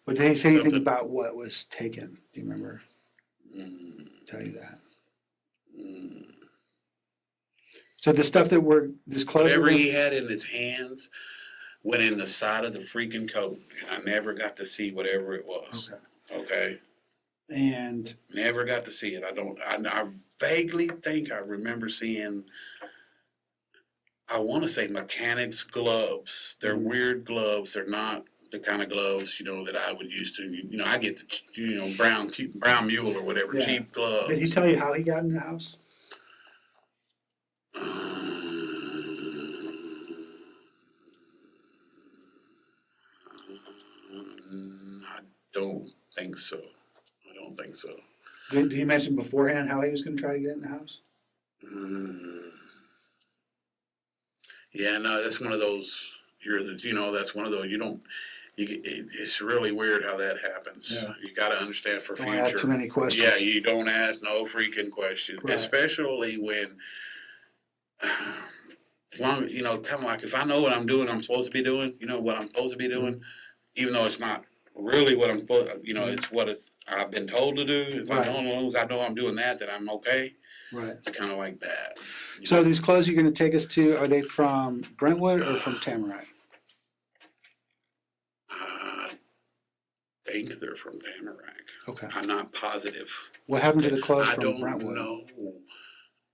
But did he say anything Something. about what was taken? Do you remember? Mm, Tell you that. mm. So the stuff that were disclosed. Whatever he had in his hands went in the side of the freaking coat, and I never got to see whatever it was. Okay. And Never got to see it. I vaguely think I remember seeing, I want to say mechanics gloves. They're weird gloves. They're not the kind of gloves, that I would use to, I get the, brown mule or whatever, Yeah. cheap gloves. did he tell you how he got in the house? I don't think so. I don't think so. Did he mention beforehand how he was going to try to get in the house? Yeah, no, that's one of those. That's one of those. It's really weird how that happens. Yeah. You got to understand for Don't future. ask too many questions. Yeah, you don't ask no freaking questions, Right. especially when, kind of like if I know what I'm doing, I'm supposed to be doing. What I'm supposed to be doing, even though it's not really what I'm supposed. It's what I've been told to do. If Right. as long as I know I'm doing that, then I'm okay. Right. It's kind of like that. So these clothes you're going to take us to, are they from Brentwood or from Tamarack? I think they're from Tamarack. Okay. I'm not positive. What happened to the clothes I from don't Brentwood? know.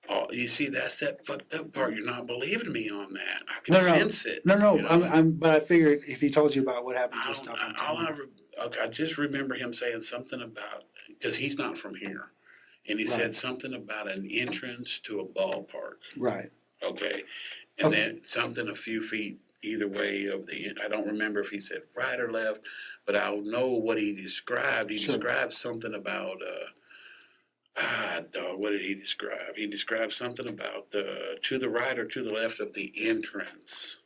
Oh, you see, that's that fucked up part. You're not believing me on that. I can No. sense it. No. you know? But I figured if he told you about what happened to I the stuff don't. in Tamarack. I just remember him saying something about, because he's not from here, and he Right. said something about an entrance to a ballpark. Right. Okay, and Okay. then something a few feet either way of I don't remember if he said right or left, but I'll know what he described. He Sure. described something about. Dog, what did he describe? He described something about to the right or to the left of the entrance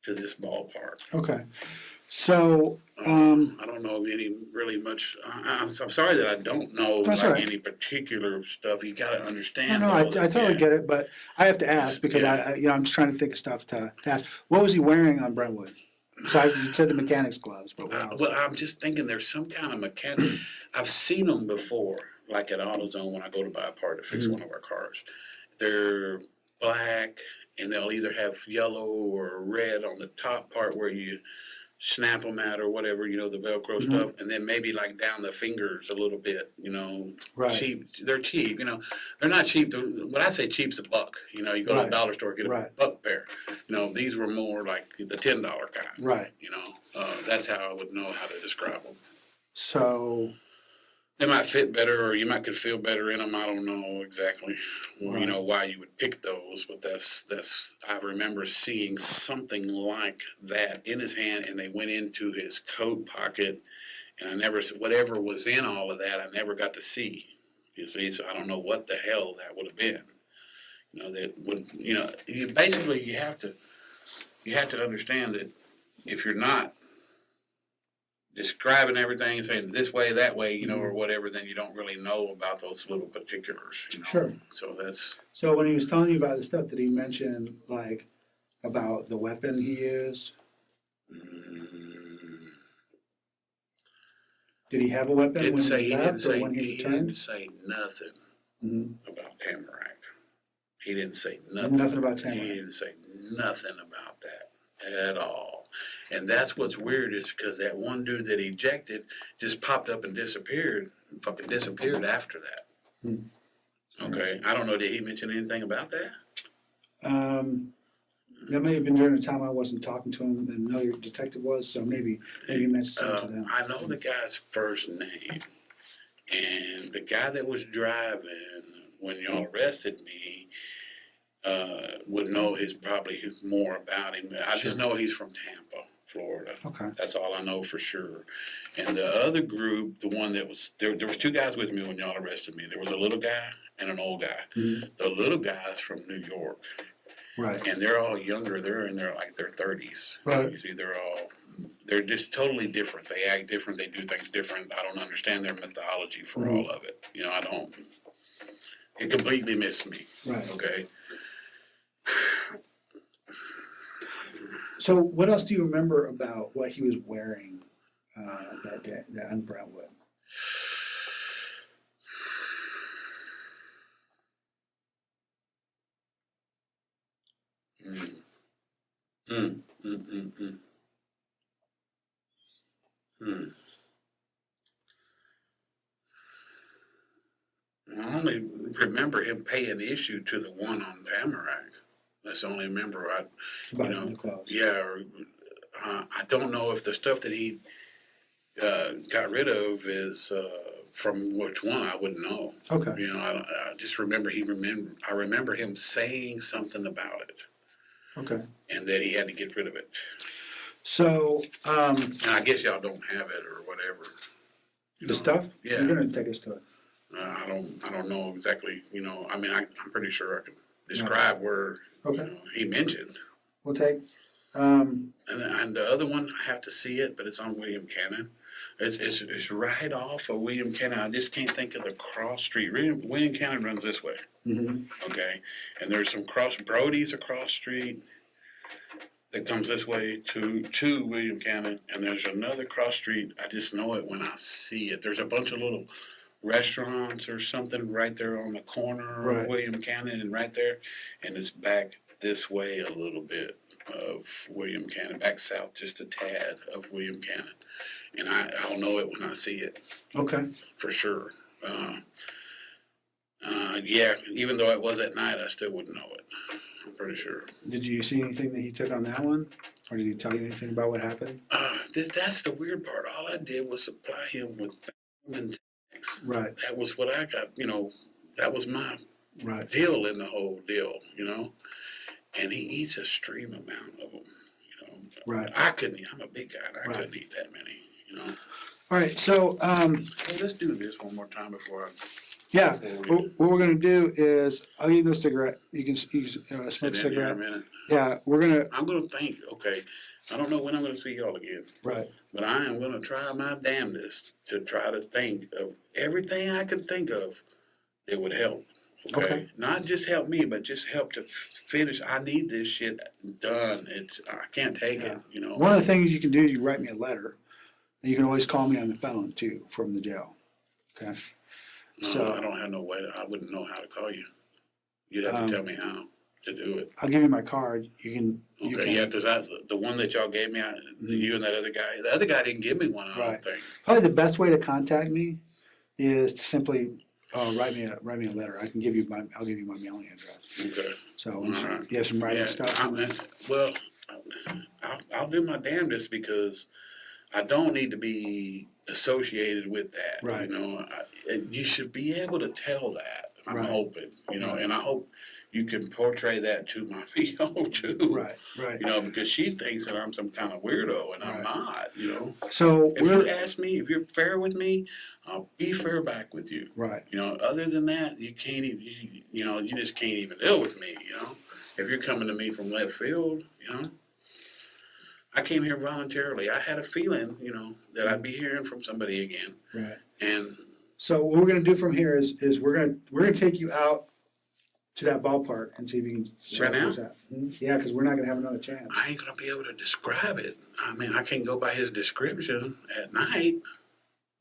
to this ballpark. Okay. So, I don't know of any really much. I'm sorry that I don't know That's like all right. any particular stuff. You got to no, understand. no, I though, that- totally yeah. get it, but I have to ask because Yeah. I'm just trying to think of stuff to ask. What was he wearing on Brentwood? Besides, you said the mechanic's gloves, but what else? Well, I'm just thinking there's some kind of mechanic. I've seen them before, like at AutoZone when I go to buy a part to fix Mhm. one of our cars. They're black, and they'll either have yellow or red on the top part where you snap them out or whatever, the Velcro Mhm. stuff, and then maybe like down the fingers a little bit, Right. cheap. They're cheap, they're not cheap. When I say cheap's a buck, you go to Right. the dollar store, get a Right. buck pair. These were more like the $10 kind. Right. That's how I would know how to describe them. So, They might fit better, or you might could feel better in them. I don't know exactly, Right. why you would pick those, but that's. I remember seeing something like that in his hand, and they went into his coat pocket, and I never, whatever was in all of that, I never got to see. You see, so I don't know what the hell that would have been. That would, basically you have to understand that if you're not describing everything, saying this way, that way, or whatever, then you don't really know about those little particulars, Sure. So that's, So when he was telling you about the stuff, did he mention like about the weapon he used? mm, Did he have a weapon didn't when say, he he didn't left or say, when he he didn't returned? say nothing Mhm. about Tamarack. He didn't say nothing. Nothing about He Tamarack. didn't say nothing about that at all. And that's what's weird is because that one dude that ejected just popped up and disappeared, fucking disappeared after that. Hmm. Okay, I don't know, did he mention anything about that? That may have been during the time I wasn't talking to him and another detective was, so maybe he mentioned something to them. I know the guy's first name, and the guy that was driving when y'all arrested me would know probably more about him. I Sure. just know he's from Tampa, Florida. Okay. That's all I know for sure. And the other group, the one that was there was two guys with me when y'all arrested me. There was a little guy and an old guy. Mhm. The little guy's from New York, Right. and they're all younger. They're in their 30s. Right. You see, they're just totally different. They act different. They do things different. I don't understand their methodology for Mhm. all of it. I don't. It completely missed me. Right. Okay. So what else do you remember about what he was wearing that day on Brentwood? Mm. Mm. Mm. Mm. Mm. Mm. I only remember him paying issue to the one on Tamarack. That's the only remember I, About the clothes. yeah. Or, I don't know if the stuff that he got rid of is from which one. I wouldn't know. Okay. I just remember I remember him saying something about it, Okay. and that he had to get rid of it. So And I guess y'all don't have it or whatever. the stuff? Yeah. You're gonna take us to it. I don't know exactly. I mean, I'm pretty sure I can describe where Okay. he mentioned. We'll take. And the other one, I have to see it, but it's on William Cannon. It's right off of William Cannon. I just can't think of the cross street. William Cannon runs this way, Mhm. okay? And there's some Brody's across street that comes this way to William Cannon, and there's another cross street. I just know it when I see it. There's a bunch of little restaurants or something right there on the corner Right. of William Cannon and right there, and it's back this way a little bit of William Cannon, back south just a tad of William Cannon, and I'll know it when I see it Okay. for sure. Yeah, even though it was at night, I still wouldn't know it. I'm pretty sure. Did you see anything that he took on that one, or did he tell you anything about what happened? That's the weird part. All I did was supply him with tax. Right. That was what I got. That was my Right. deal in the whole deal. And he eats a extreme amount of them. Right. I couldn't. I'm a big guy. And I Right. couldn't eat that many. All right. So Hey, let's do this one more time before I Yeah, before we what we're gonna do is, I'll give you a cigarette, you can smoke sit a in here a cigarette. minute. Yeah, we're gonna, I'm gonna think, okay, I don't know when I'm gonna see y'all again, right, but I am gonna try my damnedest to try to think of everything I can think of that would help. Okay, Okay. not just help me, but just help to finish. I need this shit done. I can't take Yeah. it. You know. One of the things you can do is you write me a letter, and you can always call me on the phone too, from the jail, okay? No, So- I don't have no way. I wouldn't know how to call you. You'd have to tell me how to do it. I'll give you my card, you can. Okay, yeah, because the one that y'all gave me, you and that other guy, the other guy didn't give me one. I Right. don't think. Probably the best way to contact me is to simply, write me a letter, I'll give you my mailing address. Okay. So, All right. you have some writing Yeah, stuff? well, I'll do my damnedest because I don't need to be associated with that. Right. You know, you should be able to tell that. I'm Right. hoping, you know, Right. and I hope you can portray that to my PO too. Right, right. You know, because she thinks that I'm some kind of weirdo, and I'm Right. not. You know, So, if you ask me, if you're fair with me, I'll be fair back with you. right, You know, other than that, you can't even. You just can't even deal with me. You know, if you're coming to me from left field, you know. I came here voluntarily. I had a feeling, you know, that I'd be hearing from somebody again. right. And So what we're gonna do from here is we're gonna take you out to that ballpark and see if you can. Right now? Yeah, because we're not gonna have another chance. I ain't gonna be able to describe it. I mean, I can't go by his description at night.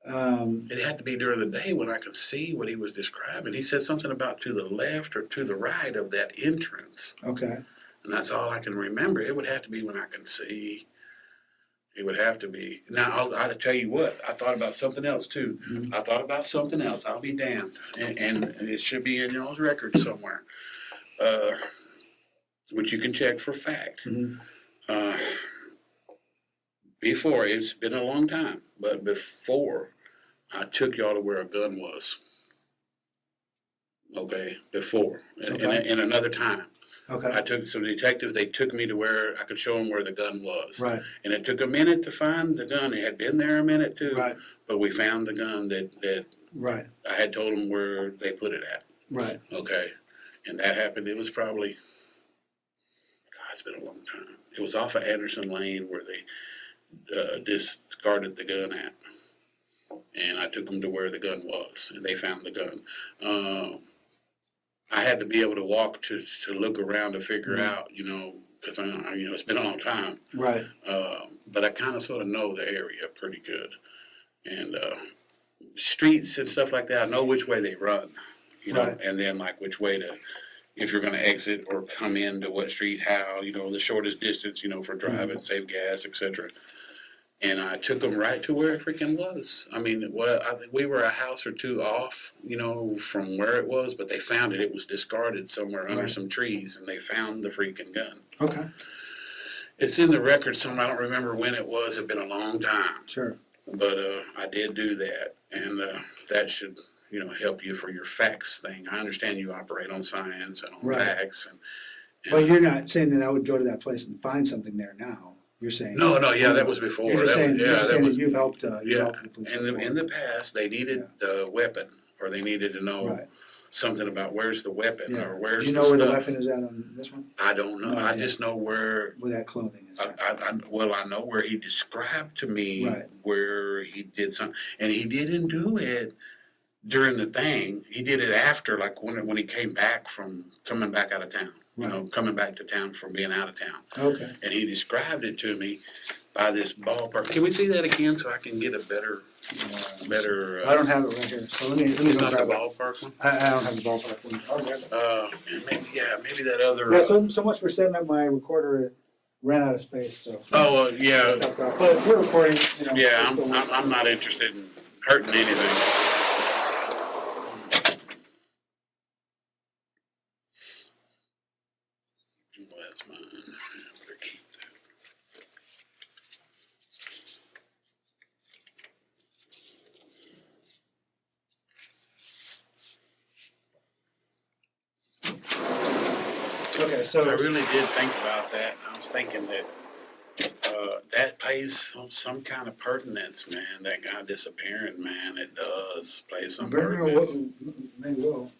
It had to be during the day when I could see what he was describing. He said something about to the left or to the right of that entrance. Okay, And that's all I can remember. It would have to be when I can see. It would have to be. Now, I'll tell you what, I thought about something else too. Mhm. I thought about something else. I'll be damned. And it should be in y'all's record somewhere, which you can check for fact. Mhm. Before, it's been a long time, but before I took y'all to where a gun was. Okay, before. Okay. And another time. I okay, took some detectives, they took me to where I could show them where the gun was. right, And it took a minute to find the gun. It had been there a minute too. right, But we found the gun that right, I had told them where they put it at. right, Okay. And that happened, it was probably, God, it's been a long time. It was off of Anderson Lane where they discarded the gun at. And I took them to where the gun was and they found the gun. I had to be able to walk to look around to figure out, you know, because it's been a long time. right, But I kind of sort of know the area pretty good, and streets and stuff like that. I know which way they run, you know, Right. and then like which way to, if you're going to exit or come into what street, how, you know, the shortest distance, you know, for driving, save gas, etc. And I took them right to where it freaking was. I mean, I think we were a house or two off, you know, from where it was, but they found it. It was discarded somewhere under Right. some trees, and they found the freaking gun. okay, It's in the record somewhere. I don't remember when it was. It's been a long time, sure, but I did do that, and that should, you know, help you for your facts thing. I understand you operate on science and on Right. facts, and but you're not saying that I would go to that place and find something there now, you're saying? no, yeah, that was before. You're just That saying, was, you're yeah, just that saying was. that you've helped, Yeah, the police. in the past, they needed the weapon, or they needed to know Right. something about where's the weapon, Yeah. or where's Do you the know where the stuff. weapon is at on this one? I don't know. No I idea. just know where. Where that clothing is at? I know where he described to me Right. where he did something, and he didn't do it during the thing. He did it after, like when he came back from coming back out of town. You Right. know, coming back to town from being out of town, Okay, and he described it to me by this ballpark. Can we see that again so I can get a better? I don't have it right here, so let me It's go not the grab it. ballpark one. I don't have the ballpark one. I'll grab it. Maybe that other. Yeah, so much for setting up my recorder, it ran out of space, so. Yeah, But if we're recording, you know. yeah. we're still- I'm not interested in hurting anything. Well, that's mine. I better keep that. Okay, I so, really did think about that. I was thinking that That plays some kind of pertinence, man. That guy disappearing, man, it does play some Very well, pertinence. maybe will.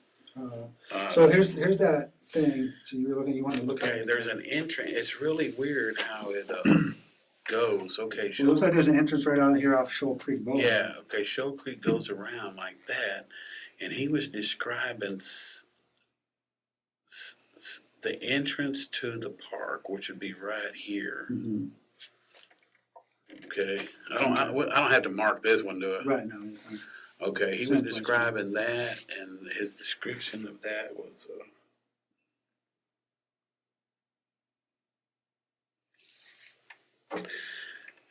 So here's that thing. So you were looking, you wanted to look at Okay, it. there's an entrance. It's really weird how it goes. Okay, Well, it looks like there's an entrance right out here off Shoal Creek Boulevard. yeah, okay, Shoal Creek goes around like that, and he was describing the entrance to the park, which would be right here. Mhm. Okay, I don't have to mark this one, do I? Right now. You're fine. Okay, he was Same place, describing that, and his description of that was.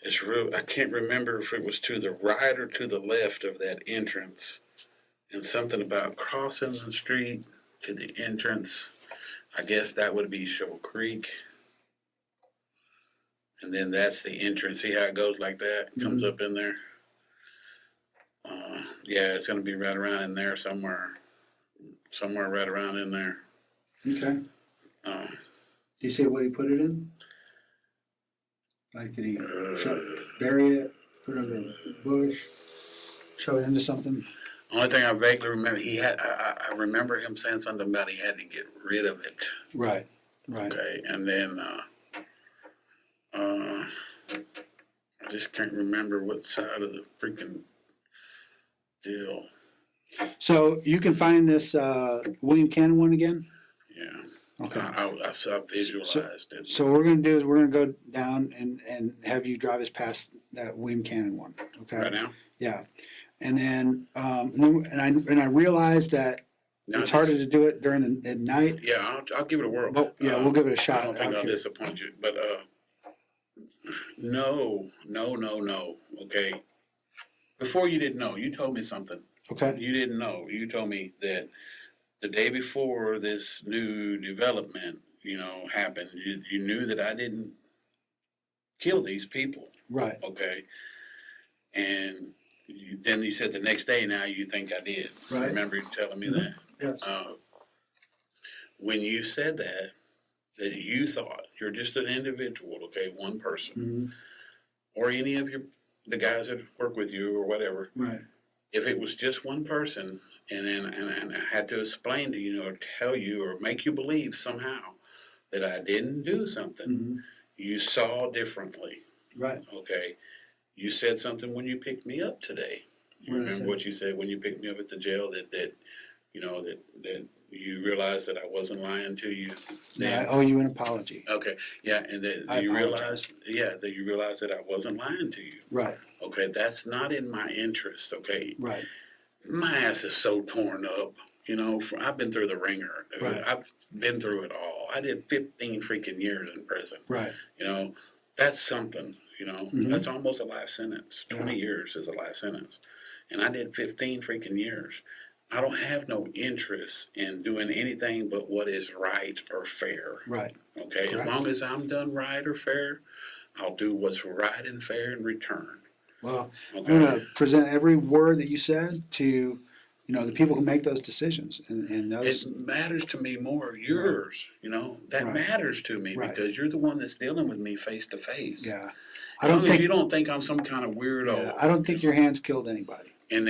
It's real. I can't remember if it was to the right or to the left of that entrance, and something about crossing the street to the entrance. I guess that would be Shoal Creek, and then that's the entrance. See how it goes like that? Comes up in there. Yeah, it's going to be right around in there somewhere right around in there. Okay. Uh, Do you see what he put it in? Like, did he bury it, put it under a bush, shove it into something? Only thing I vaguely remember, I remember him saying something about he had to get rid of it. Right. Okay, and then I just can't remember what side of the freaking deal. So you can find this William Cannon one again? Yeah. Okay. I saw visualized it. So what we're going to do is we're going to go down and have you drive us past that William Cannon one. Okay. Right now? Yeah. And then I realized that No, it's harder to do it during the night. Yeah, I'll give it a whirl. But yeah, we'll give it a shot. I don't think out I'll here. disappoint you, but no. Okay. Before you didn't know, you told me something. Okay. You didn't know. You told me that the day before this new development, happened, you knew that I didn't kill these people. Right. Okay. And then you said the next day, now you think I did. Right. Remember you telling me that? Yes. When you said that you thought you're just an individual, okay, one person, or any of the guys that work with you or whatever. Right. If it was just one person, and I had to explain to you, or tell you, or make you believe somehow that I didn't do something, you saw differently. Right. Okay. You said something when you picked me up today. You remember what you said when you picked me up at the jail that you realized that I wasn't lying to you. Yeah, I owe you an apology. Okay. Yeah, and that you realized that I wasn't lying to you. Right. Okay, that's not in my interest. Okay. Right. My ass is so torn up. I've been through the ringer. Dude. Right. I've been through it all. I did 15 freaking years in prison. Right. That's something. That's almost a life sentence. 20 years is a life sentence. And I did 15 freaking years. I don't have no interest in doing anything but what is right or fair. Right. Okay? Correct. As long as I'm done right or fair, I'll do what's right and fair in return. Well, Okay? I'm going to present every word that you said to, the people who make those decisions. And those. It matters to me more. Yours, that matters to me because you're the one that's dealing with me face to face. Yeah. As long as you don't think I'm some kind of weirdo. Yeah, I don't think your hands killed anybody. And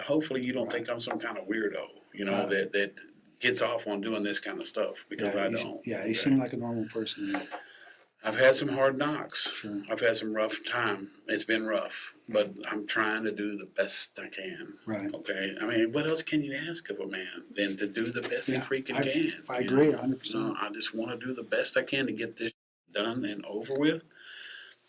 hopefully you don't think I'm some kind of weirdo, that gets off on doing this kind of stuff, because I don't. You seem like a normal person. I've had some hard knocks. Sure. I've had some rough time. It's been rough, but I'm trying to do the best I can. Right. Okay. I mean, what else can you ask of a man than to do the best he freaking can? I agree 100%. I just want to do the best I can to get this done and over with.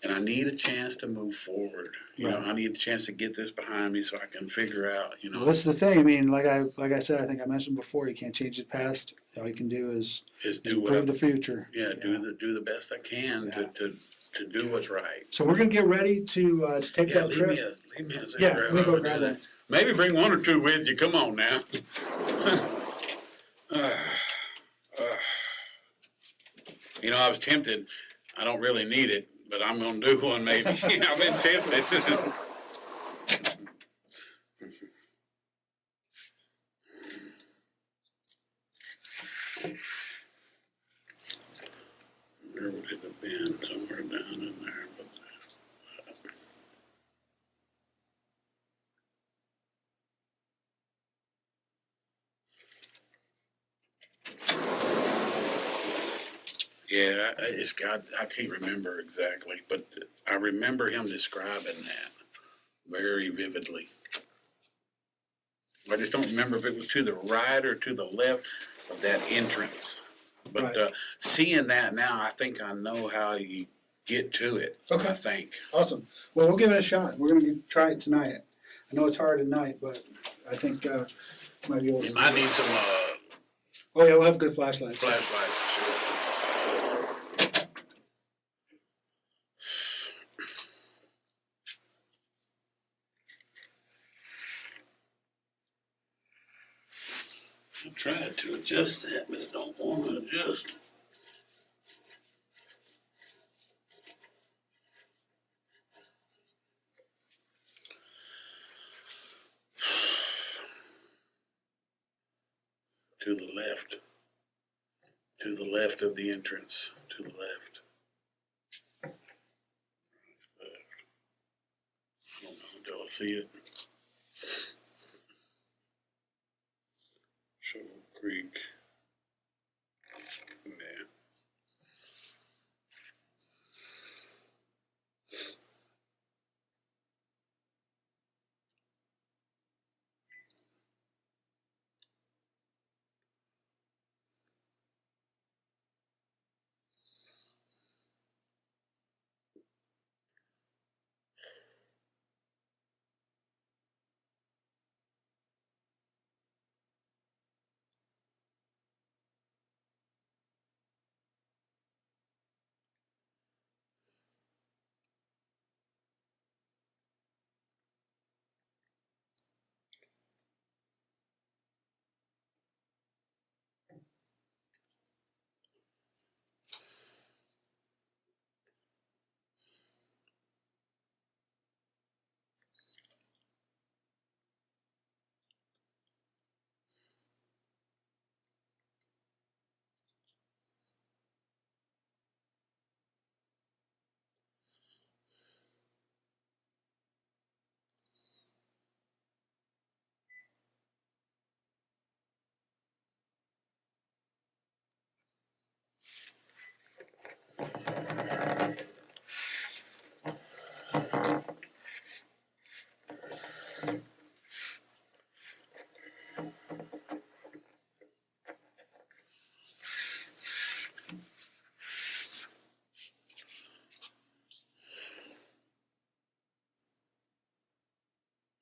And I need a chance to move forward. I need a chance to get this behind me so I can figure out, Well, this is the thing. I mean, like I said, I think I mentioned before, you can't change the past. All you can do is improve the future. Yeah, do the best I can to do what's right. So we're gonna get ready to take that trip. Leave me a Yeah, let me go grab that. Maybe bring one or two with you. Come on now. I was tempted. I don't really need it, but I'm going to do one maybe. I've been tempted. Where would it have been? Somewhere down in there. But yeah, it's got, I can't remember exactly, but I remember him describing that very vividly. I just don't remember if it was to the right or to the left of that entrance. But Right. Seeing that now, I think I know how you get to it. Okay. I think. Awesome. Well, we'll give it a shot. We're gonna try it tonight. I know it's hard at night, but I think might be able You to. might need some Oh yeah, we'll have good flashlights. flashlights. Sure. I tried to adjust that, but it don't want to adjust. To the left. To the left of the entrance. To the left. I don't know until I see it. Shovel Creek. Yeah.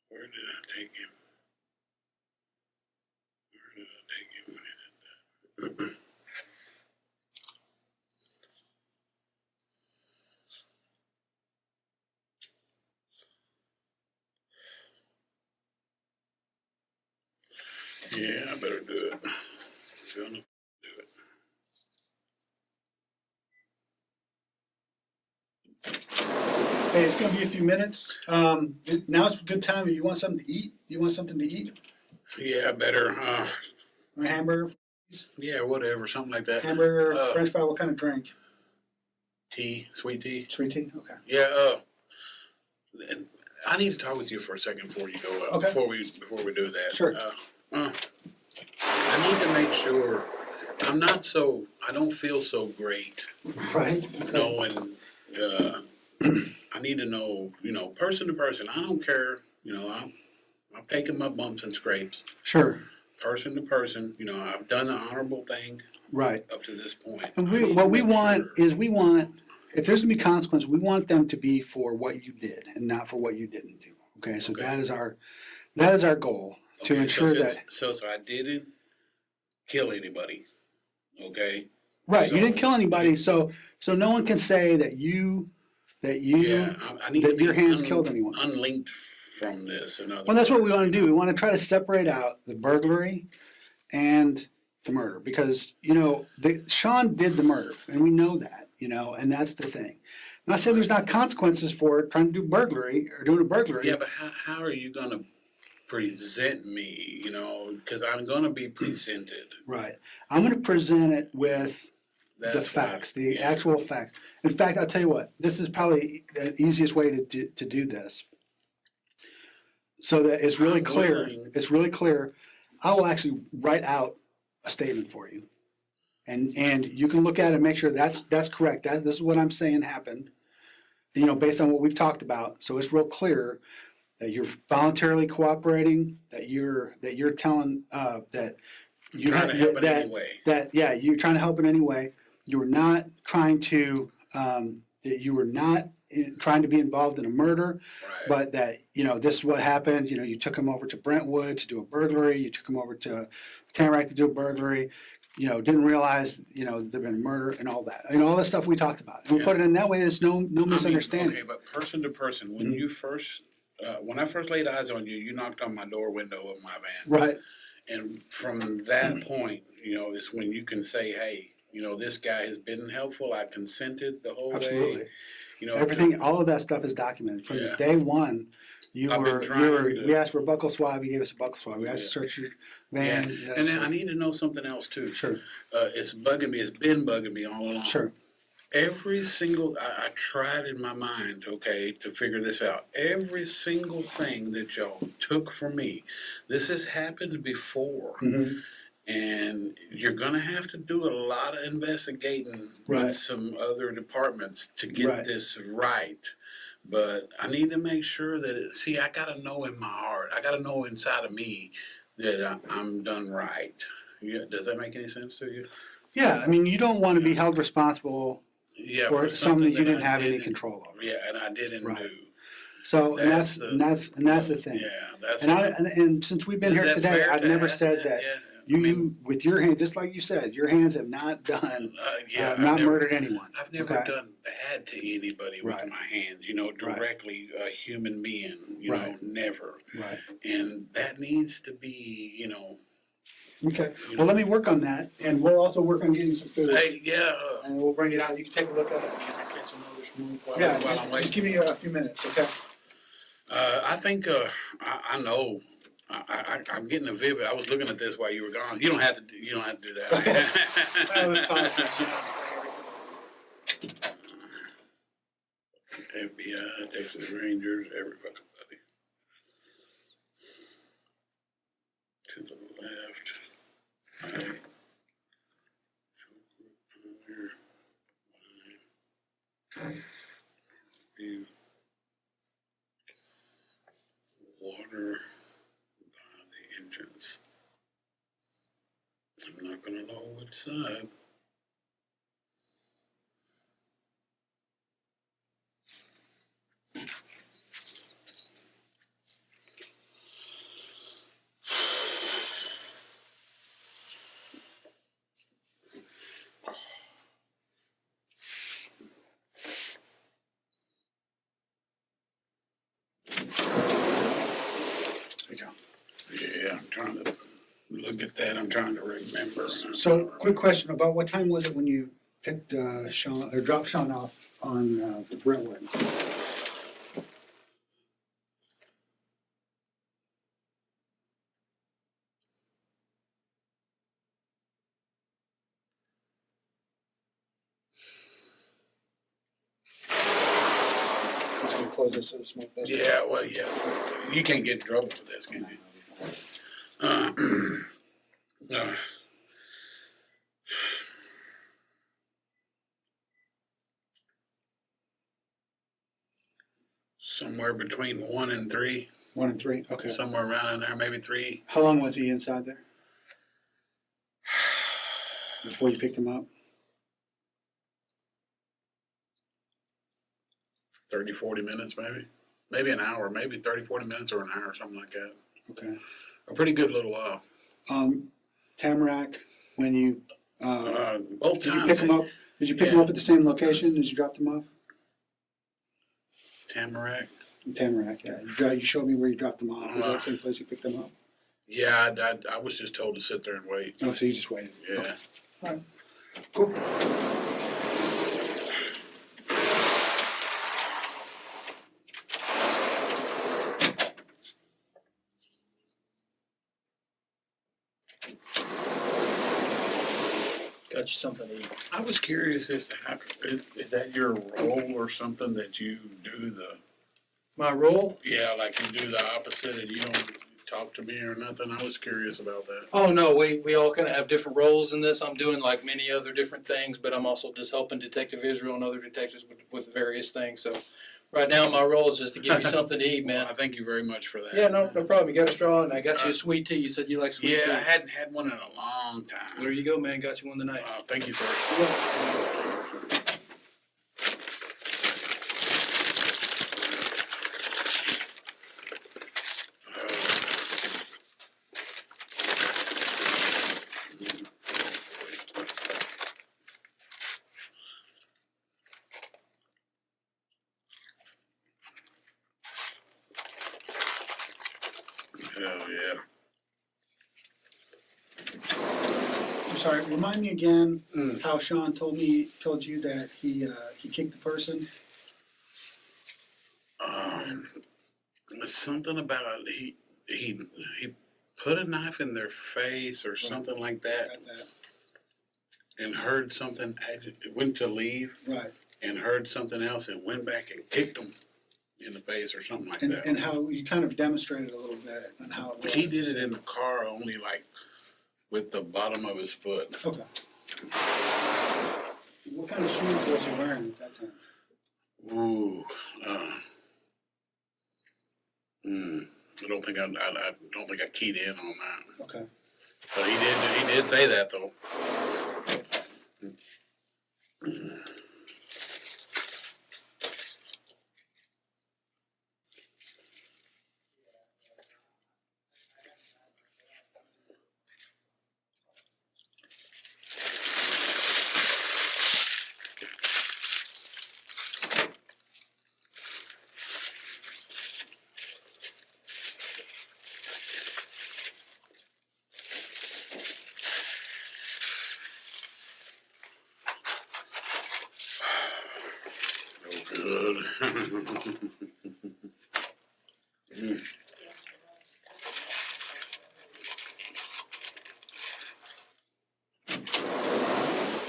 Where did I take him? Where did I take him when he did that? Yeah, I better do it. I'm gonna do it. Hey, it's gonna be a few minutes. Now's a good time. You want something to eat? You want something to eat? Yeah, I better. A hamburger? Yeah, whatever, something like that. Hamburger, French fry. What kind of drink? Tea, sweet tea. Sweet tea. Okay. Yeah. And I need to talk with you for a second before you go up. Okay. Before we do that. Sure. I need to make sure I don't feel so great Right. knowing. I need to know, person to person. I don't care. I'm taking my bumps and scrapes. Sure. Person to person. I've done the honorable thing Right. up to this point. And what we want is if there's gonna be consequence, we want them to be for what you did and not for what you didn't do. Okay, so Okay. that is our goal to Okay, ensure that. So I didn't kill anybody. Okay. Right, you So- didn't kill anybody, so no one can say that I need to be your hands killed anyone. unlinked from this. Well, that's what we want to do. We want to try to separate out the burglary and the murder because Sean did the murder, and we know that, and that's the thing. I'm not saying there's not consequences for trying to do burglary or doing a burglary. Yeah, but how are you going to present me? Because I'm going to be presented. Right. I'm going to present it with the That's facts, what- the yeah. actual fact. In fact, I'll tell you what, this is probably the easiest way to do this. So that it's really I'm clear, willing. it's really clear. I will actually write out a statement for you. And you can look at it and make sure that's correct. This is what I'm saying happened, based on what we've talked about. So it's real clear that you're voluntarily cooperating, that you're telling that you Trying to help in that, any way. that yeah, you're trying to help in any way. You were not trying to that you were not trying to be involved in a murder, Right. but that this is what happened. You took him over to Brentwood to do a burglary. You took him over to Tamarack to do a burglary. Didn't realize there'd been a murder and all that. All that stuff we talked about. And we Yeah. put it in that way. There's no I mean, misunderstanding. okay, but person to person, when Mhm. you first, when I first laid eyes on you, you knocked on my door window of my van. Right. And from that point, is when you can say, hey, this guy has been helpful. I consented the whole Absolutely. way. Everything, all of that stuff is documented from Yeah. day one. I've been trying to- We asked for a buckle swab. You gave us a buckle swab. We asked Yeah. to search your Yeah. van. And then I need to know something else too. Sure. It's bugging me. It's been bugging me all along. Sure. Every single, I tried in my mind, okay, to figure this out. Every single thing that y'all took from me, this has happened before. Mhm. And you're going to have to do a lot of investigating Right. with some other departments to get Right. this right. But I need to make sure that I got to know in my heart, I got to know inside of me that I'm done right. Yeah, does that make any sense to you? Yeah. I mean, you don't want to be held responsible Yeah, for something you didn't I have any didn't- control over. Yeah, and I didn't Right. do. So and That's that's the thing. Yeah, that's. And since we've been Is here that today, fair I've to never ask said that. Yeah. You, I mean, with your hand, just like you said, your hands have not done, yeah, not murdered anyone. I've never Okay? done bad to anybody with Right. my hands, directly a human being, Right. never. Right. And that needs to be, Okay. Well, let me work on that, and we'll also work on getting some food, hey, yeah. and we'll bring it out. You can take a look at it. Can I catch another smoke while, Yeah. while Just, I'm waiting? give me a few minutes, okay? I think I know. I'm getting a vivid. I was looking at this while you were gone. You don't have to. You don't have to do that. Well, it's concepts, FBI, Texas Rangers, everybody. To the left. Right. View. Water by the entrance. I'm not gonna know which side. Yeah, I'm trying to look at that. I'm trying to remember. So, quick question about what time was it when you picked Sean or dropped Sean off on Brentwood? I'm just gonna close this so the smoke doesn't. Yeah, well, yeah. You can't get in trouble for this, can you? Somewhere between 1 and 3. 1 and 3. Okay. Somewhere around in there, maybe 3. How long was he inside there before you picked him up? 30, 40 minutes, maybe. Maybe an hour, maybe 30, 40 minutes or an hour, something like that. Okay. A pretty good little while. Tamarack, when you Both did you times. pick him up? Did you pick him up at the same location as you dropped him off? Tamarack. In Tamarack, yeah. You showed me where you dropped him off. Is that the same place you picked them up? Yeah, I was just told to sit there and wait. Oh, so you just waited. Yeah. Okay. All right. Cool. Got your something to eat. I was curious as to how, is that your role or something that you do My role? yeah, like you do the opposite and you don't talk to me or nothing? I was curious about that. Oh, no, we all kind of have different roles in this. I'm doing like many other different things, but I'm also just helping Detective Israel and other detectives with various things. So right now, my role is just to give you something to eat, man. Well, I thank you very much for that. Yeah, no problem. You got a straw, and I got you a sweet tea. You said you like sweet tea. Yeah, I hadn't had one in a long time. There you go, man. Got you one tonight. Thank you, sir. Hell yeah. I'm sorry, remind me again Mm. how Sean told you that he kicked the person. Something about he put a knife in their face or something like that, Got that. and heard something. Went to leave Right. and heard something else and went back and kicked him in the face or something like that. And how you kind of demonstrated a little bit on how it was. He did it in the car only like with the bottom of his foot. Okay. What kind of shoes was he wearing at that time? Ooh. I don't think I don't think I keyed in on that. Okay. But he did say that though. Good.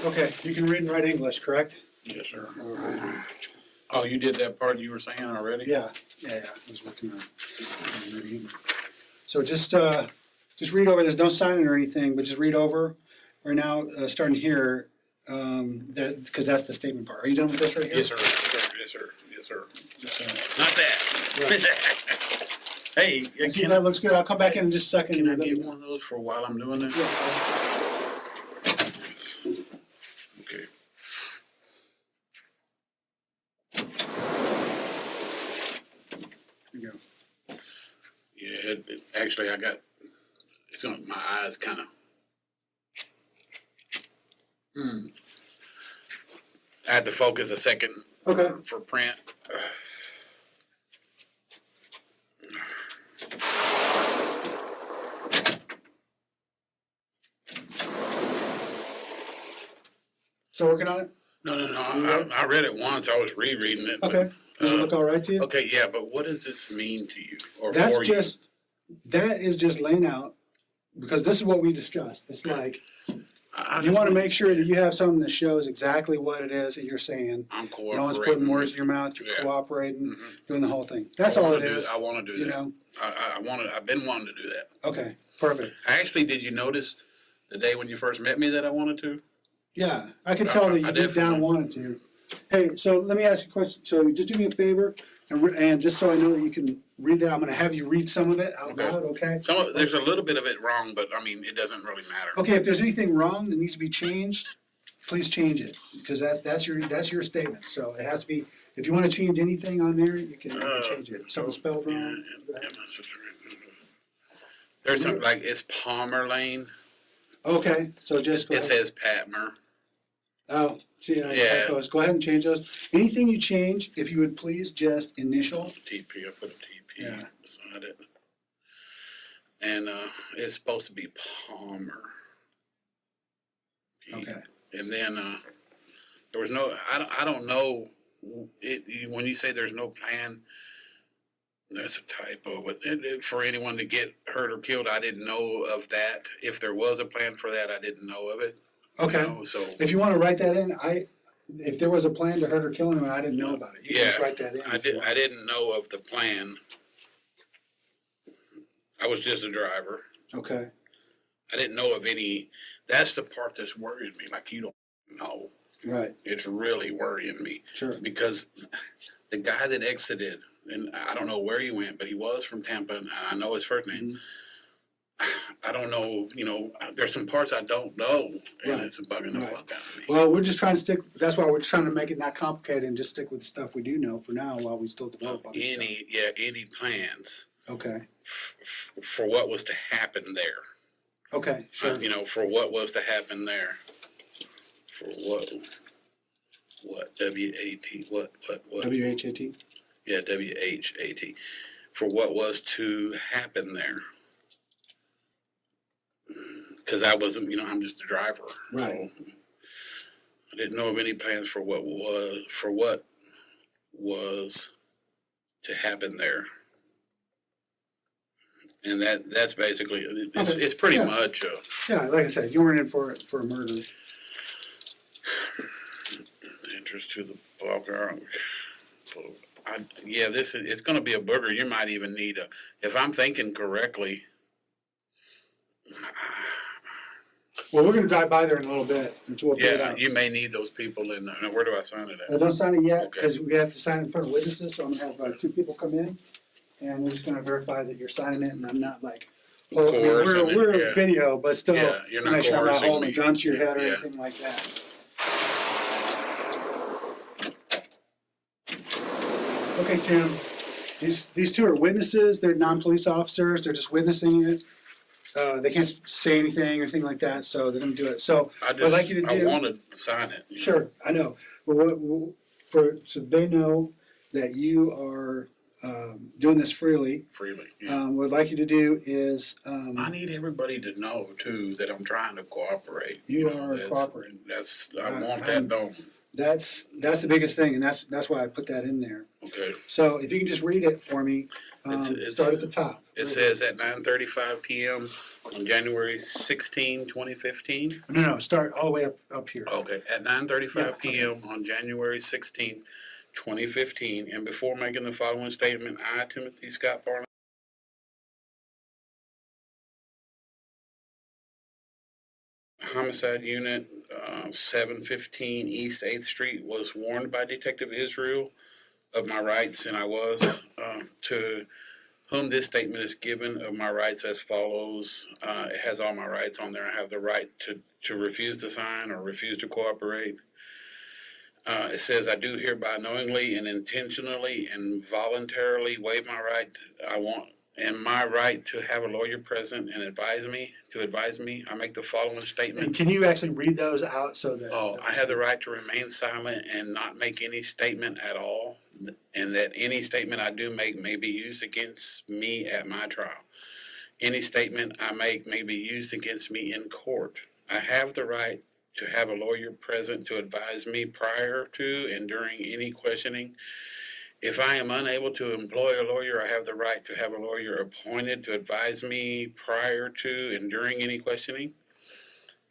Okay, you can read and write English, correct? Yes, sir. Oh, you did that part you were saying already? Yeah. I was working on it. So just read over. There's no signing or anything, but just read over. Right now, starting here, that because that's the statement part. Are you done with this right here? Yes, sir. Yes, sir. Yes, sir. Just, Not that. Hey, I see can that looks good. I'll come back in just a second. can I and let get you- one of those for while I'm doing this? Yeah. Okay. Here you go. Yeah, actually, it's on my eyes kind of. I had to focus a second Okay. for print. Still working on it? No. I read it once. I was rereading it. but, Okay. Does it look all right to you? Okay, yeah, but what does this mean to you or That's for just, that is just laying out, because this is what we discussed. It's like, you? I you just want to make sure that you have something that shows exactly what it is that you're saying. I'm cooperating. No one's putting words in your mouth, you're Yeah. cooperating, Mhm. doing the whole thing. That's all it is, I want to do you that. know? I've been wanting to do that. Okay, perfect. Actually, did you notice the day when you first met me that I wanted to? Yeah, I can tell that you I deep down definitely- wanted to. Hey, so let me ask you a question. So just do me a favor, and just so I know that you can read that, I'm gonna have you read some of it out Okay. loud, okay? There's a little bit of it wrong, but I mean, it doesn't really matter. Okay, if there's anything wrong that needs to be changed, please change it, because that's your statement. So it has to be, if you want to change anything on there, you can change it. Something spelled wrong. There's something like, it's Palmer Lane. Okay, so just go It ahead. says Patmer. Oh, see, Yeah. typos. Go ahead and change those. Anything you change, if you would please just initial. TP, I put a TP Yeah. beside it. And it's supposed to be Palmer. Okay. And then there was no, I don't know, when you say there's no plan, that's a typo, but for anyone to get hurt or killed, I didn't know of that. If there was a plan for that, I didn't know of it. Okay. So If you want to write that in, if there was a plan to hurt or kill him and I didn't know about it, you can just Yeah, write that in. I didn't know of the plan. I was just a driver. Okay. I didn't know of any. That's the part that's worrying me. Like, you don't know. Right. It's really worrying me Sure. because the guy that exited, and I don't know where he went, but he was from Tampa, and I know his first name. I don't know, there's some parts I don't know, and Right. it's bugging the Right. fuck out of me. Well, we're just trying to that's why we're just trying to make it not complicated and just stick with the stuff we do know for now while we still develop all this stuff. Any plans Okay. for what was to happen there? Okay, sure. For what was to happen there? For what? W-A-T, what? W-H-A-T? Yeah, W-H-A-T. For what was to happen there. Because I wasn't, I'm just a driver. Right. So I didn't know of any plans for what was to happen there. And that's basically, it's pretty Yeah. much Yeah, like I said, you weren't in for a murder. interest to the blogger. It's going to be a booger. You might even need if I'm thinking correctly. Well, we're going to drive by there in a little bit until we'll figure it out. You may need those people in. Where do I sign it at? Don't sign it yet Okay. because we have to sign in front of witnesses. So I'm going to have 2 people come in, and we're just going to verify that you're signing it, and I'm not like. We're yeah. video, but still, You're not make sure I'm not coercing holding a me. gun to your head or Yeah. anything like that. Okay, Tim. These 2 are witnesses. They're non-police officers. They're just witnessing it. They can't say anything or anything like that, so they're going to do it. So I what I'd like you to do. want to sign it. Sure, I know. But so they know that you are doing this freely. Freely. Yeah. What I'd like you to do is. I need everybody to know too that I'm trying to cooperate. You are cooperating. I want that known. That's the biggest thing, and that's why I put that in there. Okay. So if you can just read it for me, start at the top. It says at 9:35 p.m. on January 16, 2015. No, start all the way up here. Okay, at 9:35 p.m. on January 16, 2015, and before making the following statement, I, Timothy Scott Parlin, Homicide Unit 715 East 8th Street, was warned by Detective Israel of my rights, and I was to whom this statement is given of my rights as follows. It has all my rights on there. I have the right to refuse to sign or refuse to cooperate. It says, I do hereby knowingly and intentionally and voluntarily waive my right. My right to have a lawyer present and advise me. I make the following statement. And can you actually read those out so that? I have the right to remain silent and not make any statement at all, and that any statement I do make may be used against me at my trial. Any statement I make may be used against me in court. I have the right to have a lawyer present to advise me prior to and during any questioning. If I am unable to employ a lawyer, I have the right to have a lawyer appointed to advise me prior to and during any questioning.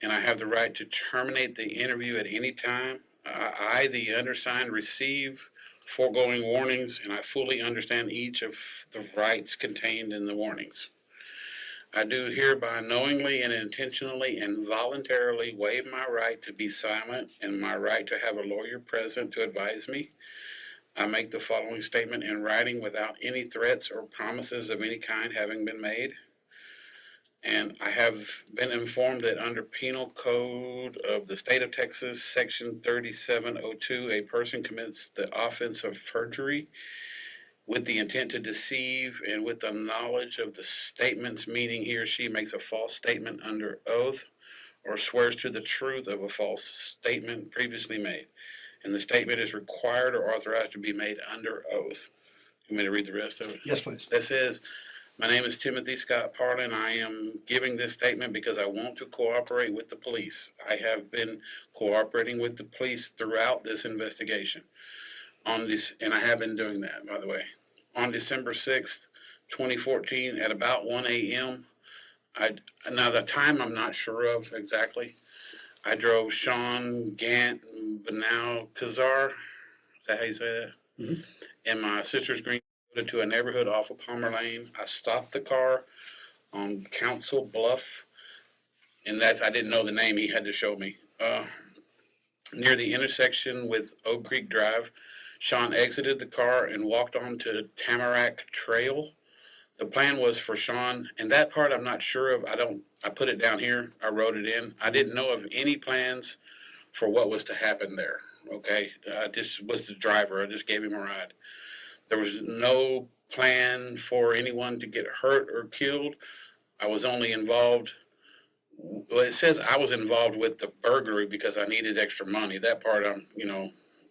And I have the right to terminate the interview at any time. I, the undersigned, receive foregoing warnings, and I fully understand each of the rights contained in the warnings. I do hereby knowingly and intentionally and voluntarily waive my right to be silent and my right to have a lawyer present to advise me. I make the following statement in writing without any threats or promises of any kind having been made. And I have been informed that under Penal Code of the State of Texas, Section 3702, a person commits the offense of perjury with the intent to deceive and with the knowledge of the statement's meaning. He or she makes a false statement under oath or swears to the truth of a false statement previously made. And the statement is required or authorized to be made under oath. You want me to read the rest of it? Yes, please. That says, my name is Timothy Scott Parlin. I am giving this statement because I want to cooperate with the police. I have been cooperating with the police throughout this investigation. And I have been doing that, by the way. On December 6th, 2014, at about 1 a.m., now the time I'm not sure of exactly, I drove Sean Gant and Banal Kazar. Is that how you say that? Mhm. In my sister's green to a neighborhood off of Palmer Lane. I stopped the car on Council Bluff, and that's I didn't know the name. He had to show me. Near the intersection with Oak Creek Drive, Sean exited the car and walked onto Tamarack Trail. The plan was for Sean, and that part I'm not sure of. I put it down here. I wrote it in. I didn't know of any plans for what was to happen there. Okay. I just was the driver. I just gave him a ride. There was no plan for anyone to get hurt or killed. I was only involved. Well, it says I was involved with the burglary because I needed extra money. That part,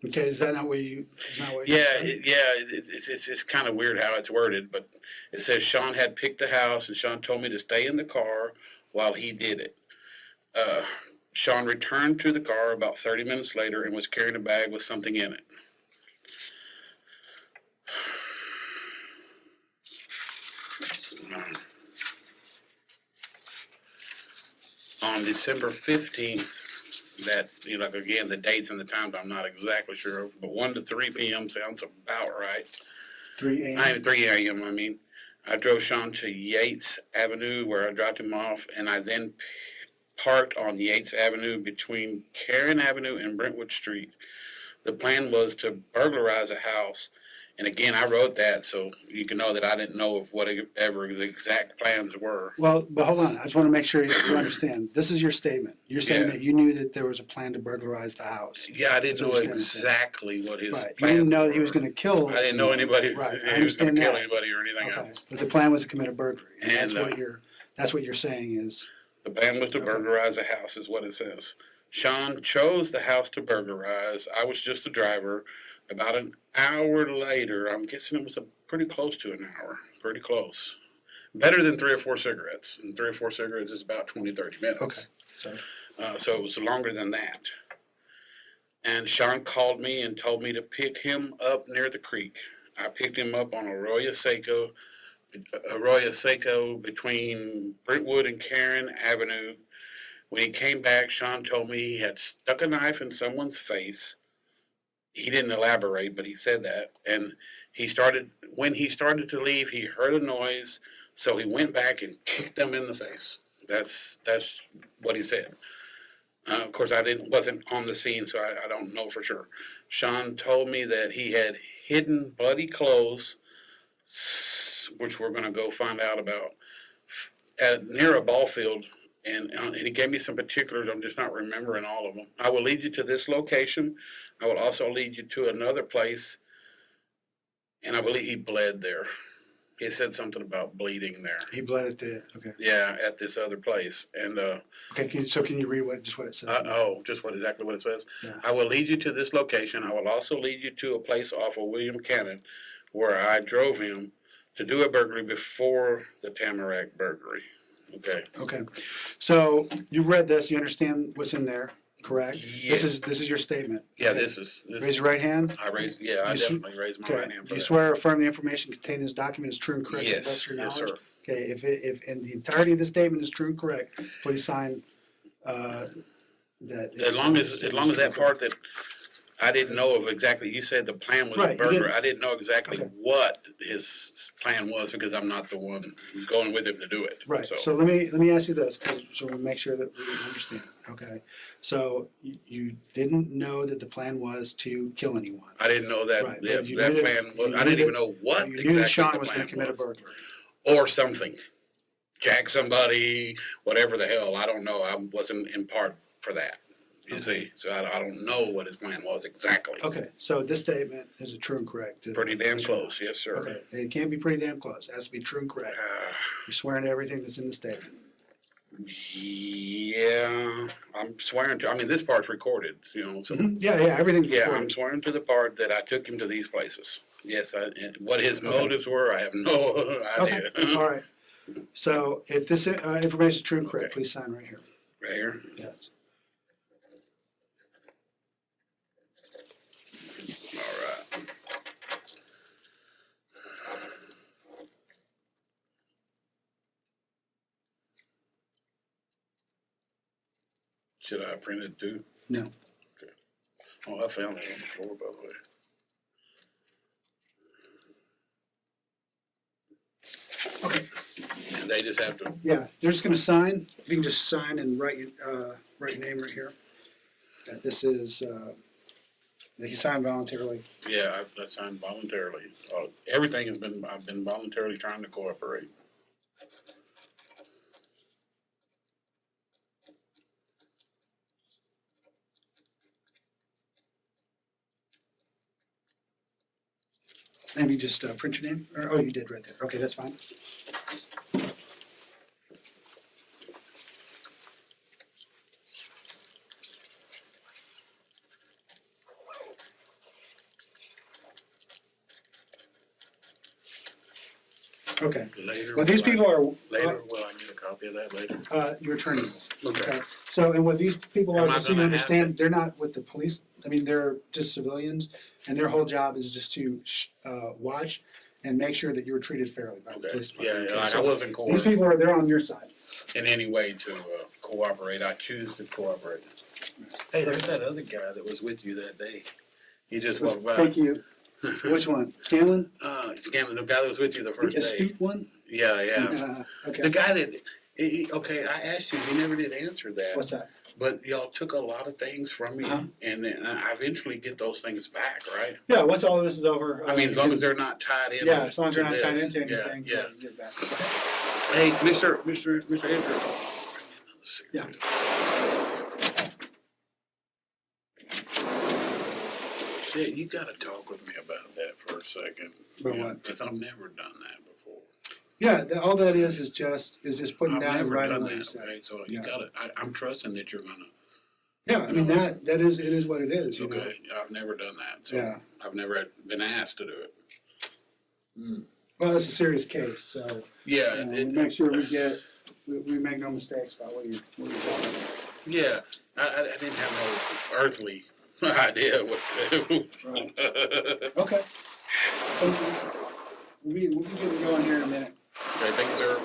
Okay, is that not what you, is not what you yeah, said? it's kind of weird how it's worded, but it says Sean had picked the house and Sean told me to stay in the car while he did it. Uh, Sean returned to the car about 30 minutes later and was carrying a bag with something in it. On December 15th, that, like, again, the dates and the times I'm not exactly sure of, but 1 to 3 p.m. sounds about right. 3 I a.m.? mean, 3 a.m., I mean. I drove Sean to Yates Avenue where I dropped him off, and I then parked on Yates Avenue between Karen Avenue and Brentwood Street. The plan was to burglarize a house. And again, I wrote that so you can know that I didn't know of whatever the exact plans were. Well, but hold on, I just want to make sure you understand. This is your statement. You're saying Yeah. that you knew that there was a plan to burglarize the house. Yeah, I didn't That's know what I'm saying. exactly what his Right, you plans didn't know that he were. was going to kill. I didn't know anybody Right, I he was going understand to kill that. anybody or anything Okay, else. but the plan was to commit a burglary, and that's And, what you're saying is, The plan was to Okay. burglarize a house, is what it says. Sean chose the house to burglarize. I was just a driver. About an hour later, I'm guessing it was pretty close to an hour. Pretty close. Better than 3 or 4 cigarettes. And 3 or 4 cigarettes is about 20, 30 minutes. okay, so, So it was longer than that. And Sean called me and told me to pick him up near the creek. I picked him up on Arroyo Seco between Brentwood and Karen Avenue. When he came back, Sean told me he had stuck a knife in someone's face. He didn't elaborate, but he said that. And when he started to leave, he heard a noise, so he went back and kicked them in the face. That's what he said. Of course, wasn't on the scene, so I don't know for sure. Sean told me that he had hidden bloody clothes, which we're going to go find out about, near a ball field. And he gave me some particulars. I'm just not remembering all of them. I will lead you to this location. I will also lead you to another place. And I believe he bled there. He said something about bleeding there. he bled at the, okay. Yeah, at this other place. And Okay, can you read just what it says? just exactly what it says. Yeah. I will lead you to this location. I will also lead you to a place off of William Cannon where I drove him to do a burglary before the Tamarack burglary. Okay. Okay, so you've read this, you understand what's in there, correct? Yeah. This is your statement. Yeah, Okay. this Raise your right hand. I You sw- definitely raised my Okay, right hand do for you that. swear or affirm the information contained in this document is true and correct to the best Yes, of your yes, knowledge? sir. Okay, if in the entirety of the statement is true and correct, please sign, that. As long as that part that I didn't know of exactly, you said the plan was a Right, you burglary. didn't- I didn't know exactly Okay. what his plan was because I'm not the one going with him to do it. Right, so let me ask you this, so we make sure that we understand, okay? So you didn't know that the plan was to kill anyone? I didn't know that. Right, Yeah, but you that knew plan that- was. you I knew didn't even that- know what You exactly knew that Sean the was gonna plan commit a was, burglary. or something, jack somebody, whatever the hell. I don't know. I wasn't in part for that. You Okay. see, so I don't know what his plan was exactly. Okay, so this statement is true and correct? Pretty damn close, yes, sir. Okay, and it can't be pretty damn close, it has to be true and correct. You're swearing to everything that's in the statement. Yeah, I'm swearing to. I mean, this part's recorded, so. Yeah, everything's Yeah, recorded. I'm swearing to the part that I took him to these places. Yes, and what his Okay. motives were, I have no Okay, idea. all right. So if this information is true and correct, Okay. please sign right here. Right here. Yes. All right. Should I print it too? No. Okay. Oh, I found it on the floor, by the way. Okay. And they just have to, Yeah, they're just gonna sign. You can just sign and write your name right here. That this is, that you signed voluntarily. yeah, I signed voluntarily. Everything I've been voluntarily trying to cooperate. Maybe just print your name, or, oh, you did right there. Okay, that's fine. Okay, Later. well, these people are, Later, will I get a copy of that later? your attorney is. Okay. So, and what these people are, Am I just so you gonna have understand, they're not with the police. I mean, they're just civilians, and their whole job is just to watch and make sure that you were treated fairly by the Okay, police yeah, department. like I So wasn't these cooperating people are, they're on your side. in any way to cooperate. I choose to cooperate. Hey, there's that other guy that was with you that day. He just walked by. Thank you. Which one? Scanlon? Scanlon, the guy that was with you the first The day. astute one? Yeah, yeah. Okay. The guy that, okay, I asked you, you never did answer that. What's that? But y'all took a lot of things from me, Uh-huh. and then I eventually get those things back, right? Yeah, once all of this is over. I mean, as long as they're not tied in. Yeah, as long as they're not to tied this. into anything. Yeah, you get back. Hey, Mr. Andrew. Yeah. Shit, you gotta talk with me about that for a second. About what? Because I've never done that before. Yeah, all that is just putting I've down and never writing done what you that, said. okay? So Yeah. you gotta, I'm trusting that you're gonna, Yeah, I mean, that is, it is what it is, you know? okay, I've never done that, so Yeah. I've never been asked to do it. Well, it's a serious case, so, Yeah, you know, we make sure we make no mistakes about what you're doing. yeah, I didn't have no earthly idea what to do. Right. Okay. Thank you. We'll be getting going here in a minute. Okay, thank you, sir.